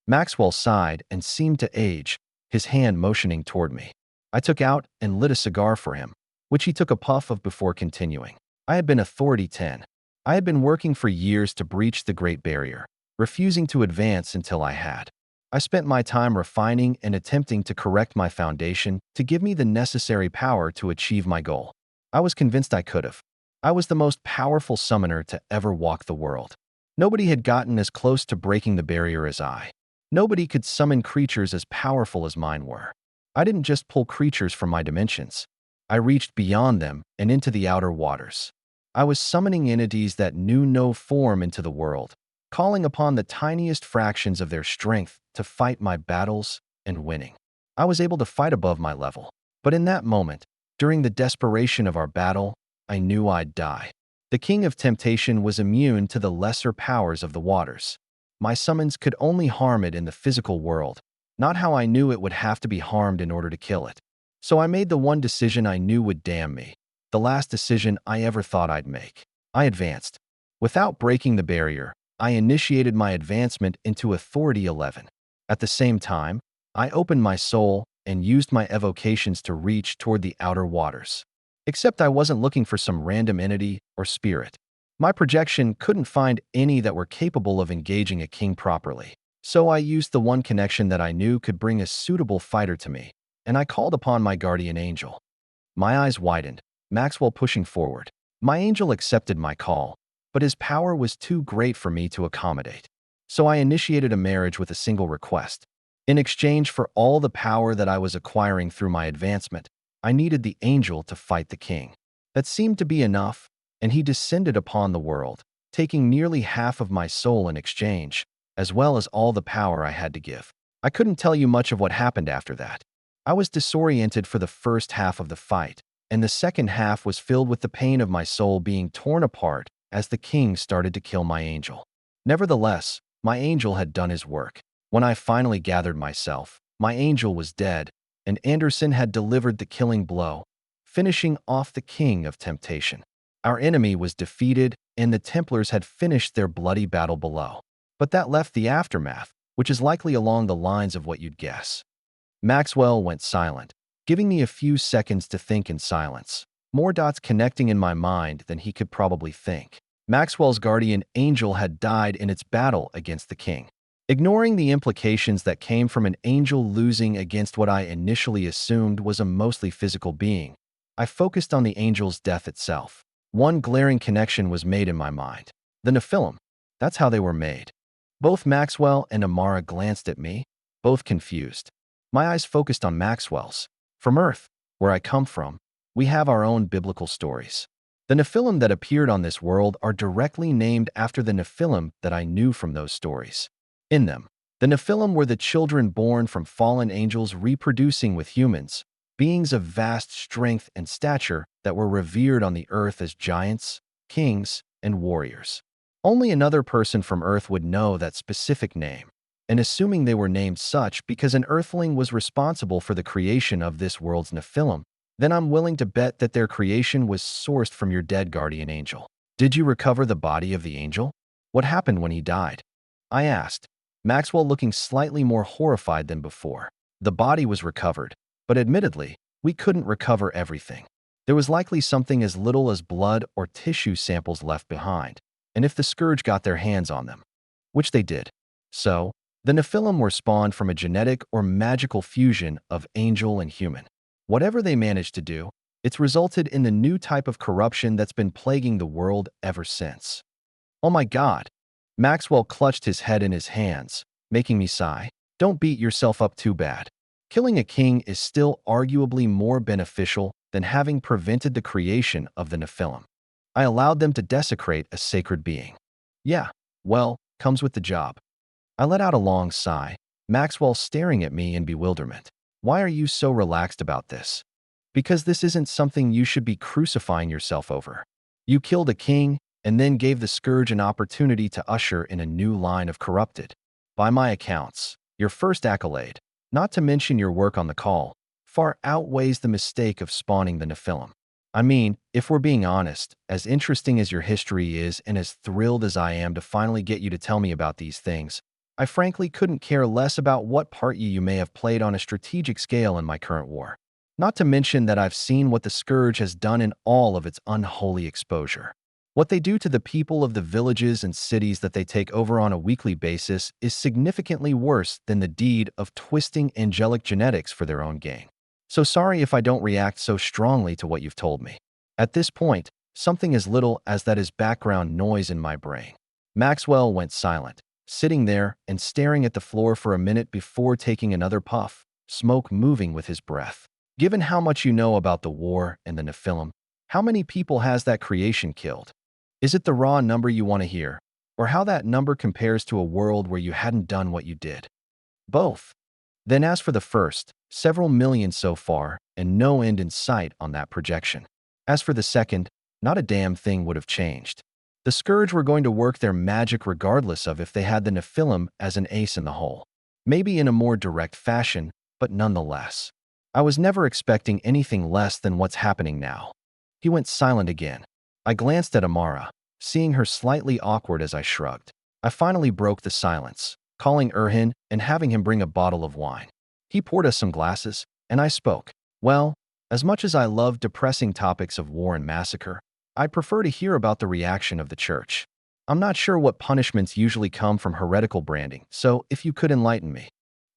Maxwell sighed and seemed to age, his hand motioning toward me. I took out and lit a cigar for him, which he took a puff of before continuing. I had been Authority 10. I had been working for years to breach the Great Barrier, refusing to advance until I had. I spent my time refining and attempting to correct my foundation to give me the necessary power to achieve my goal. I was convinced I could have. I was the most powerful summoner to ever walk the world. Nobody had gotten as close to breaking the barrier as I. Nobody could summon creatures as powerful as mine were. I didn't just pull creatures from my dimensions. I reached beyond them and into the outer waters. I was summoning entities that knew no form into the world, calling upon the tiniest fractions of their strength to fight my battles and winning. I was able to fight above my level, but in that moment, during the desperation of our battle, I knew I'd die. The King of Temptation was immune to the lesser powers of the waters. My summons could only harm it in the physical world, not how I knew it would have to be harmed in order to kill it. So I made the one decision I knew would damn me, the last decision I ever thought I'd make. I advanced. Without breaking the barrier, I initiated my advancement into Authority 11. At the same time, I opened my soul and used my evocations to reach toward the outer waters. Except I wasn't looking for some random entity or spirit. My projection couldn't find any that were capable of engaging a king properly. So I used the one connection that I knew could bring a suitable fighter to me, and I called upon my guardian angel. My eyes widened, Maxwell pushing forward. My angel accepted my call, but his power was too great for me to accommodate. So I initiated a marriage with a single request. In exchange for all the power that I was acquiring through my advancement, I needed the angel to fight the king. That seemed to be enough, and he descended upon the world, taking nearly half of my soul in exchange, as well as all the power I had to give. I couldn't tell you much of what happened after that. I was disoriented for the first half of the fight, and the second half was filled with the pain of my soul being torn apart as the king started to kill my angel. Nevertheless, my angel had done his work. When I finally gathered myself, my angel was dead, and Anderson had delivered the killing blow, finishing off the king of temptation. Our enemy was defeated, and the Templars had finished their bloody battle below. But that left the aftermath, which is likely along the lines of what you'd guess. Maxwell went silent, giving me a few seconds to think in silence, more dots connecting in my mind than he could probably think. Maxwell's guardian angel had died in its battle against the king. Ignoring the implications that came from an angel losing against what I initially assumed was a mostly physical being, I focused on the angel's death itself. One glaring connection was made in my mind. The Nephilim. That's how they were made. Both Maxwell and Amara glanced at me, both confused. My eyes focused on Maxwell's. From Earth, where I come from, we have our own biblical stories. The Nephilim that appeared on this world are directly named after the Nephilim that I knew from those stories. In them, the Nephilim were the children born from fallen angels reproducing with humans, beings of vast strength and stature that were revered on the earth as giants, kings, and warriors. Only another person from Earth would know that specific name, and assuming they were named such because an Earthling was responsible for the creation of this world's Nephilim, then I'm willing to bet that their creation was sourced from your dead guardian angel. Did you recover the body of the angel? What happened when he died? I asked, Maxwell looking slightly more horrified than before. The body was recovered, but admittedly, we couldn't recover everything. There was likely something as little as blood or tissue samples left behind, and if the Scourge got their hands on them, which they did. So, the Nephilim were spawned from a genetic or magical fusion of angel and human. Whatever they managed to do, it's resulted in the new type of corruption that's been plaguing the world ever since. Oh my God! Maxwell clutched his head in his hands, making me sigh. Don't beat yourself up too bad. Killing a king is still arguably more beneficial than having prevented the creation of the Nephilim. I allowed them to desecrate a sacred being. Yeah, well, comes with the job. I let out a long sigh, Maxwell staring at me in bewilderment. Why are you so relaxed about this? Because this isn't something you should be crucifying yourself over. You killed a king and then gave the Scourge an opportunity to usher in a new line of corrupted. By my accounts, your first accolade, not to mention your work on the call, far outweighs the mistake of spawning the Nephilim. I mean, if we're being honest, as interesting as your history is and as thrilled as I am to finally get you to tell me about these things, I frankly couldn't care less about what part you may have played on a strategic scale in my current war. Not to mention that I've seen what the Scourge has done in all of its unholy exposure. What they do to the people of the villages and cities that they take over on a weekly basis is significantly worse than the deed of twisting angelic genetics for their own gain. So sorry if I don't react so strongly to what you've told me. At this point, something as little as that is background noise in my brain. Maxwell went silent, sitting there and staring at the floor for a minute before taking another puff, smoke moving with his breath. Given how much you know about the war and the Nephilim, how many people has that creation killed? Is it the raw number you want to hear, or how that number compares to a world where you hadn't done what you did? Both. Then as for the first, several million so far, and no end in sight on that projection. As for the second, not a damn thing would have changed. The Scourge were going to work their magic regardless of if they had the Nephilim as an ace in the hole. Maybe in a more direct fashion, but nonetheless. I was never expecting anything less than what's happening now. He went silent again. I glanced at Amara, seeing her slightly awkward as I shrugged. I finally broke the silence, calling Erhin and having him bring a bottle of wine. He poured us some glasses, and I spoke. Well, as much as I love depressing topics of war and massacre, I'd prefer to hear about the reaction of the church. I'm not sure what punishments usually come from heretical branding, so if you could enlighten me.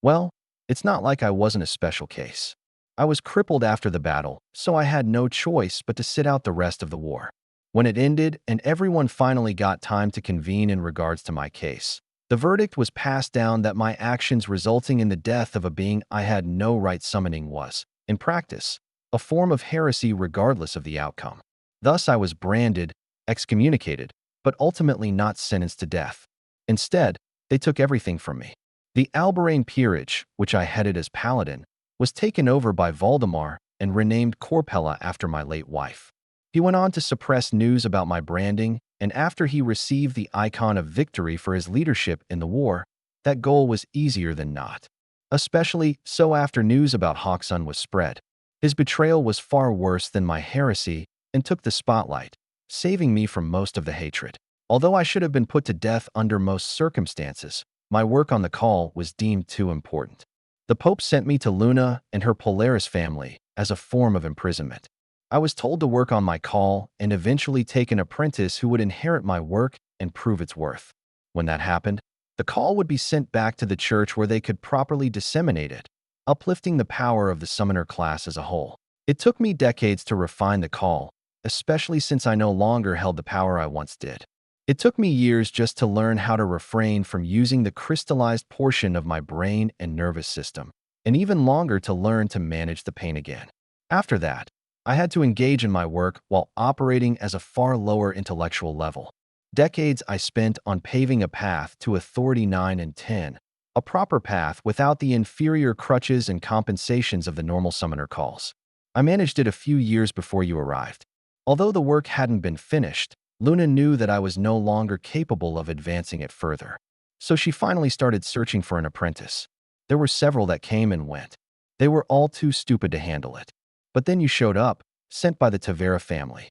Well, it's not like I wasn't a special case. I was crippled after the battle, so I had no choice but to sit out the rest of the war. When it ended and everyone finally got time to convene in regards to my case, the verdict was passed down that my actions resulting in the death of a being I had no right summoning was, in practice, a form of heresy regardless of the outcome. Thus I was branded, excommunicated, but ultimately not sentenced to death. Instead, they took everything from me. The Albarane peerage, which I headed as paladin, was taken over by Valdemar and renamed Corpella after my late wife. He went on to suppress news about my branding, and after he received the icon of victory for his leadership in the war, that goal was easier than not. Especially so after news about Hawksun was spread. His betrayal was far worse than my heresy and took the spotlight, saving me from most of the hatred. Although I should have been put to death under most circumstances, my work on the call was deemed too important. The Pope sent me to Luna and her Polaris family as a form of imprisonment. I was told to work on my call and eventually take an apprentice who would inherit my work and prove its worth. When that happened, the call would be sent back to the church where they could properly disseminate it, uplifting the power of the summoner class as a whole. It took me decades to refine the call, especially since I no longer held the power I once did. It took me years just to learn how to refrain from using the crystallized portion of my brain and nervous system, and even longer to learn to manage the pain again. After that, I had to engage in my work while operating as a far lower intellectual level. Decades I spent on paving a path to Authority 9 and 10, a proper path without the inferior crutches and compensations of the normal summoner calls. I managed it a few years before you arrived. Although the work hadn't been finished, Luna knew that I was no longer capable of advancing it further. So she finally started searching for an apprentice. There were several that came and went. They were all too stupid to handle it. But then you showed up, sent by the Tavera family.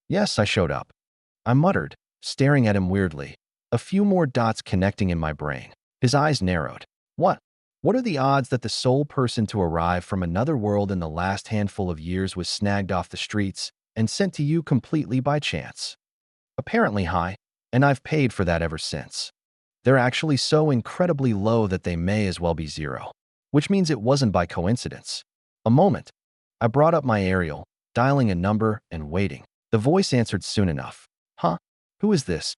Yes, I showed up. I muttered, staring at him weirdly, a few more dots connecting in my brain. His eyes narrowed. What? What are the odds that the sole person to arrive from another world in the last handful of years was snagged off the streets and sent to you completely by chance? Apparently high, and I've paid for that ever since. They're actually so incredibly low that they may as well be zero, which means it wasn't by coincidence. A moment. I brought up my aerial, dialing a number and waiting. The voice answered soon enough. Huh? Who is this?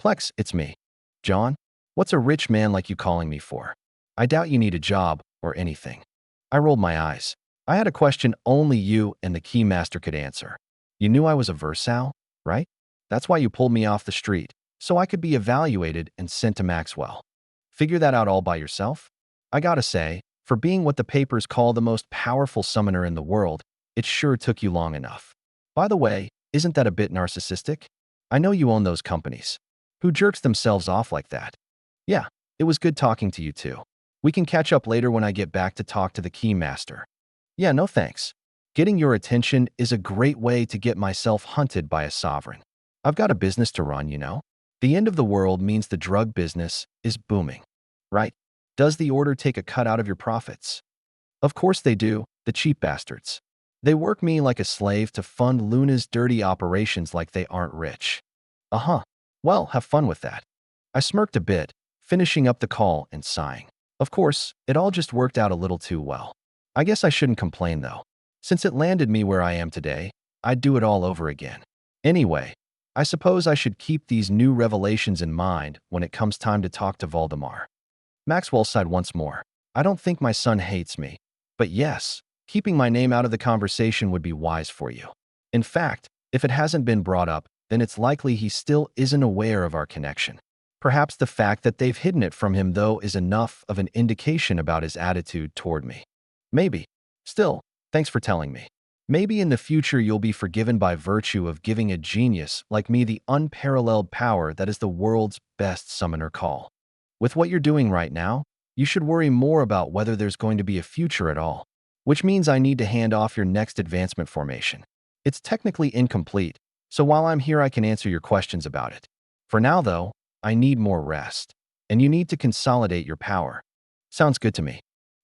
Plex, it's me. John? What's a rich man like you calling me for? I doubt you need a job or anything. I rolled my eyes. I had a question only you and the Keymaster could answer. You knew I was a Versal, right? That's why you pulled me off the street, so I could be evaluated and sent to Maxwell. Figure that out all by yourself? I gotta say, for being what the papers call the most powerful summoner in the world, it sure took you long enough. By the way, isn't that a bit narcissistic? I know you own those companies. Who jerks themselves off like that? Yeah, it was good talking to you too. We can catch up later when I get back to talk to the Keymaster. Yeah, no thanks. Getting your attention is a great way to get myself hunted by a sovereign. I've got a business to run, you know. The end of the world means the drug business is booming, right? Does the order take a cut out of your profits? Of course they do, the cheap bastards. They work me like a slave to fund Luna's dirty operations like they aren't rich. Uh-huh. Well, have fun with that. I smirked a bit, finishing up the call and sighing. Of course, it all just worked out a little too well. I guess I shouldn't complain though. Since it landed me where I am today, I'd do it all over again. Anyway, I suppose I should keep these new revelations in mind when it comes time to talk to Valdemar. Maxwell sighed once more. I don't think my son hates me, but yes, keeping my name out of the conversation would be wise for you. In fact, if it hasn't been brought up, then it's likely he still isn't aware of our connection. Perhaps the fact that they've hidden it from him, though, is enough of an indication about his attitude toward me. Maybe. Still, thanks for telling me. Maybe in the future you'll be forgiven by virtue of giving a genius like me the unparalleled power that is the world's best summoner call. With what you're doing right now, you should worry more about whether there's going to be a future at all, which means I need to hand off your next advancement formation. It's technically incomplete, so while I'm here I can answer your questions about it. For now, though, I need more rest, and you need to consolidate your power. Sounds good to me.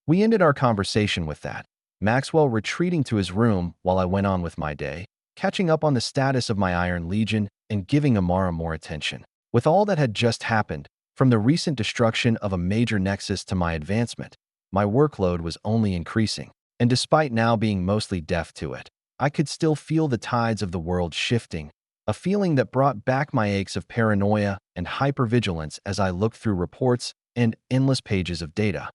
We ended our conversation with that, Maxwell retreating to his room while I went on with my day, catching up on the status of my Iron Legion and giving Amara more attention. With all that had just happened, from the recent destruction of a major nexus to my advancement, my workload was only increasing. And despite now being mostly deaf to it, I could still feel the tides of the world shifting, a feeling that brought back my aches of paranoia and hypervigilance as I looked through reports and endless pages of data.